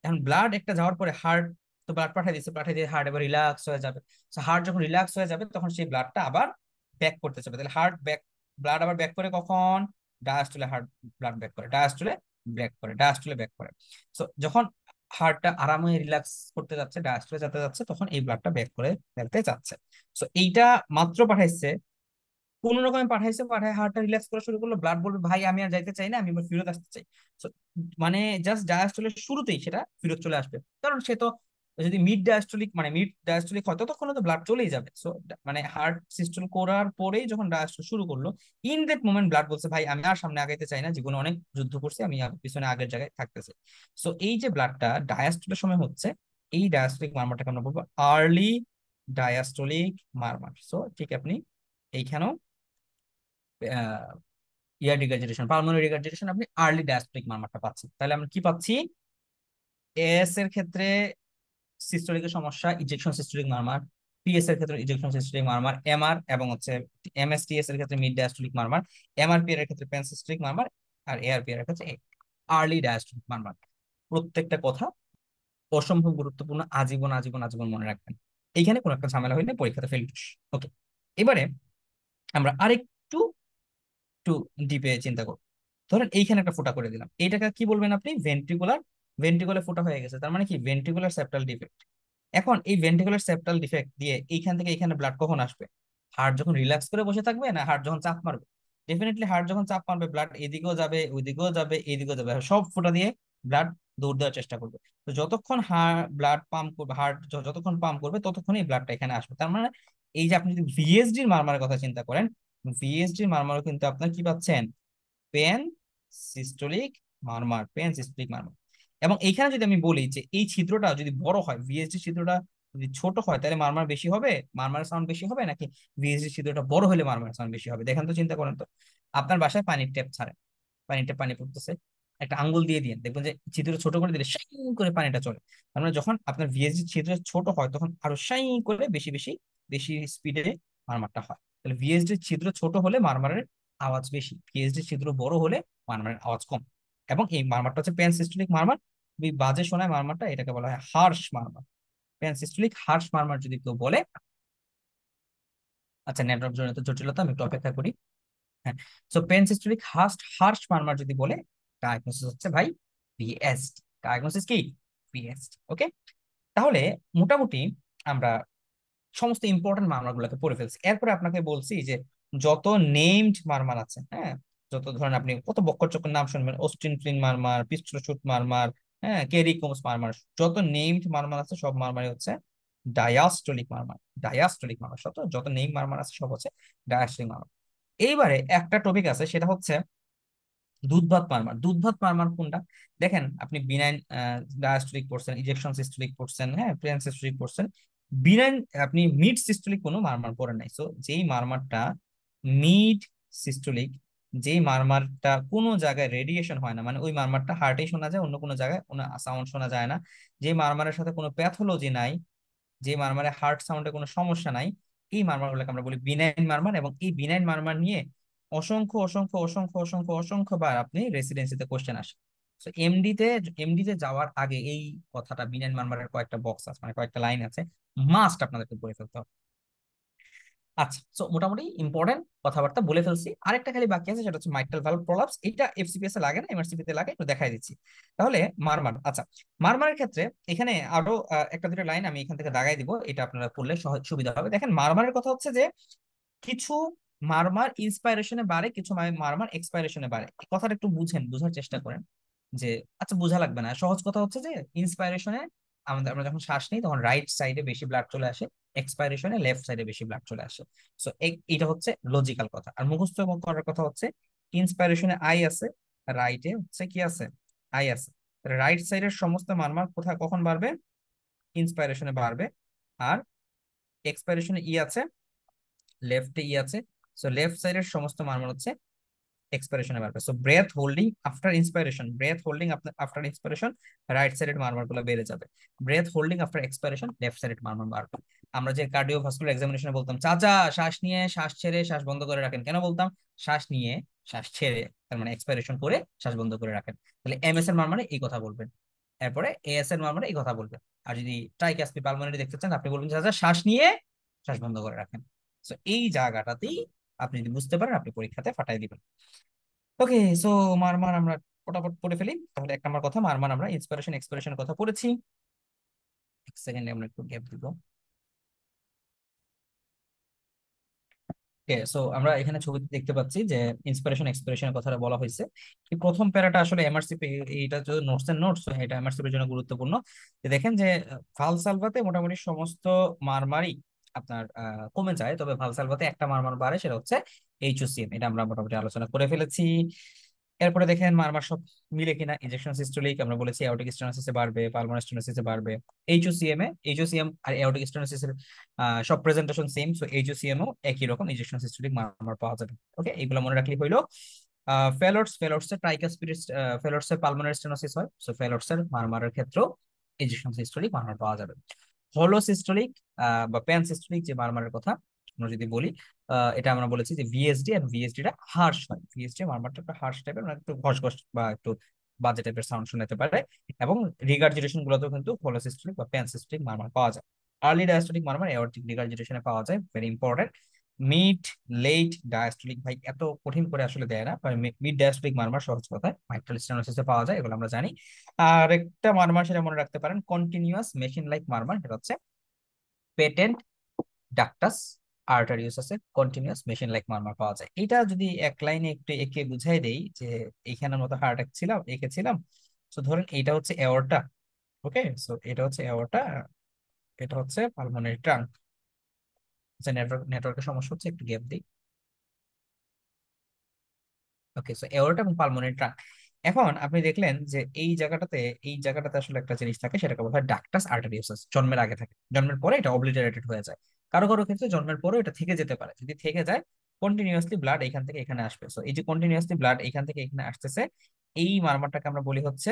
A: এখন ব্লাড একটা যাওয়ার পরে হার্ট তো ব্লাড পাঠিয়ে দিচ্ছে, পাঠিয়ে দিয়ে হার্ট এবার রিল্যাক্স হয়ে যাবে। হার্ট যখন রিল্যাক্স হয়ে যাবে তখন সেই ব্লাডটা আবার ব্যাক করতে যাবে। তাহলে হার্ট ব্যাক, ব্লাড আবার ব্যাক করে কখন? ডায়াস্টলে হার্ট ব্লাড ব্যাক করে, ডায়াস্টলে ব্যাক করে, ডায়াস্টলে ব্যাক করে। সো যখন হার্টটা আরামে রিল্যাক্স করতে যাচ্ছে, ডায়াস্টলে যেতে যাচ্ছে, তখন এই ব্লাডটা ব্যাক করে ফেলতে যাচ্ছে। সো এইটা মাত্র পাঠাইছে, কোন রকমে পাঠাইছে, পাঠায় হার্টটা রিল্যাক্স করা শুরু করলো, ব্লাড বলবে ভাই আমি আর যাইতে চাই না, আমি এবার ফেরত আসতে চাই। So, মানে জাস্ট ডায়াস্টলের শুরুতেই সেটা ফেরত চলে আসবে, কারণ সে তো যদি মিড ডায়াস্টলিক, মানে মিড ডায়াস্টলিক হয় ততক্ষণ তো ব্লাড চলেই যাবে। সো মানে হার্ট সিস্টেম করার পরেই যখন ডায়াস্টল শুরু করলো, ইন দ্যাট মোমেন্ট ব্লাড বলছে ভাই আমি আর সামনে আগাইতে চাই না, জীবনে অনেক যুদ্ধ করছি, আমি পিছনে আগের জায়গায় থাকতেছি। সো এই যে ব্লাডটা ডায়াস্টলের সময় হচ্ছে, এই ডায়াস্টলিক মারমারটাকে আমরা বলবো আর্লি ডায়াস্টলিক মারমার। সো ঠিক আপনি এইখানেও ইয়ার রিগার্জিটেশন, পালমোনারি রিগার্জিটেশন, আপনি আর্লি ডায়াস্টলিক মারমারটা পাচ্ছেন। তাহলে আমরা কি পাচ্ছি? এএস এর ক্ষেত্রে সিস্টোলিকের সমস্যা, ইজেকশন সিস্টোলিক মারমার। পিএস এর ক্ষেত্রে ইজেকশন সিস্টোলিক মারমার, এমআর এবং হচ্ছে এমএসটিএস এর ক্ষেত্রে মিড ডায়াস্টলিক মারমার, এমআরপিআর এর ক্ষেত্রে পেন সিস্টোলিক মারমার, আর এআরপিআর এর ক্ষেত্রে আর্লি ডায়াস্টলিক মারমার। প্রত্যেকটা কথা অসম্ভব গুরুত্বপূর্ণ, আজীবন আজীবন আজীবন মনে রাখবেন। এইখানে কোনো একটা ঝামেলা হইলে পরীক্ষাতে ফেল। ওকে, এবারে আমরা আরেকটু একটু ডিপে চিন্তা করব। ধরেন এইখানে একটা ফোঁটা করে দিলাম, এইটাকে কি বলবেন আপনি? ভেন্ট্রিকুলার, ভেন্ট্রিকুলার ফোঁটা হয়ে গেছে, তার মানে কি? Ventricular septal defect. এখন এই ভেন্ট্রিকুলার সেপ্টাল ডিফেক্ট দিয়ে এইখান থেকে এখানে ব্লাড কখন আসবে? হার্ট যখন রিল্যাক্স করে বসে থাকবে, না হার্ট যখন চাপ মারবে? ডেফিনেটলি হার্ট যখন চাপ মারবে, ব্লাড এদিকেও যাবে, ওইদিকেও যাবে, এইদিকেও যাবে, সব ফোঁটা দিয়ে ব্লাড দৌড় দেওয়ার চেষ্টা করবে। তো যতক্ষণ ব্লাড পাম্প করবে, হার্ট যতক্ষণ পাম্প করবে ততক্ষণই ব্লাডটা এখানে আসবে। তার মানে এই যে আপনি যদি ভিএসডির মারমারের কথা চিন্তা করেন, ভিএসডির মারমারও কিন্তু আপনার কি পাচ্ছেন? Pansystolic murmur, pansystolic murmur. এবং এইখানে যদি আমি বলি যে এই ছিদ্রটা যদি বড় হয়, ভিএসডি ছিদ্রটা যদি ছোট হয়, তাহলে মারমার বেশি হবে, মারমারের সাউন্ড বেশি হবে, নাকি ভিএসডি ছিদ্রটা বড় হলে মারমারের সাউন্ড বেশি হবে? দেখেন তো, চিন্তা করেন তো। আপনার বাসায় পানির ট্যাপ ছাড়েন, পানির ট্যাপ পানি পড়তেছে, একটা আঙ্গুল দিয়ে দিন, দেখবেন যে ছিদ্র ছোট করে দিলে সাই করে পানিটা চলে। তার মানে যখন আপনার ভিএসডি ছিদ্র ছোট হয়, তখন আরো সাই করে বেশি বেশি বেশি স্পিডে মারমারটা হয়। তাহলে ভিএসডি ছিদ্র ছোট হলে মারমারের আওয়াজ বেশি, ভিএসডি ছিদ্র বড় হলে মারমারের আওয়াজ কম। এবং এই মারমারটা হচ্ছে প্যানসিস্টোলিক মারমার। এই বাজে শোনায় মারমারটা, এটাকে বলা হয় হার্শ মারমার। প্যানসিস্টোলিক হার্শ মারমার যদি কেউ বলে, আচ্ছা নেটওয়ার্ক জনিত জটিলতা, আমি একটু অপেক্ষা করি। হ্যাঁ, সো পেনসিস্টোলিক হার্শ হার্শ মারমার যদি বলে, ডায়াগনোসিস হচ্ছে ভাই পিএসডি। ডায়াগনোসিস কি? পিএসডি। ওকে। তাহলে মোটামুটি আমরা সমস্ত ইম্পর্টেন্ট মারমার গুলোকে পড়ে ফেলছি। এরপরে আপনাকে বলছি যে যত নেমড মারমার আছে, হ্যাঁ, যত ধরেন আপনি কত বক্কর চক্কর নাম শুনবেন, অস্টিন ফ্লিন মারমার, পিস্টল শুট মারমার, হ্যাঁ, কেরি কোমস মারমার, যত নেমড মারমার আছে সব মারমারই হচ্ছে ডায়াস্টলিক মারমার। ডায়াস্টলিক মারমার যত যত নেম মারমার আছে সব হচ্ছে ডায়াস্টলিক মারমার। এইবারে একটা টপিক আছে, সেটা হচ্ছে দুধ ভাত মারমার। দুধ ভাত মারমার কোনটা? দেখেন, আপনি বিনাইন ডায়াস্টলিক পড়ছেন, ইজেকশন সিস্টোলিক পড়ছেন, হ্যাঁ, প্রেন সিস্টোলিক পড়ছেন, বিনাইন আপনি মিড সিস্টোলিক কোনো মারমার পড়েন নাই। সো যেই মারমারটা মিড সিস্টোলিক, যেই মারমারটা কোনো জায়গায় রেডিয়েশন হয় না, মানে ওই মারমারটা হার্টেই শোনা যায়, অন্য কোনো জায়গায় কোনো সাউন্ড শোনা যায় না, যে মারমারের সাথে কোনো প্যাথোলজি নাই, যে মারমারে হার্ট সাউন্ডে কোনো সমস্যা নাই, এই মারমার গুলোকে আমরা বলি বিনাইন মারমার। এবং এই বিনাইন মারমার নিয়ে অসংখ্য অসংখ্য অসংখ্য অসংখ্য অসংখ্য বার আপনি রেসিডেন্সিতে কোশ্চেন আসে। তো এমডিতে যাওয়ার আগে এই কথাটা, বিনাইন মারমারের কয়েকটা বক্স আছে, মানে কয়েকটা লাইন আছে, মাস্ট আপনাদেরকে পড়ে ফেলতে হবে। আচ্ছা, সো মোটামুটি ইম্পর্টেন্ট কথাবার্তা বলে ফেলছি। আরেকটা খালি বাকি আছে, সেটা হচ্ছে মাইট্রাল ভালভ প্রলাপস। এটা এফসিপিএস এ লাগে না, এমআরসিপি তে লাগে, একটু দেখাই দিচ্ছি। তাহলে মারমার, আচ্ছা, মারমারের ক্ষেত্রে এখানে আরো একটা দুটো লাইন আমি এখান থেকে দাগাই দিব, এটা আপনারা পড়লে সহজ সুবিধা হবে। দেখেন, মারমারের কথা হচ্ছে যে কিছু মারমার ইন্সপাইরেশনে বাড়ে, কিছু মারমার এক্সপাইরেশনে বাড়ে। এই কথাটা একটু বুঝেন, বুঝার চেষ্টা করেন। যে আচ্ছা বোঝা লাগবে না, সহজ কথা হচ্ছে যে ইন্সপাইরেশনে আমরা যখন শ্বাস নিই তখন রাইট সাইডে বেশি ব্লাড চলে আসে, এক্সপাইরেশনে লেফট সাইডে বেশি ব্লাড চলে আসে। সো এটা হচ্ছে লজিক্যাল কথা। আর মুখস্থ করার কথা হচ্ছে ইন্সপাইরেশনে আই আছে, রাইটে হচ্ছে কি আছে, আই আছে। রাইট সাইডের সমস্ত মারমার কোথায় কখন বাড়বে, ইন্সপাইরেশনে বাড়বে। আর এক্সপাইরেশনে ই আছে, লেফটে ই আছে। সো লেফট সাইডের সমস্ত মারমার হচ্ছে এক্সপাইরেশনে বাড়বে। So breath holding after inspiration, breath holding after inspiration right সাইডের মারমার গুলো বেড়ে যাবে। Breath holding after expiration left সাইডের মারমার বাড়বে। আমরা যে কার্ডিওভাস্কুলার এক্সামিনেশনে বলতাম চাচা শ্বাস নিয়ে শ্বাস ছেড়ে শ্বাস বন্ধ করে রাখেন, কেন বলতাম? শ্বাস নিয়ে শ্বাস ছেড়ে, তার মানে এক্সপাইরেশন করে শ্বাস বন্ধ করে রাখেন। তাহলে এমএস এর মান মানে এই কথা বলবেন, এরপরে এএস এর মান মানে এই কথা বলবেন। আর যদি ট্রাইকাসপি পালমোনারি দেখতে চান আপনি বলবেন চাচা শ্বাস নিয়ে শ্বাস বন্ধ করে রাখেন। তো এই জায়গাটাতেই আপনি যদি বুঝতে পারেন আপনি পরীক্ষাতে ফাটাই দিবেন। ওকে, সো মারমান আমরা ফটাফট পড়ে ফেলি তাহলে। এক নম্বর কথা, মারমান আমরা ইন্সপিরেশন এক্সপিরেশনের কথা পড়েছি। এক সেকেন্ডে আমরা একটু গ্যাপ দিব। ওকে, সো আমরা এখানে ছবিতে দেখতে পাচ্ছি যে ইন্সপিরেশন এক্সপিরেশনের কথাটা বলা হয়েছে। কি প্রথম প্যারাটা আসলে এমআরসি, এইটা যদি নোটস এর নোটস, এটা এমআরসি এর জন্য গুরুত্বপূর্ণ। যে দেখেন যে ভালসালভাতে মোটামুটি সমস্ত মারমারই আপনার কমে যায়, তবে ভালসালভাতে একটা মারমার বাড়ে, সেটা হচ্ছে এইচওসিএম। এটা আমরা মোটামুটি আলোচনা করে ফেলেছি। এরপরে দেখেন মারমার সব মিলে কিনা, ইনজেকশন সিস্টোলিক আমরা বলেছি এওরটিক স্টেনোসিসে বাড়বে, পালমোনারি স্টেনোসিসে বাড়বে। এইচওসিএম এইচওসিএম আর এওরটিক স্টেনোসিসের সব প্রেজেন্টেশন সেম, সো এইচওসিএম ও একই রকম ইনজেকশন সিস্টোলিক মারমার পাওয়া যাবে। ওকে, এগুলো মনে রাখলে হইলো। ফেলোডসের ট্রাইকাসপিড, ফেলোডসের পালমোনারি স্টেনোসিস হয়, সো ফেলোডসের মারমারের ক্ষেত্রেও ইনজেকশন সিস্টোলিক মারমার পাওয়া যাবে। হলো সিস্টোলিক বা প্যান সিস্টোলিক যে মারমারের কথা আমরা যদি বলি, এটা আমরা বলেছি যে ভিএসডি, আর ভিএসডি টা হার্শ হয়। ভিএসডি মারমারটা একটা হার্শ টাইপের, মানে একটু ঘস ঘস বা একটু বাজে টাইপের সাউন্ড শোনাতে পারে। এবং রিগার্জিটেশন গুলোতেও কিন্তু হলো সিস্টোলিক বা প্যান সিস্টোলিক মারমার পাওয়া যায়। আর্লি ডায়াস্টোলিক মারমার এওরটিক রিগার্জিটেশনে পাওয়া যায়, very important. Mid late diastolic ভাই এত কঠিন করে আসলে দেয় না, মিড ডায়াস্টোলিক মারমার সহজ কথায় মাইট্রাল স্টেনোসিসে পাওয়া যায়, এগুলো আমরা জানি। আর একটা মারমার সেটা মনে রাখতে পারেন, কন্টিনিউয়াস মেশিন লাইক মারমার, সেটা হচ্ছে পেটেন্ট ডাক্টাস আর্টারিওসাসের কন্টিনিউয়াস মেশিন লাইক মারমার পাওয়া যায়। এটা যদি এক লাইনে একটু একে বুঝাই দেই যে এইখানের মতো হার্ট ছিলাম এঁকেছিলাম, তো ধরেন এইটা হচ্ছে এওরটা। ওকে, সো এটা হচ্ছে এওরটা, এটা হচ্ছে পালমোনারি ট্রাঙ্ক। আচ্ছা, নেটওয়ার্কের সমস্যা হচ্ছে, একটু গ্যাপ দিই। ওকে, সো এওরটা এবং পালমোনারি ট্রাঙ্ক। এখন আপনি দেখলেন যে এই জায়গাটাতে আসলে একটা জিনিস থাকে, সেটাকে বলা হয় ডাক্টাস আর্টারিওসাস। জন্মের আগে থাকে, জন্মের পরে এটা অবলিটারেটেড হয়ে যায়। কারো কারো ক্ষেত্রে জন্মের পরেও এটা থেকে যেতে পারে। যদি থেকে যায়, কন্টিনিউয়াসলি ব্লাড এখান থেকে এখানে আসবে। সো এই যে কন্টিনিউয়াসলি ব্লাড এখান থেকে এখানে আসতেছে, এই মারমারটাকে আমরা বলি হচ্ছে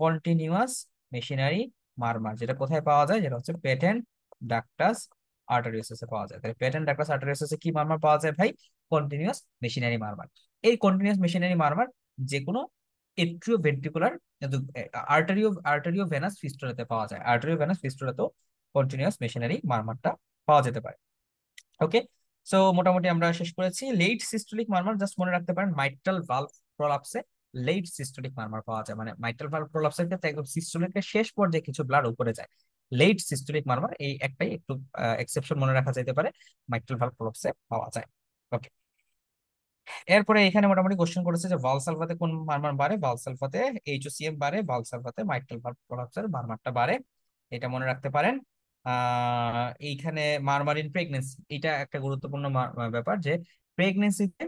A: কন্টিনিউয়াস মেশিনারি মারমার। যেটা কোথায় পাওয়া যায়, যেটা হচ্ছে পেটেন্ট ডাক্টাস আর্টারিওসাসে পাওয়া যায়। তাহলে পেটেন্ট ডাক্টাস আর্টারিওসাসে কি মারমার পাওয়া যায় ভাই? Continuous machinery murmur. এই কন্টিনিউয়াস মেশিনারি মারমার যে কোনো এট্রিও ভেন্ট্রিকুলার আর্টারিও ভেনাস ফিস্টুলাতে পাওয়া যায়। আর্টারিও ভেনাস ফিস্টুলাতেও কন্টিনিউয়াস মেশিনারি মারমারটা পাওয়া যেতে পারে। ওকে, সো মোটামুটি আমরা শেষ করেছি। লেট সিস্টোলিক মারমার জাস্ট মনে রাখতে পারেন মাইট্রাল ভালভ প্রলাপসে লেট সিস্টোলিক মারমার পাওয়া যায়, মানে মাইট্রাল ভালভ প্রলাপসের ক্ষেত্রে একদম সিস্টোলিকের শেষ পর্যায়ে কিছু ব্লাড উপরে যায়। লেট সিস্টোলিক মারমার এই একটাই একটু এক্সেপশন মনে রাখা যেতে পারে, মাইট্রাল ভালভ প্রলাপসে পাওয়া যায়। ওকে, এরপরে এখানে মোটামুটি কোশ্চেন করেছে যে ভালসালভাতে কোন মারমার বাড়ে। ভালসালভাতে এইচওসিএম বাড়ে, ভালসালভাতে মাইট্রাল ভালভ প্রলাপসের মারমারটা বাড়ে, এটা মনে রাখতে পারেন। এইখানে মারমার ইন প্রেগনেন্সি, এটা একটা গুরুত্বপূর্ণ ব্যাপার যে প্রেগনেন্সিতে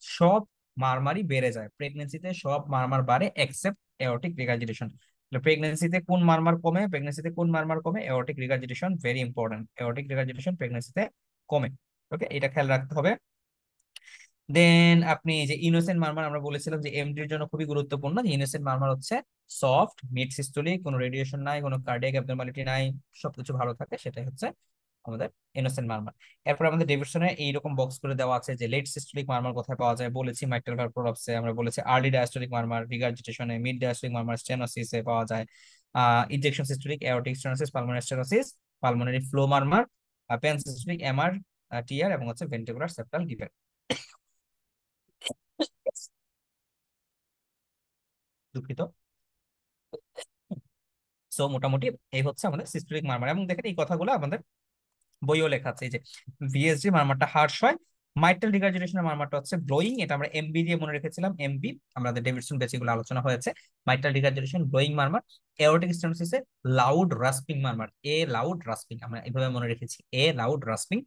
A: সব মারমারই বেড়ে যায়, প্রেগনেন্সিতে সব মারমার বাড়ে এক্সেপ্ট এওরটিক রিগার্জিটেশন। প্রেগনেন্সিতে কোন মারমার কমে, প্রেগনেন্সিতে কোন মারমার কমে? Aortic regurgitation, very important, aortic regurgitation প্রেগনেন্সিতে কমে। ওকে, এটা খেয়াল রাখতে হবে। দেন আপনি যে ইনোসেন্ট মারমার আমরা বলেছিলাম যে এমডির জন্য খুবই গুরুত্বপূর্ণ, যে ইনোসেন্ট মারমার হচ্ছে সফট মিড সিস্টোলিক, কোনো রেডিয়েশন নাই, কোনো কার্ডিয়াক অ্যাবনরমালিটি নাই, সবকিছু ভালো থাকে, সেটাই হচ্ছে আমাদের ইনোসেন্ট মারমার। এরপর আমাদের ডেভিডসনে এইরকম বক্স করে দেওয়া আছে যে লেট সিস্টোলিক মারমার কোথায় পাওয়া যায়, বলেছি মাইট্রাল ভালভ প্রলাপসে, আমরা বলেছি আর্লি ডায়াস্টোলিক মারমার রিগার্জিটেশনে, মিড ডায়াস্টোলিক মারমার স্টেনোসিসে পাওয়া যায়, injection systolic aortic stenosis, pulmonary stenosis, pulmonary flow murmur, pansystolic MR TR, এবং হচ্ছে ভেন্ট্রিকুলার সেপ্টাল ডিফেক্ট। দুঃখিত। সো মোটামুটি এই হচ্ছে আমাদের সিস্টোলিক মারমার। এবং দেখেন এই কথাগুলো আমাদের বইও লেখা আছে, এই যে ভিএসজি মারমারটা হার্শ হয়, মাইট্রাল রিগার্জিটেশনের মারমারটা হচ্ছে ব্লোয়িং, এটা আমরা এমবি দিয়ে মনে রেখেছিলাম, এমবি আমাদের ডেভিডসন বেসিক গুলো আলোচনা হয়েছে। Mitral regurgitation blowing murmur. Aortic স্টেনোসিসে loud rasping murmur, a loud rasping আমরা এভাবে মনে রেখেছি, এ লাউড রাস্পিং।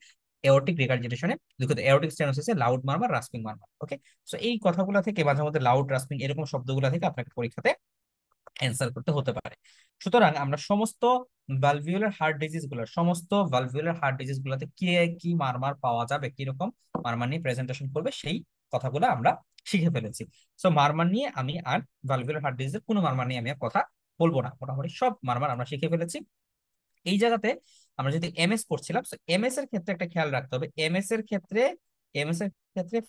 A: এওরটিক রিগার্জিটেশনে, দুঃখিত, এওরটিক স্টেনোসিসে লাউড মারমার, রাস্পিং মারমার। ওকে, সো এই কথাগুলো থেকে মাঝে মধ্যে লাউড রাস্পিং এরকম শব্দগুলো থেকে আপনাকে পরীক্ষাতে অ্যান্সার করতে হতে পারে। সুতরাং আমরা সমস্ত ভালভিউলার হার্ট ডিজিজ গুলোর, সমস্ত ভালভিউলার হার্ট ডিজিজ গুলোতে কি কি মারমার পাওয়া যাবে, কিরকম মারমার নিয়ে প্রেজেন্টেশন করবে, সেই কথাগুলো আমরা শিখে ফেলেছি। সো মারমার নিয়ে আমি আর ভালভিউলার হার্ট ডিজিজের কোনো মারমার নিয়ে আমি আর কথা বলবো না, মোটামুটি সব মারমার আমরা শিখে ফেলেছি। এই জায়গাতে আমরা যদি এমএস পড়ছিলাম, এমএস এর ক্ষেত্রে একটা খেয়াল রাখতে হবে, এমএস এর ক্ষেত্রে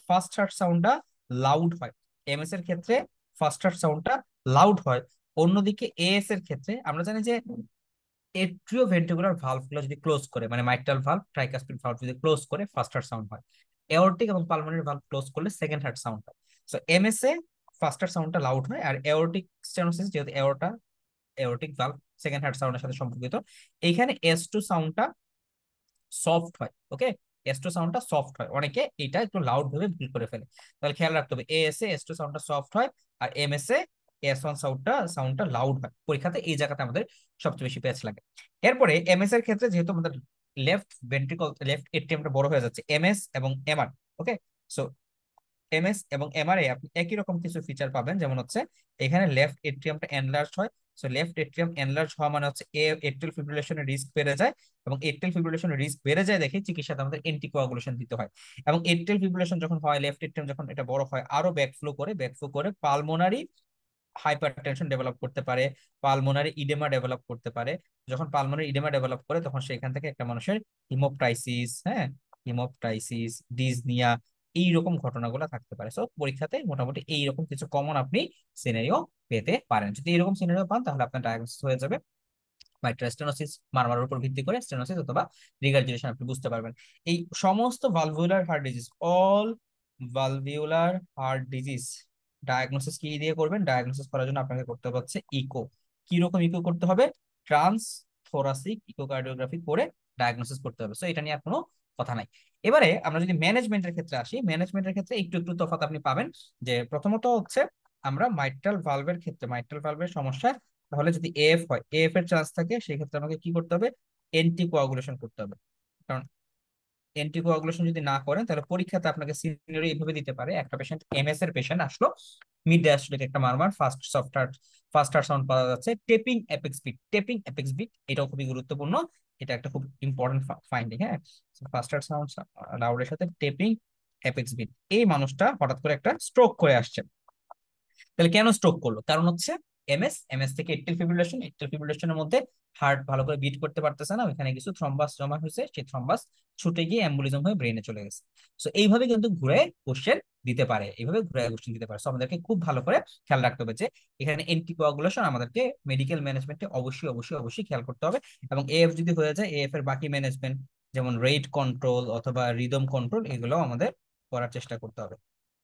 A: ফার্স্ট হার্ট সাউন্ডটা লাউড হয়, এমএস এর ক্ষেত্রে ফার্স্ট হার্ট সাউন্ডটা লাউড হয়। অন্যদিকে এএস এর ক্ষেত্রে আমরা জানি যে এট্রিও ভেন্ট্রিকুলার ভালভ গুলো যদি ক্লোজ করে, মানে মাইট্রাল ভালভ, ট্রাইকাসপিড ভালভ যদি ক্লোজ করে, ফার্স্ট হার্ট সাউন্ড হয়। এওরটিক এবং পালমোনারি ভালভ ক্লোজ করলে সেকেন্ড হার্ট সাউন্ড হয়। সো এমএস এ ফার্স্ট হার্ট সাউন্ডটা লাউড হয়, আর এওরটিক স্টেনোসিস, যেহেতু এওরটিক ভালভ সেকেন্ড হার্ট সাউন্ডের সাথে সম্পর্কিত, এইখানে এস টু সাউন্ডটা সফট হয়। ওকে, এস টু সাউন্ডটা সফট হয়, অনেকে এটা একটু লাউড ভাবে ভুল করে ফেলে, তাহলে খেয়াল রাখতে হবে এএস এ এস টু সাউন্ডটা সফট হয়, আর এমএস এ এস ওয়ান সাউন্ডটা লাউড হয়। পরীক্ষাতে এই জায়গাতে আমাদের সবচেয়ে বেশি প্যাচ লাগে। এরপরে এমএস এর ক্ষেত্রে যেহেতু আমাদের লেফট এট্রিয়ামটা বড় হয়ে যাচ্ছে, এমএস এবং এমআর। ওকে, সো এমএস এবং এমআরএ আপনি একই রকম কিছু ফিচার পাবেন, যেমন হচ্ছে এখানে লেফট এট্রিয়ামটা এনলার্জ হয়। সো লেফট এট্রিয়াম এনলার্জ হওয়া মানে হচ্ছে এট্রিয়াল ফিব্রিলেশনের রিস্ক বেড়ে যায়, এবং এট্রিয়াল ফিব্রিলেশনের রিস্ক বেড়ে যায় দেখে চিকিৎসাতে আমাদের অ্যান্টিকোয়াগুলেশন দিতে হয়। এবং এট্রিয়াল ফিব্রিলেশন যখন হয়, লেফট এট্রিয়াম যখন এটা বড় হয়, আরো ব্যাকফ্লো করে পালমোনারি হাইপারটেনশন ডেভেলপ করতে পারে, পালমোনারি ইডেমা ডেভেলপ করতে পারে। যখন পালমোনারি ইডেমা ডেভেলপ করে, তখন সেখান থেকে একটা মানুষের হিমোপটাইসিস, হ্যাঁ, হিমোপটাইসিস, ডিজনিয়া, এইরকম ঘটনাগুলো থাকতে পারে। সো পরীক্ষাতে মোটামুটি এইরকম কিছু কমন আপনি সিনারিও পেতে পারেন। যদি এরকম সিনারিও পান, তাহলে আপনার ডায়াগনোসিস হয়ে যাবে মাইট্রাল স্টেনোসিস, মারমারের উপর ভিত্তি করে স্টেনোসিস অথবা রিগার্জিটেশন আপনি বুঝতে পারবেন। এই সমস্ত valvular heart disease, all valvular heart disease diagnosis কি দিয়ে করবেন? ডায়াগনোসিস করার জন্য আপনাকে করতে হবে হচ্ছে ইকো। কি রকম ইকো করতে হবে? ট্রান্স থোরাসিক ইকোকার্ডিওগ্রাফি করে ডায়াগনোসিস করতে হবে। সো এটা নিয়ে আর কোনো কথা নাই। এবারে আমরা যদি ম্যানেজমেন্টের ক্ষেত্রে আসি, ম্যানেজমেন্টের ক্ষেত্রে একটু একটু তফাৎ আপনি পাবেন। যে প্রথমত হচ্ছে আমরা মাইট্রাল ভালভের ক্ষেত্রে, মাইট্রাল ভালভের সমস্যা, তাহলে যদি এফ হয়, এফ এর চান্স থাকে, সেই ক্ষেত্রে আমাকে কি করতে হবে? অ্যান্টিকোয়াগুলেশন করতে হবে। কারণ অ্যান্টিকোয়াগুলেশন যদি না করেন, তাহলে পরীক্ষাতে আপনাকে সিনারি এইভাবে দিতে পারে, একটা পেশেন্ট, এমএস এর পেশেন্ট আসলো, মিড ডায়াস্টোলিক একটা মারমার, ফার্স্ট হার্ট সাউন্ড পাওয়া যাচ্ছে, টেপিং অ্যাপেক্স বিট, এটাও খুবই গুরুত্বপূর্ণ, এটা একটা খুব ইম্পর্টেন্ট ফাইন্ডিং। হ্যাঁ, ফার্স্ট হার্ট সাউন্ড লাউডের সাথে টেপিং অ্যাপেক্স বিট, এই মানুষটা হঠাৎ করে একটা স্ট্রোক করে আসছে। তাহলে কেন স্ট্রোক করলো? কারণ হচ্ছে এমএস থেকে এট্রিয়াল ফিব্রিলেশনের মধ্যে হার্ট ভালো করে বিট করতে পারতেছে না, ওখানে কিছু থ্রম্বাস জমা হয়েছে, সেই থ্রম্বাস ছুটে গিয়ে এম্বলিজম হয়ে ব্রেনে চলে গেছে। সো এইভাবে কিন্তু ঘুরে কোশ্চেন দিতে পারে, এইভাবে ঘুরে কোশ্চেন দিতে পারে। সো আমাদেরকে খুব ভালো করে খেয়াল রাখতে হবে যে এখানে অ্যান্টিকোয়াগুলেশন আমাদেরকে মেডিকেল ম্যানেজমেন্টে অবশ্যই খেয়াল করতে হবে। এবং এএফ যদি হয়ে যায়, এএফ এর বাকি ম্যানেজমেন্ট, যেমন রেট কন্ট্রোল অথবা রিদম কন্ট্রোল, এগুলো আমাদের করার চেষ্টা করতে হবে।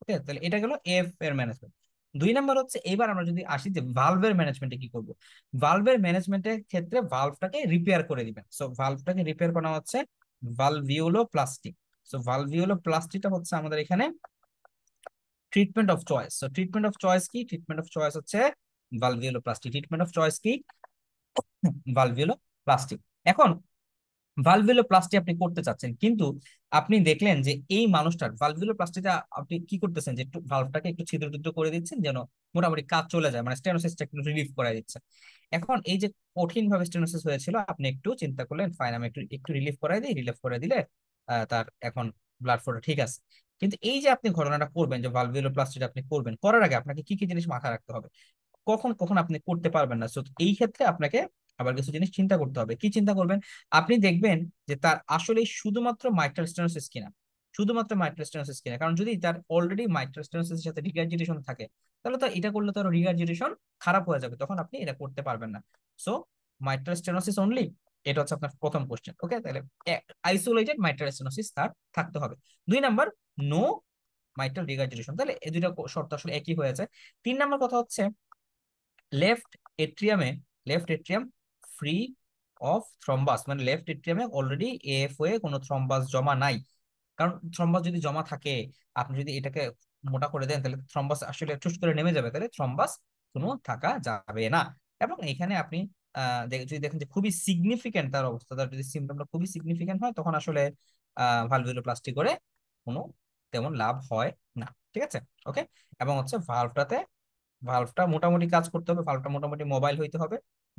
A: ওকে, তাহলে এটা গেল এএফ এর ম্যানেজমেন্ট। দুই নাম্বার হচ্ছে, এবার আমরা যদি আসি যে ভালভের ম্যানেজমেন্টে কি করব। ভালভের ম্যানেজমেন্টের ক্ষেত্রে ভালভটাকে রিপেয়ার করে দিবেন। সো ভালভটাকে রিপেয়ার করা হচ্ছে ভালভিওলোপ্লাস্টি। সো ভালভিওলোপ্লাস্টিটা হচ্ছে আমাদের এখানে treatment of choice. So treatment of choice কি? ট্রিটমেন্ট অফ চয়েস হচ্ছে ভালভিওলোপ্লাস্টি। ট্রিটমেন্ট অফ চয়েস কি? ভালভিওলোপ্লাস্টি। এখন ভালভুলোপ্লাস্টি আপনি করতে চাচ্ছেন, কিন্তু আপনি দেখলেন যে এই মানুষটার ভালভুলোপ্লাস্টিটা আপনি কি করতেছেন, যে একটু ভালভটাকে একটু ছিদ্র ছিদ্র করে দিচ্ছেন, যেন মোটামুটি কাজ চলে যায়, মানে স্টেনোসিসটা একটু রিলিফ করে দিচ্ছেন। এখন এই যে কঠিন ভাবে স্টেনোসিস হয়েছিল, আপনি একটু চিন্তা করলেন, ফাইন, আমি একটু একটু রিলিফ করাই দিই, রিলিফ করে দিলে তার এখন ব্লাড ফ্লোটা ঠিক আছে। কিন্তু এই যে আপনি ঘটনাটা করবেন, যে ভালভুলোপ্লাস্টিটা আপনি করবেন, করার আগে আপনাকে কি কি জিনিস মাথায় রাখতে হবে, কখন কখন আপনি করতে পারবেন না। তো এই ক্ষেত্রে আপনাকে আবার কিছু জিনিস চিন্তা করতে হবে। কি চিন্তা করবেন? আপনি দেখবেন যে তার আসলে শুধুমাত্র মাইট্রাল স্টেনোসিস কিনা, শুধুমাত্র মাইট্রাল স্টেনোসিস কিনা। কারণ যদি তার অলরেডি মাইট্রাল স্টেনোসিসের সাথে রিগার্জিটেশন থাকে, তাহলে তো এটা করলে তার রিগার্জিটেশন খারাপ হয়ে যাবে, তখন আপনি এটা করতে পারবেন না। সো মাইট্রাল স্টেনোসিস অনলি, এটা হচ্ছে আপনার প্রথম কোশ্চেন। ওকে, তাহলে আইসোলেটেড মাইট্রাল স্টেনোসিস তার থাকতে হবে। দুই নাম্বার, নো মাইট্রাল রিগার্জিটেশন। তাহলে এই দুইটা শর্ত আসলে একই হয়ে যায়। তিন নাম্বার কথা হচ্ছে, লেফট এট্রিয়ামে, left atrium free of thrombus, মানে লেফট এট্রিয়ামে অলরেডি এএফ হয়ে কোনো থ্রম্বাস জমা নাই। কারণ থ্রম্বাস যদি জমা থাকে, আপনি যদি এটাকে মোটা করে দেন, তাহলে থ্রম্বাস আসলে টুস করে নেমে যাবে, তাহলে থ্রম্বাস কোনো থাকা যাবে না। এবং এখানে আপনি যদি দেখেন যে খুবই সিগনিফিকেন্ট তার অবস্থা, তার যদি সিমটমটা খুবই সিগনিফিকেন্ট হয়, তখন আসলে ভালভুলোপ্লাস্টি করে কোনো তেমন লাভ হয় না। ঠিক আছে, ওকে। এবং হচ্ছে ভালভটা মোটামুটি কাজ করতে হবে, ভালভটা মোটামুটি মোবাইল হইতে হবে,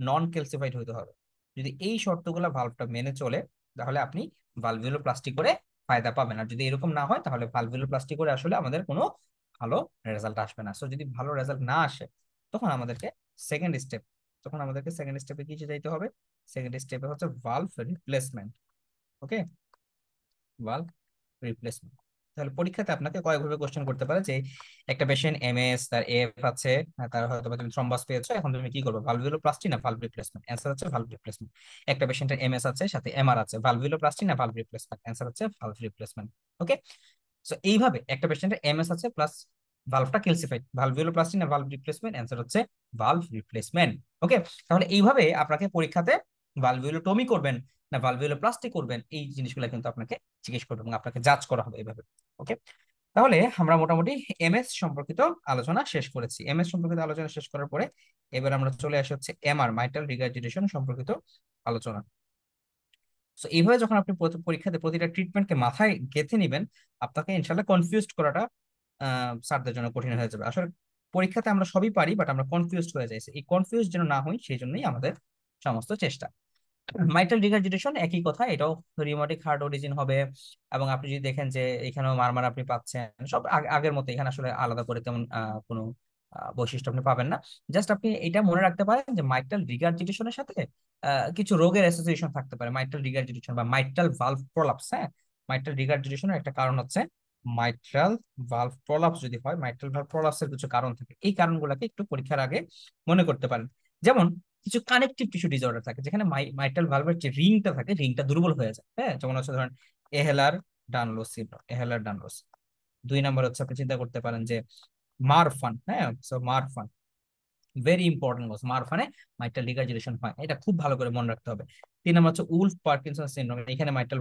A: নন ক্যালসিফাইড হইতে হবে। যদি এই শর্তগুলো ভালভটা মেনে চলে, তাহলে আপনি ভালভুলোপ্লাস্টি করে ফায়দা পাবেন। আর যদি এরকম না হয়, তাহলে ভালভুলোপ্লাস্টি করে আসলে আমাদের কোনো ভালো রেজাল্ট আসবে না। সো যদি ভালো রেজাল্ট না আসে, তখন আমাদেরকে সেকেন্ড স্টেপ তখন আমাদেরকে সেকেন্ড স্টেপে কি যাইতে হবে? সেকেন্ড স্টেপে হচ্ছে ভালভ রিপ্লেসমেন্ট। ওকে, ভালভ রিপ্লেসমেন্ট। তাহলে পরীক্ষাতে আপনাকে কয়েকভাবে কোশ্চেন করতে পারে যে একটা পেশেন্ট এমএস, তার এফ আছে, তার হয়তো বা তুমি থ্রম্বাস পেয়েছো, এখন তুমি কি করবে, ভালভুলোপ্লাস্টি না ভালভ রিপ্লেসমেন্ট? অ্যান্সার হচ্ছে ভালভ রিপ্লেসমেন্ট। একটা পেশেন্টের এমএস আছে, সাথে এমআর আছে, ভালভুলোপ্লাস্টি না ভালভ রিপ্লেসমেন্ট? অ্যান্সার হচ্ছে ভালভ রিপ্লেসমেন্ট। ওকে, সো এইভাবে একটা পেশেন্টের এমএস আছে প্লাস ভালভটা ক্যালসিফাইড, ভালভুলোপ্লাস্টি না ভালভ রিপ্লেসমেন্ট? অ্যান্সার হচ্ছে ভালভ রিপ্লেসমেন্ট। ওকে, তাহলে এইভাবে আপনাকে পরীক্ষাতে ভালভুলোটমি করবেন না ভালভুলোপ্লাস্টি করবেন, এই জিনিসগুলো কিন্তু আপনাকে জিজ্ঞেস করবে এবং আপনাকে জাজ করা হবে এইভাবে। ওকে, তাহলে আমরা মোটামুটি এমএস সম্পর্কিত আলোচনা শেষ করেছি। এমএস সম্পর্কিত আলোচনা শেষ করার পরে এবার আমরা চলে আসি হচ্ছে এমআর, মাইট্রাল রিগার্জিটেশন সম্পর্কিত আলোচনা। তো এইভাবে যখন আপনি পরীক্ষাতে প্রতিটা ট্রিটমেন্টকে মাথায় গেঁথে নিবেন, আপনাকে ইনশাল্লাহ কনফিউজড করাটা স্যারদের জন্য কঠিন হয়ে যাবে। আসলে পরীক্ষাতে আমরা সবই পারি, বাট আমরা কনফিউজড হয়ে যাই। এই কনফিউজ যেন না হই, সেই জন্যই আমাদের সমস্ত চেষ্টা। মাইট্রাল রিগার্জিটেশন একই কথা, এটাও রিউমাটিক হার্ট অরিজিন হবে। এবং আপনি যদি দেখেন যে এখানেও মারমার আপনি পাচ্ছেন, সব আগের মতো, এখানে আসলে আলাদা করে তেমন কোনো বৈশিষ্ট্য আপনি পাবেন না। জাস্ট আপনি এটা মনে রাখতে পারেন যে মাইট্রাল রিগার্জিটেশনের সাথে কিছু রোগের অ্যাসোসিয়েশন থাকতে পারে। মাইট্রাল রিগার্জিটেশন বা মাইট্রাল ভালভ প্রলাপস, হ্যাঁ, মাইট্রাল রিগার্জিটেশনের একটা কারণ হচ্ছে মাইট্রাল ভালভ প্রলাপস। যদি হয়, মাইট্রাল ভালভ প্রলাপসের কিছু কারণ থাকে, এই কারণগুলোকে একটু পরীক্ষার আগে মনে করতে পারেন। যেমন কিছু কানেকটিভ টিস্যু ডিসঅর্ডার থাকে, যেখানে মাইট্রাল ভালভের যে রিংটা থাকে, রিংটা দুর্বল হয়ে যায়। হ্যাঁ, যেমন হচ্ছে ধরেন এহেলার ডানলোস সিনড্রোম, এহেলার ডানলোস। দুই নাম্বার হচ্ছে আপনি চিন্তা করতে পারেন যে মারফান, হ্যাঁ, so Marfan very important course. মারফানে মাইট্রাল রিগার্জিটেশন হয়, এটা খুব ভালো করে মনে রাখতে হবে। তিন নম্বর হচ্ছে উলফ পার্কিনসন সিনড্রোম, এখানে মাইট্রাল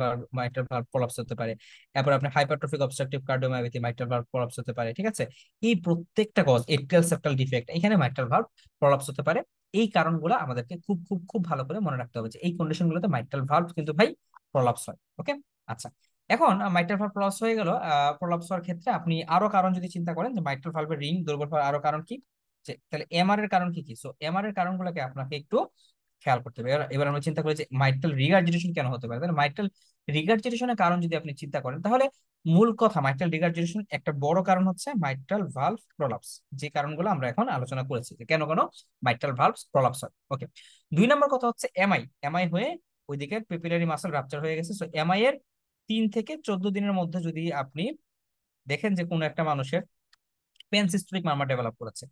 A: ভালভ প্রলাপস হতে পারে। এরপর আপনি hypertrophic obstructive cardiomyopathy, mitral valve prolapse হতে পারে। ঠিক আছে, এই প্রত্যেকটা কজ, এট্রিয়াল সেপ্টাল ডিফেক্ট, এখানে মাইট্রাল ভালভ প্রলাপস হতে পারে। এই কারণগুলো আমাদেরকে খুব খুব খুব ভালো করে মনে রাখতে হবে যে এই কন্ডিশনগুলোতে মাইট্রাল ভালভ কিন্তু ভাই প্রলাপস হয়। ওকে, আচ্ছা। এখন মাইট্রাল ভালভ প্রলাপস হয়ে গেল। প্রলাপস হওয়ার ক্ষেত্রে আপনি আরো কারণ যদি চিন্তা করেন যে মাইট্রাল ভালভের রিং দুর্বল হওয়ার আরো কারণ কি, তাহলে এমআর এর কারণ কি কি? সো এমআর এর কারণগুলোকে আপনাকে একটু খেয়াল করতে হবে। এবার এবার আমরা চিন্তা করি যে মাইট্রাল রিগার্জিটেশন কেন হতে পারে। তাহলে মাইট্রাল রিগার্জিটেশনের কারণ যদি আপনি চিন্তা করেন, তাহলে মূল কথা, মাইট্রাল রিগার্জিটেশন একটা বড় কারণ হচ্ছে মাইট্রাল ভালভ প্রলাপস, যে কারণগুলো আমরা এখন আলোচনা করেছি যে কেন কেন মাইট্রাল ভালভ প্রলাপস হয়। ওকে, দুই নম্বর কথা হচ্ছে এমআই। এমআই হয়ে ওইদিকে পেপিলারি মাসল রাপচার হয়ে গেছে। সো এমআই এর 3 থেকে 14 দিনের মধ্যে যদি আপনি দেখেন যে কোনো একটা মানুষের পেনসিস্টোলিক মারমার ডেভেলপ করেছে,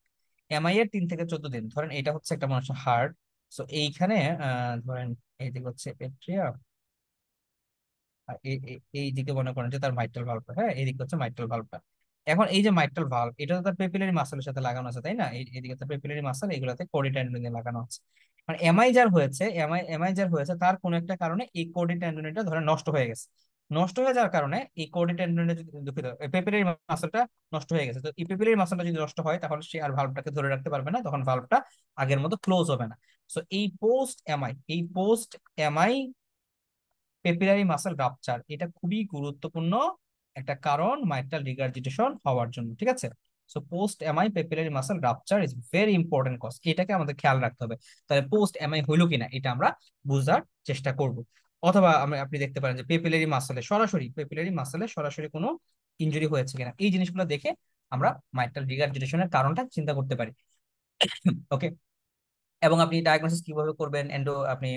A: এমআই এর 3 থেকে 14 দিন, ধরেন এটা হচ্ছে একটা মানুষের হার্ট। সো এইখানে ধরেন এইদিকে হচ্ছে এট্রিয়া, আর এই দিকে মনে করেন যে তার মাইট্রাল ভালভটা, হ্যাঁ, এইদিকে হচ্ছে মাইট্রাল ভালভটা। এখন এই যে মাইট্রাল ভালভ, এটা তো তার পেপিলারি মাসেলের সাথে লাগানো আছে, তাই না? এইদিকে তার পেপিলারি মাসেল, এগুলাতে কোডি টেন্ডন দিয়ে লাগানো আছে। মানে এমআই যার হয়েছে তার কোনো একটা কারণে এই কোডি টেন্ডনটা ধরে নষ্ট হয়ে গেছে। নষ্ট হয়ে যাওয়ার কারণে এই কোডি টেন্ডনটা যদি, দুঃখিত, পেপিলারি মাসেলটা নষ্ট হয়ে গেছে। তো এই পেপিলারি মাসেলটা যদি নষ্ট হয়, তাহলে সে আর ভালভটাকে ধরে রাখতে পারবে না, তখন ভালভটা আগের মতো ক্লোজ হবে না। সো এই post MI papillary muscle rupture, এটা খুবই গুরুত্বপূর্ণ একটা কারণ মাইট্রাল রিগার্জিটেশন হওয়ার জন্য। ঠিক আছে, so post MI papillary muscle rupture is very important cause, এটাকে আমাদের খেয়াল রাখতে হবে। তাহলে পোস্ট এমআই হইলো কিনা এটা আমরা বোঝার চেষ্টা করব। অথবা আপনি দেখতে পারেন যে পেপিলারি মাসেলে সরাসরি কোনো ইনজুরি হয়েছে কিনা, এই জিনিসগুলো দেখে আমরা মাইট্রাল রিগার্জিটেশনের কারণটা চিন্তা করতে পারি। ওকে, এবং আপনি ডায়াগনোসিস কিভাবে করবেন, আপনি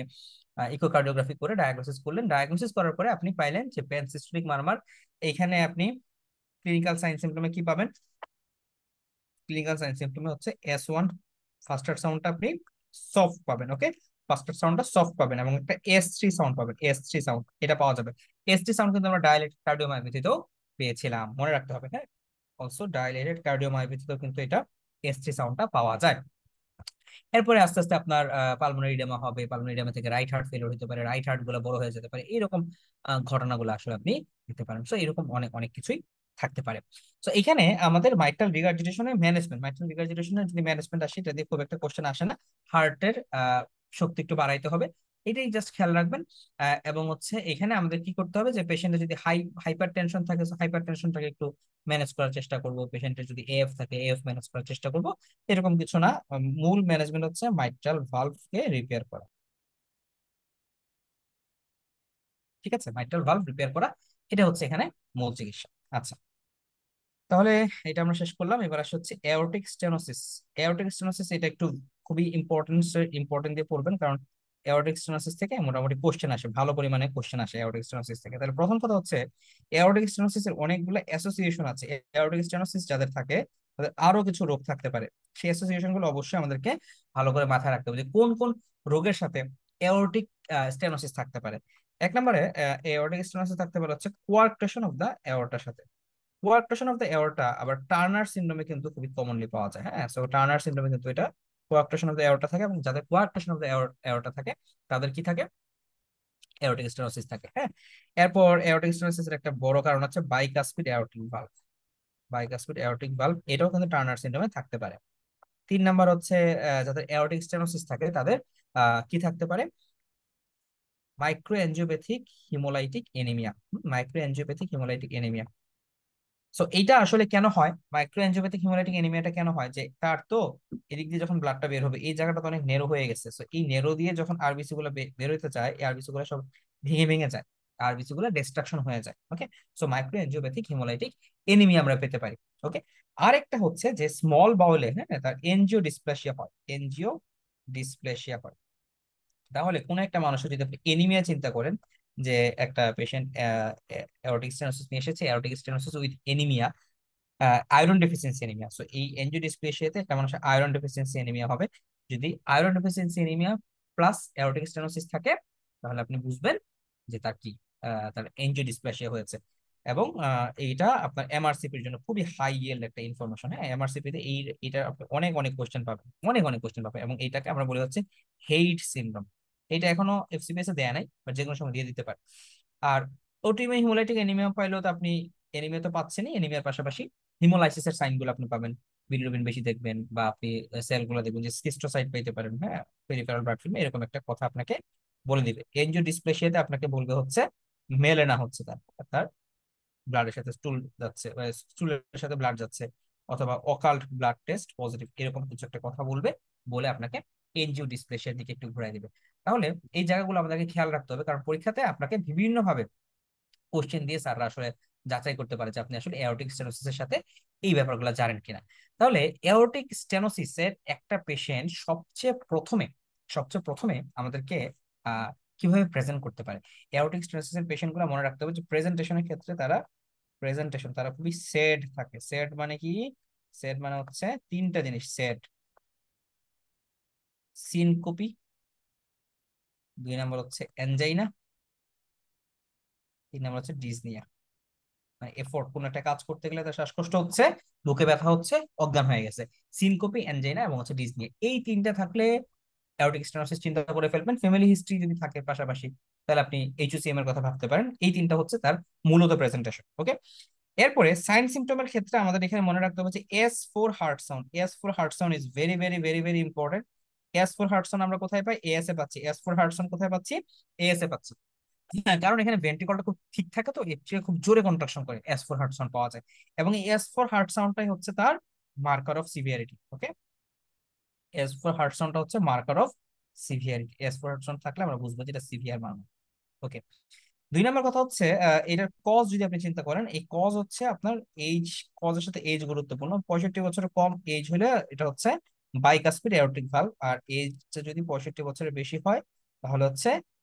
A: ইকোকার্ডিওগ্রাফি করে ডায়াগনোসিস করলেন, ডায়াগনোসিস করার পরে আপনি পাইলেন যে পেনসিস্টোলিক মারমার। এইখানে আপনি ক্লিনিক্যাল সাইন সিম্পটমে কি পাবেন? ক্লিনিক্যাল সাইন সিম্পটমে হচ্ছে S1 ফাস্টার সাউন্ডটা আপনি সফট পাবেন। ওকে, ফাস্টার সাউন্ডটা সফট পাবেন এবং একটা S3 সাউন্ড পাবেন, S3 সাউন্ড এটা পাওয়া যাবে। S3 সাউন্ড কিন্তু আমরা ডায়ালেটেড কার্ডিওমায়োপ্যাথিতেও পেয়েছিলাম, মনে রাখতে হবে। হ্যাঁ, অলসো ডায়ালেটেড কার্ডিওমায়োপ্যাথিতেও কিন্তু এটা S3 সাউন্ডটা পাওয়া যায়। এরপরে আস্তে আস্তে আপনার পালমোনারি ইডেমা হবে, পালমোনারি ইডেমা থেকে রাইট হার্ট ফেলিওর হতে পারে, রাইট হার্ট গুলো বড় হয়ে যেতে পারে, এরকম ঘটনাগুলো আসলে আপনি দিতে পারেন। সো এরকম অনেক অনেক কিছুই থাকতে পারে। তো এখানে আমাদের মাইট্রাল রিগার্জিটেশনের ম্যানেজমেন্ট, মাইট্রাল রিগার্জিটেশনের যদি ম্যানেজমেন্ট আসে, এটা দিয়ে খুব একটা কোশ্চেন আসে না। হার্টের শক্তি একটু বাড়াইতে হবে, এটাই জাস্ট খেয়াল রাখবেন। এবং হচ্ছে এখানে আমাদের কি করতে হবে, যে পেশেন্টের যদি হাইপার টেনশন থাকে, হাইপার টেনশনটাকে একটু ম্যানেজ করার চেষ্টা করব, পেশেন্টের যদি এএফ থাকে এএফ ম্যানেজ করার চেষ্টা করব, এরকম কিছু না। মূল ম্যানেজমেন্ট হচ্ছে মাইট্রাল ভালভকে রিপেয়ার করা। ঠিক আছে, মাইট্রাল ভালভ রিপেয়ার করা, এটা হচ্ছে এখানে মূল চিকিৎসা। আচ্ছা, তাহলে এটা আমরা শেষ করলাম। এবার আসছে হচ্ছে এওরটিক স্টেনোসিস। এওরটিক স্টেনোসিস এটা একটু খুবই ইম্পর্টেন্ট দিয়ে পড়বেন, কারণ এওরটিক স্টেনোসিস থেকে মোটামুটি কোশ্চেন আসে, ভালো পরিমাণে কোশ্চেন আসে এওরটিক স্টেনোসিস থেকে। তাহলে প্রথম কথা হচ্ছে, এওরটিক স্টেনোসিস এর অনেকগুলো অ্যাসোসিয়েশন আছে। এওরটিক স্টেনোসিস যাদের থাকে তাদের আরো কিছু রোগ থাকতে পারে, সেই অ্যাসোসিয়েশন গুলো অবশ্যই আমাদেরকে ভালো করে মাথায় রাখতে হবে, যে কোন কোন রোগের সাথে এওরটিক স্টেনোসিস থাকতে পারে। এক নম্বরে এওরটিক স্টেনোসিস থাকতে পারে হচ্ছে কোয়ার্কটেশন অফ দা এওরটার সাথে। কোয়ার্কটেশন অফ দ্য এওরটা আবার টার্নার সিনড্রোমে কিন্তু খুবই কমনলি পাওয়া যায়। হ্যাঁ, সো টার্নার সিনড্রোমে কিন্তু এটা কোয়ার্কটেশন অফ দ্য এওরটা থাকে, এবং যাদের কোয়ার্কটেশন অফ দ্য এওরটা থাকে তাদের কি থাকে, এওরটিক স্টেনোসিস থাকে। হ্যাঁ, এরপর এওরটিক স্টেনোসিস এর একটা বড় কারণ হচ্ছে bicuspid aortic valve. Bicuspid aortic valve এটাও কিন্তু টার্নার সিনড্রোমে থাকতে পারে। তিন নাম্বার হচ্ছে যাদের এওরটিক স্টেনোসিস থাকে তাদের কি থাকতে পারে, micro angiopathic haemolytic anaemia. Micro angiopathic haemolytic anaemia. So এইটা আসলে কেন হয়, মাইক্রো এনজিওপ্যাথিক হিমোলাইটিক এনিমিয়াটা কেন হয়, যে তার তো এদিক দিয়ে যখন ব্লাডটা বের হবে, এই জায়গাটা তো অনেক নেরো হয়ে গেছে। সো এই নেরো দিয়ে যখন আরবিসি গুলো বের হইতে চায়, এই আরবিসি গুলো সব ভেঙে ভেঙে যায়, আরবিসি গুলো ডিস্ট্রাকশন হয়ে যায়। ওকে, so micro angiopathic haemolytic anaemia আমরা পেতে পারি। ওকে, আরেকটা হচ্ছে যে স্মল বাউলে, হ্যাঁ, তার এনজিও ডিসপ্লেসিয়া হয়, এনজিও ডিসপ্লেসিয়া হয়। তাহলে কোন একটা মানুষের যদি আপনি এনিমিয়া চিন্তা করেন, যে একটা পেশেন্ট অ্যাওরটিক স্টেনোসিস নিয়ে এসেছে, aortic stenosis with anaemia, iron deficiency anaemia. So এই এনজিওডিসপ্লেসিয়াতে একটা মানুষের আয়রন ডেফিসিয়েন্সি এনিমিয়া হবে। যদি iron deficiency anaemia plus aortic stenosis থাকে, তাহলে আপনি বুঝবেন যে তার কি, তার এনজিওডিসপ্লেসিয়া হয়েছে। এবং এইটা আপনার এমআরসিপির জন্য খুবই হাই ইয়েল্ড একটা ইনফরমেশন। হ্যাঁ, এমআরসিপি তে এটা আপনি অনেক অনেক কোশ্চেন পাবেন, অনেক অনেক কোশ্চেন পাবেন, এবং এইটাকে আমরা বলি হচ্ছে হেইট সিনড্রোম। এটা এখনো এফসিপিএস এ দেয়া নাই, বা যে কোনো সময় দিয়ে দিতে পারে। আর অটিমে হিমোলাইটিক এনিমিয়া পাইলেও তো আপনি এনিমিয়া তো পাচ্ছেনই, এনিমিয়ার পাশাপাশি হিমোলাইসিসের সাইন গুলো আপনি পাবেন, বিলিরুবিন বেশি দেখবেন, বা আপনি সেল গুলো দেখবেন যে সিস্টোসাইট পাইতে পারেন। হ্যাঁ, পেরিফেরাল ব্লাড ফিল্মে এরকম একটা কথা আপনাকে বলে দিবে। এনজিও ডিসপ্লেসিয়াতে আপনাকে বলবে হচ্ছে মেলে না হচ্ছে তার তার ব্লাডের সাথে স্টুল যাচ্ছে, বা স্টুলের সাথে ব্লাড যাচ্ছে, অথবা অকাল্ট ব্লাড টেস্ট পজিটিভ, এরকম কিছু একটা কথা বলবে, বলে আপনাকে এনজিও ডিসপ্লেসিয়ার দিকে একটু ঘুরাই দিবে। তাহলে এই জায়গাগুলো আমাদেরকে খেয়াল রাখতে হবে, কারণ পরীক্ষাতে আপনাকে বিভিন্ন ভাবে কোশ্চেন দিয়ে স্যাররা আসলে যাচাই করতে পারে যে আপনি আসলে এওরটিক স্টেনোসিসের সাথে এই ব্যাপারগুলো জানেন কিনা। তাহলে এওরটিক স্টেনোসিসের একটা পেশেন্ট সবচেয়ে প্রথমে আমাদেরকে কিভাবে প্রেজেন্ট করতে পারে, এওরটিক স্টেনোসিসের পেশেন্ট গুলো মনে রাখতে হবে যে প্রেজেন্টেশনের ক্ষেত্রে তারা খুবই সেড থাকে। সেড মানে কি, সেড মানে হচ্ছে তিনটা জিনিস: সেড, সিনকোপি, দুই নম্বর হচ্ছে অ্যানজাইনা, তিন নম্বর হচ্ছে ডিসনিয়া। মানে এফোর্ট, কোন একটা কাজ করতে গেলে তার শ্বাসকষ্ট হচ্ছে, বুকে ব্যথা হচ্ছে, অজ্ঞান হয়ে গেছে, সিনকোপি, অ্যানজাইনা এবং হচ্ছে ডিসনিয়া। এই তিনটা থাকলে অ্যাওরটিক স্টেনোসিস চিন্তা করে ফেলবেন। ফ্যামিলি হিস্ট্রি যদি থাকে পাশাপাশি, তাহলে আপনি এইচওসিএম এর কথা ভাবতে পারেন। এই তিনটা হচ্ছে তার মূলত প্রেজেন্টেশন। ওকে, এরপরে সাইন সিমটমের ক্ষেত্রে আমাদের এখানে মনে রাখতে হবে যে S4 heart sound. S4 heart sound is very very very very important. S4 heart sound আমরা কোথায় পাই, এএস এ পাচ্ছি। S4 হার্ট সাউন্ড কোথায় পাচ্ছি, এএস এ পাচ্ছি। হ্যাঁ, কারণ এখানে ভেন্ট্রিকলটা খুব ঠিক থাকে, তো এর চেয়ে খুব জোরে কন্ট্রাকশন করে S4 হার্ট সাউন্ড পাওয়া যায়। এবং এই S4 হার্ট সাউন্ডটাই হচ্ছে তার marker of severity. Okay, S4 heart সাউন্ডটা হচ্ছে marker of severity. S4 heart sound থাকলে আমরা বুঝবো যে এটা সিভিয়ার মান। ওকে, দুই নম্বর কথা হচ্ছে এটার কজ যদি আপনি চিন্তা করেন, এই কজ হচ্ছে আপনার এইজ। কজের সাথে এজ গুরুত্বপূর্ণ। 65 বছরের কম এজ হলে এটা হচ্ছে বাইকাসপিড এওরটিক ভালভ, আর এজ যদি 65 বছরের বেশি হয় তাহলে হচ্ছে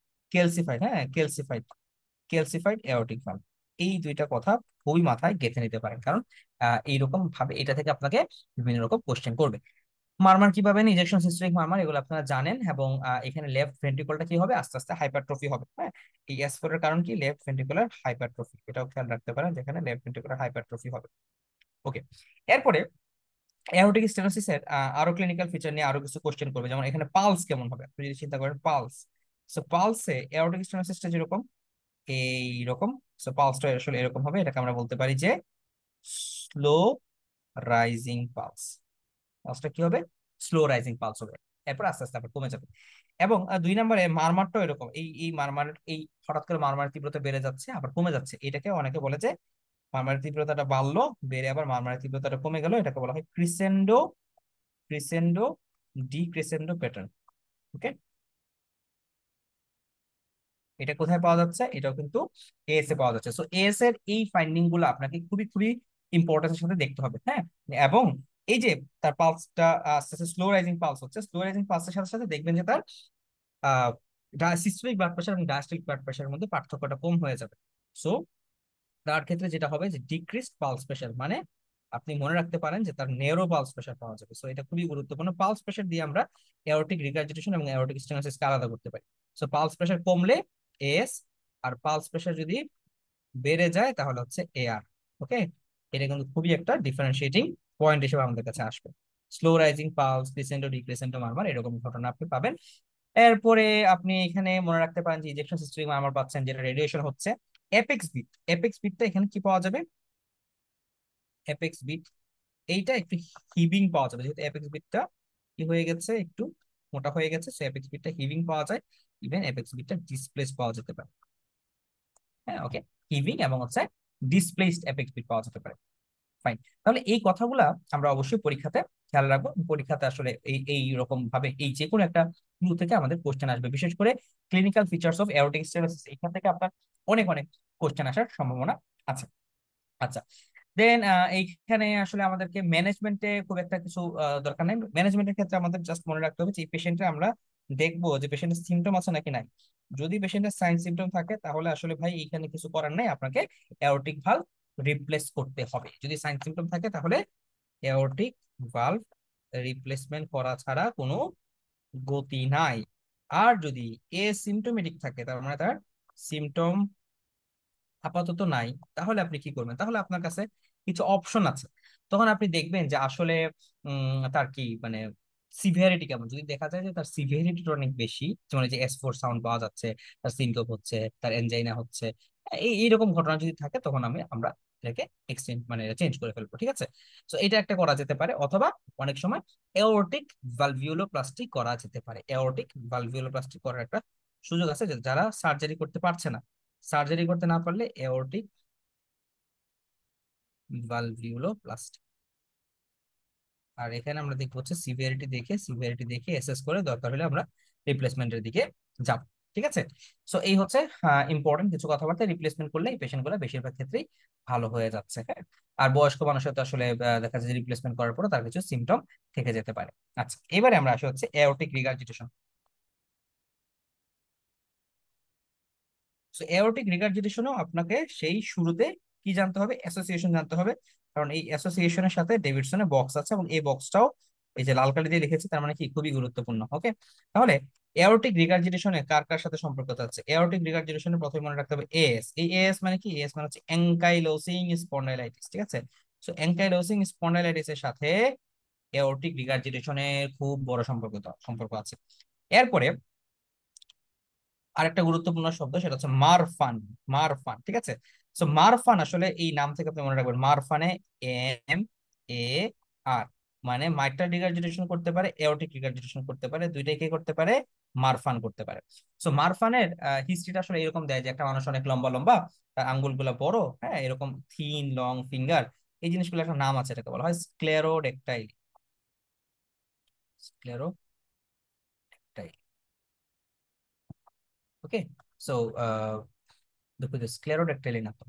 A: ক্যালসিফাইড। হ্যাঁ, ক্যালসিফাইড, ক্যালসিফাইড এওরটিক ভালভ। এই দুইটা কথা খুবই মাথায় গেঁথে নিতে পারেন, কারণ এইরকম ভাবে এটা থেকে আপনাকে বিভিন্ন রকম কোশ্চেন করবে। মারমার কি পাবেন, ইজেকশন সিস্টেমিক মারমার, এগুলো আপনারা জানেন। এবং এখানে লেফট ভেন্ট্রিকলটা কি হবে, আস্তে আস্তে হাইপারট্রফি হবে। হ্যাঁ, এই S4 এর কারণ কি, লেফট ভেন্ট্রিকুলার হাইপারট্রফি, এটাও খেয়াল রাখতে পারেন যেখানে লেফট ভেন্ট্রিকুলার হাইপারট্রফি হবে। ওকে, এরপরে এওরটিক স্টেনোসিসের আরো ক্লিনিক্যাল ফিচার নিয়ে আরো কিছু কোশ্চেন করবে, যেমন এখানে পালস কেমন হবে আপনি যদি চিন্তা করেন পালস। সো পালসে এওরটিক স্টেনোসিসটা যেরকম এইরকম, সো পালসটা আসলে এরকম হবে, এটাকে আমরা বলতে পারি যে স্লো রাইজিং পালস। পালসটা কি হবে? স্লো রাইজিং পালস হবে, এরপর আস্তে আস্তে আবার কমে যাবে। এবং 2 নম্বরে মারমারটাও এরকম, এই মারমার, এই হঠাৎ করে মারমার তীব্রতা বেড়ে যাচ্ছে আবার কমে যাচ্ছে, এটাকে অনেকে বলে যে মারমারের তীব্রতাটা বাড়লো বেড়ে আবার মারমারের তীব্রতাটা কমে গেল, এটাকে বলা হয় ক্রিসেন্ডো, ক্রিসেন্ডো ডিক্রিসেন্ডো প্যাটার্ন। ওকে, এটা কোথায় পাওয়া যাচ্ছে? এটাও কিন্তু এএস এ পাওয়া যাচ্ছে। সো এএস এর এই ফাইন্ডিং গুলো আপনাকে খুবই খুবই ইম্পর্টেন্সের সাথে দেখতে হবে, হ্যাঁ। এবং এই যে তার পালসটা আস্তে আস্তে স্লো রাইজিং পালস হচ্ছে, স্লো রাইজিং পালসের সাথে সাথে দেখবেন যে তার সিস্টেমিক ব্লাড প্রেশার এবং ডায়াস্টলিক ব্লাড প্রেশারের মধ্যে পার্থক্যটা কম হয়ে যাবে। সো তার ক্ষেত্রে যেটা হবে যে ডিক্রিসড পালস প্রেশার, মানে আপনি মনে রাখতে পারেন যে তার নেরো পালস প্রেশার পাওয়া যাবে। সো এটা খুবই গুরুত্বপূর্ণ, পালস প্রেশার দিয়ে আমরা এওরটিক রিগার্জিটেশন এবং এওরটিক স্টেনোসিসকে আলাদা করতে পারি। সো পালস প্রেশার কমলে এএস, আর পালস প্রেশার যদি বেড়ে যায় তাহলে হচ্ছে এআর। ওকে, এটা কিন্তু খুবই একটা ডিফারেন্সিয়েটিং পয়েন্ট হিসেবে আমাদের কাছে আসবে। স্লো রাইজিং পালস, ক্রিসেন্টো ডিক্রিসেন্টো মারমার এরকম ঘটনা আপনি পাবেন। এরপরে আপনি এখানে মনে রাখতে পারেন যে ইজেকশন সিস্টেম মারমার পাচ্ছেন যেটা রেডিয়েশন হচ্ছে। এপেক্স বিট, এপেক্স বিটটা এখানে কি পাওয়া যাবে? এপেক্স বিট এইটা একটু হিভিং পাওয়া যাবে, যেহেতু এপেক্স বিটটা কি হয়ে গেছে, একটু মোটা হয়ে গেছে, সো এপেক্স বিটটা হিভিং পাওয়া যায়। ইভেন এপেক্স বিটটা ডিসপ্লেস পাওয়া যেতে পারে। হ্যাঁ, ওকে, হিভিং এবং হচ্ছে ডিসপ্লেসড এপেক্স বিট পাওয়া যেতে পারে। ফাইন, তাহলে এই কথাগুলা আমরা অবশ্যই পরীক্ষাতে খেয়াল রাখবো। পরীক্ষাতে আসলে এই রকম ভাবে এই যে কোনো একটা ক্লু থেকে আমাদের কোশ্চেন আসবে, বিশেষ করে clinical features of aortic stenosis, এখান থেকে আপনার অনেক অনেক কোশ্চেন আসার সম্ভাবনা আছে। আচ্ছা, দেন এইখানে আসলে আমাদেরকে ম্যানেজমেন্টে খুব একটা কিছু দরকার নেই। ম্যানেজমেন্টের ক্ষেত্রে আমাদের জাস্ট মনে রাখতে হবে যে এই পেশেন্টে আমরা দেখবো যে পেশেন্টের সিমটম আছে নাকি নাই। যদি পেশেন্টের সাইন সিমটম থাকে তাহলে আসলে ভাই এইখানে কিছু করার নাই, আপনাকে এওরটিক ভালভ রিপ্লেস করতে হবে। যদি সাইন সিমটম থাকে তাহলে এওরটিক ভালভ রিপ্লেসমেন্ট করা ছাড়া কোনো গতি নাই। আর যদি সিমটোমেটিক থাকে, তার মানে তার সিমটম আপাতত নাই, তাহলে আপনি কি করবেন? তাহলে আপনার কাছে কিছু অপশন আছে। তখন আপনি দেখবেন যে আসলে তার কি মানে সিভিয়ারিটি কেমন। যদি দেখা যায় যে তার সিভিয়ারিটি অনেক বেশি, যেমন এই যে S4 সাউন্ড পাওয়া যাচ্ছে, তার সিনকোপ হচ্ছে, তার এনজাইনা হচ্ছে, এইরকম ঘটনা যদি থাকে, তখন আমরা এটাকে এক্সচেঞ্জ মানে চেঞ্জ করে ফেলবো, ঠিক আছে। তো এটা একটা করা যেতে পারে, অথবা অনেক সময় এওরটিক ভালভিওলোপ্লাস্টি করা যেতে পারে। এওরটিক ভালভিওলোপ্লাস্টি করার একটা সুযোগ আছে, যারা সার্জারি করতে পারছে না। সার্জারি করতে না পারলে এওরটিক ভালভিউলোপ্লাস্টি। আর এখানে আমরা দেখবো হচ্ছে সিভিয়ারিটি দেখে, সিভিয়ারিটি দেখে এসেস করে দরকার হলে আমরা রিপ্লেসমেন্টের দিকে যাব, ঠিক আছে। সো এই হচ্ছে ইম্পর্টেন্ট কিছু কথাবার্তা। রিপ্লেসমেন্ট করলে এই পেশেন্ট গুলো বেশিরভাগ ক্ষেত্রেই ভালো হয়ে যাচ্ছে, হ্যাঁ। আর বয়স্ক মানুষের তো আসলে দেখা যাচ্ছে রিপ্লেসমেন্ট করার পর তার কিছু সিমটম থেকে যেতে পারে। আচ্ছা, এবারে আমরা আসি হচ্ছে এওরটিক রিগার্জিটেশন। সো এওরটিক রিগার্জিটেশনও আপনাকে সেই শুরুতে কি জানতে হবে? অ্যাসোসিয়েশন জানতে হবে। কারণ এই অ্যাসোসিয়েশনের সাথে ডেভিডসনের বক্স আছে, এবং এই বক্সটাও এই যে লাল কালি দিয়ে লিখেছে, তার মানে কি খুবই গুরুত্বপূর্ণ। ওকে, তাহলে এওরটিক রিগার্জিটেশনে কার কার সাথে সম্পর্ক আছে? এওরটিক রিগার্জিটেশনে প্রথমে মনে রাখতে হবে এএস। এই এএস মানে কি? এএস মানে হচ্ছে অ্যাঙ্কাইলোসিং স্পন্ডাইলাইটিস, ঠিক আছে। সো অ্যাঙ্কাইলোসিং স্পন্ডাইলাইটিস এর সাথে এওরটিক রিগার্জিটেশনের খুব বড় সম্পর্ক আছে। এরপরে আরেকটা গুরুত্বপূর্ণ শব্দ, সেটা হচ্ছে মারফান। মারফান, ঠিক আছে। সো মারফান আসলে এই নাম থেকে আপনি মনে রাখবেন, মারফানে MAR, মানে মাইট্রাল রিগার্জিটেশন করতে পারে, এওরটিক রিগার্জিটেশন করতে পারে, দুইটাই কে করতে পারে? মারফান করতে পারে। সো মারফানের হিস্ট্রিটা আসলে এরকম দেয় যে একটা মানুষ অনেক লম্বা লম্বা, তার আঙ্গুলগুলো বড়, হ্যাঁ, এরকম থিন লং ফিঙ্গার, এই জিনিসগুলো একটা নাম আছে, এটাকে বলা হয় স্ক্লেরোডেক্টাইল। স্ক্লেরোডেক্টাইল, ওকে। সো দুঃখিত, স্ক্লেরোডেক্টাইল না তো,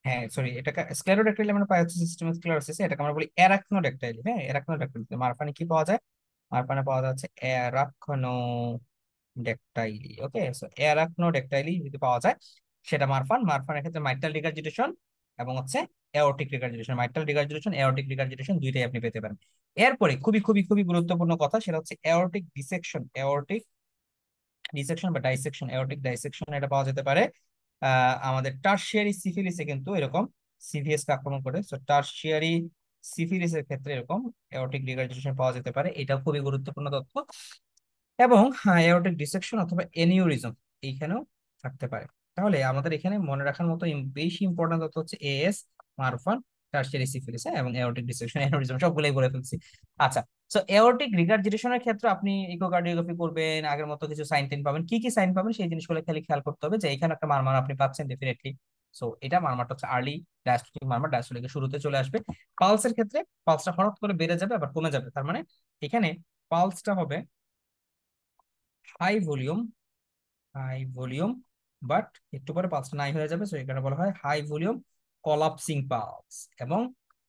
A: হ্যাঁ সরি, এটাকে স্ক্লেরোডাক্টাইল আমরা পাই হচ্ছে সিস্টেমিক স্ক্লেরোসিস, এটাকে আমরা বলি অ্যারাকনোডাক্টাইল। হ্যাঁ, অ্যারাকনোডাক্টাইল। মারফানে কি পাওয়া যায়? মারফানে পাওয়া যাচ্ছে অ্যারাকনোডাক্টাইলি। ওকে, সো অ্যারাকনোডাক্টাইলি যদি পাওয়া যায় সেটা মারফান। মারফানের ক্ষেত্রে মাইট্রাল রিগার্জিটেশন এবং হচ্ছে aortic regurgitation, mitral regurgitation aortic regurgitation দুইটাই আপনি পেতে পারেন। এরপরে খুবই খুবই খুবই গুরুত্বপূর্ণ কথা, সেটা হচ্ছে এওরটিক ডিসেকশন। এওরটিক ডিসেকশন বা ডাইসেকশন, এওরটিক ডাইসেকশন এটা পাওয়া যেতে পারে আমাদের টারশিয়ারি সিফিলিসে, কিন্তু এরকম সিভিএস কে আক্রমণ করে। সো টারশিয়ারি সিফিলিসের ক্ষেত্রে এরকম এওরটিক রিগার্জিটেশন পাওয়া যেতে পারে, এটা খুবই গুরুত্বপূর্ণ তথ্য। এবং এওরটিক ডিসেকশন অথবা এনিউরিজম এইখানেও থাকতে পারে। তাহলে আমাদের এখানে মনে রাখার মতো বেশি ইম্পর্টেন্ট তথ্য হচ্ছে এএস, মারফান, টারশিয়ারি সিফিলিস, এবং এওরটিক ডিসেকশন, এনিউরিজম সবগুলোই বলে ফেলছি। আচ্ছা, সো এওরটিক রিগার্জিটেশনের ক্ষেত্রে আপনি ইকোকার্ডিওগ্রাফি করবেন, আগের মতো কিছু সাইন টাইন পাবেন। কি কি সাইন পাবেন সেই জিনিসগুলো খালি খেয়াল করতে হবে, যে এখানে একটা মারমার আপনি পাচ্ছেন ডেফিনেটলি। সো এটা মারমারটা হচ্ছে আর্লি ডায়াস্টোলিক মারমার, ডায়াস্টোলিকের শুরুতে চলে আসবে। পালসের ক্ষেত্রে পালসটা হঠাৎ করে বেড়ে যাবে আবার কমে যাবে, তার মানে এখানে পালসটা হবে high volume, high volume, but একটু পরে পালসটা নাই হয়ে যাবে, সো এখানে বলা হয় হাই ভলিউম কলাপসিং পালস এবং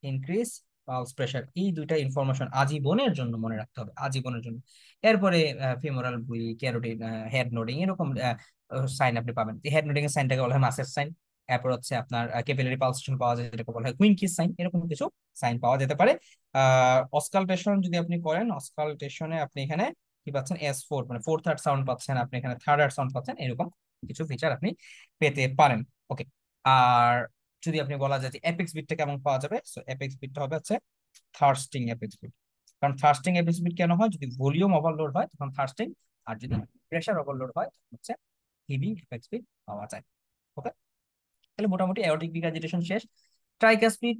A: ইনক্রিজ পালস প্রেশার। এই দুইটা ইনফরমেশন আজীবনের জন্য মনে রাখতে হবে, আজীবনের জন্য। এরপরে ফিমোরাল বুই, ক্যারোটিন, হেড নোডিং, এরকম সাইন আপনি পাবেন। হেড নোডিং এর সাইনটাকে বলা হয় মাসের সাইন। এরপর হচ্ছে আপনার ক্যাপিলারি পালসেশন পাওয়া যায়, যেটাকে বলা হয় কুইনকিস সাইন, এরকম কিছু সাইন পাওয়া যেতে পারে। অস্কালটেশন যদি আপনি করেন, অস্কালটেশনে আপনি এখানে কি পাচ্ছেন, S4 মানে ফোর্থ হার্ট সাউন্ড পাচ্ছেন, আপনি এখানে থার্ড হার্ট সাউন্ড পাচ্ছেন, এরকম কিছু ফিচার আপনি পেতে পারেন। ওকে। আর যদি আপনি বলা যায় যে অ্যাপেক্স বিটটা কেমন পাওয়া যাবে, সো অ্যাপেক্স বিটটা হবে হচ্ছে থার্স্টিং অ্যাপেক্স বিট। কারণ থার্স্টিং অ্যাপেক্স বিট কেন হয়, যদি ভলিউম ওভারলোড হয় তখন থার্স্টিং, আর যদি প্রেশার ওভারলোড হয় তখন হচ্ছে হিভিং অ্যাপেক্স বিট পাওয়া যায়। ওকে, তাহলে মোটামুটি অ্যাওরটিক রিগার্জিটেশন শেষ। ট্রাইকাসপিড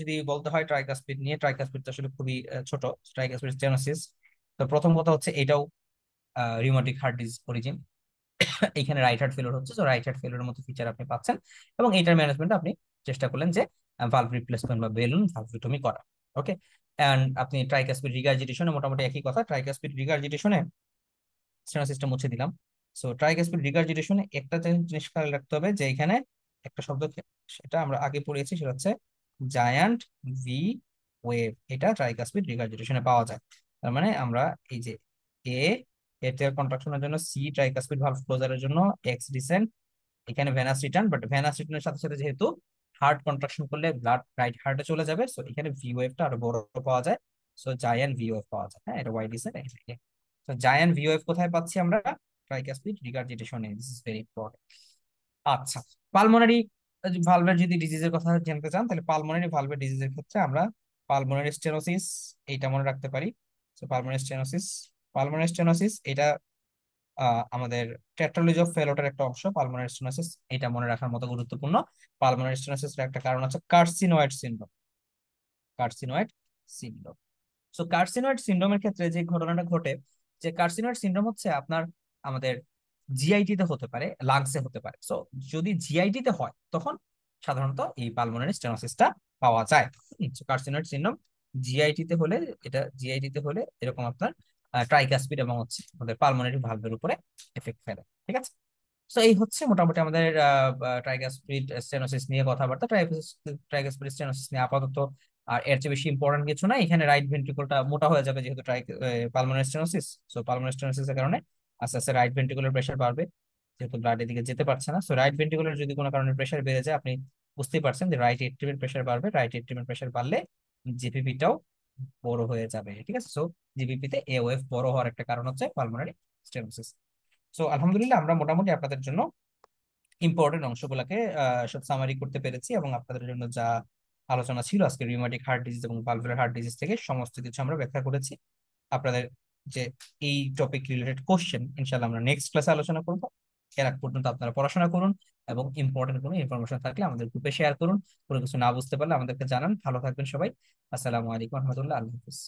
A: যদি বলতে হয়, ট্রাইকাসপিড নিয়ে, ট্রাইকাসপিড তো আসলে খুবই ছোট। ট্রাইকাসপিড স্টেনোসিস, তো প্রথম কথা হচ্ছে এটাও রিউমাটিক হার্ট ডিজিজ অরিজিন। এখানে রাইট হার্ট ফেলিওর হচ্ছে, তো রাইট হার্ট ফেলিওরের মতো ফিচার আপনি পাচ্ছেন, এবং এইটার ম্যানেজমেন্ট আপনি চেষ্টা করলেন যে ভালভ রিপ্লেসমেন্ট বা বেলুন ভালভেটমি করা। ওকে, এন্ড আপনি ট্রাইকাসপিড রিগার্জিটেশনে মোটামুটি একই কথা। ট্রাইকাসপিড রিগার্জিটেশনে স্টেনোসিসটা মুছে দিলাম। সো ট্রাইকাসপিড রিগার্জিটেশনে একটা জিনিস খেয়াল রাখতে হবে, যে এখানে একটা শব্দ সেটা আমরা আগে পড়িয়েছি, সেটা হচ্ছে জায়ান্ট ভি ওয়েভ। এটা ট্রাইকাসপিড রিগার্জিটেশনে পাওয়া যায়। তার মানে আমরা এই যে এ এটিআর কন্ট্রাকশনের জন্য, সি ট্রাইকাসপিড ভালভ ক্লোজারের জন্য, এক্স ডিসেন্ট, এখানে ভেনাস রিটার্ন, বাট ভেনাস রিটার্নের সাথে সাথে যেহেতু হার্ট কন্ট্রাকশন করলে ব্লাড রাইট হার্টে চলে যাবে, সো এখানে ভি ওয়েভটা আরো বড় পাওয়া যায়। সো জায়ান্ট ভি ওয়েভ পাওয়া যায়। হ্যাঁ, এটা ওয়াই ডিসেন্ট। তো জায়ান্ট ভি ওয়েভ কোথায় পাচ্ছি আমরা? ট্রাইকাসপিড রিগার্জিটেশনে। This is very important. আচ্ছা, পালমোনারি ভালভের যদি ডিজিজের কথা জানতে চান, তাহলে পালমোনারি ভালভের ডিজিজের ক্ষেত্রে আমরা পালমোনারি স্টেনোসিস এইটা মনে রাখতে পারি। তো পালমোনারি স্টেনোসিস, পালমোনারি স্টেনোসিস এটা আমাদের টেট্রালজি অফ ফেলোটার একটা অংশ। পালমোনারি স্টেনোসিস এটা মনে রাখার মতো গুরুত্বপূর্ণ। পালমোনারি স্টেনোসিসের একটা কারণ হচ্ছে carcinoid syndrome, carcinoid syndrome. So carcinoid সিনড্রোমের ক্ষেত্রে যে ঘটনাটা ঘটে, যে কার্সিনয়েড সিনড্রোম হচ্ছে আপনার আমাদের জিআইটি তে হতে পারে, লাংসে হতে পারে। সো যদি জিআইটি তে হয় তখন সাধারণত এই পালমোনারি স্টেনোসিসটা পাওয়া যায়। কার্সিনয়েড সিনড্রোম জিআইটি তে হলে, এটা জিআইটি তে হলে এরকম আপনার ট্রাইকাসপিড এবং হচ্ছে আমাদের পালমোনারি ভালভের উপরে এফেক্ট ফেলে। ঠিক আছে, তো এই হচ্ছে মোটামুটি আমাদের ট্রাইগাস্পিড স্টেনোসিস নিয়ে কথাবার্তা। ট্রাইগাস্পিড স্টেনোসিস নিয়ে আপাতত আর এর চেয়ে বেশি ইম্পর্টেন্ট কিছু না। এখানে রাইট ভেন্ট্রিকলটা মোটা হয়ে যাবে যেহেতু পালমোনারি স্টেনোসিস। সো পালমোনারি স্টেনোসিসের কারণে আস্তে আস্তে রাইট ভেন্ট্রিকুলার প্রেশার বাড়বে, যেহেতু ব্লাড এদিকে যেতে পারছে না। সো রাইট ভেন্ট্রিকুলার যদি কোনো কারণে প্রেশার বেড়ে যায়, আপনি বুঝতেই পারছেন যে রাইট এট্রিমের প্রেশার বাড়বে। রাইট এট্রিমের প্রেশার বাড়লে জিপিপিটাও বড় হয়ে যাবে। ঠিক আছে, সো জিপিপি তে এ ওয়েভ বড় হওয়ার একটা কারণ হচ্ছে পালমোনারি স্টেনোসিস। সো আলহামদুলিল্লাহ আমরা মোটামুটি আপনাদের জন্য ইম্পর্টেন্ট অংশগুলোকে সব সামারি করতে পেরেছি, এবং আপনাদের জন্য যা আলোচনা ছিল আজকে রিউমাটিক হার্ট ডিজিজ এবং ভালভুলার হার্ট ডিজিজ থেকে সমস্ত কিছু আমরা ব্যাখ্যা করেছি। আপনাদের যে এই টপিক রিলেটেড কোশ্চেন ইনশাআল্লাহ আমরা নেক্সট ক্লাসে আলোচনা করব। এর আগ পর্যন্ত আপনারা পড়াশোনা করুন, এবং ইম্পর্টেন্ট কোনো ইনফরমেশন থাকলে আমাদের গ্রুপে শেয়ার করুন। কোনো কিছু না বুঝতে পারলে আমাদেরকে জানান। ভালো থাকবেন সবাই। আসসালামু আলাইকুম রহমতুল্লাহ, আল্লাহ হাফিজ।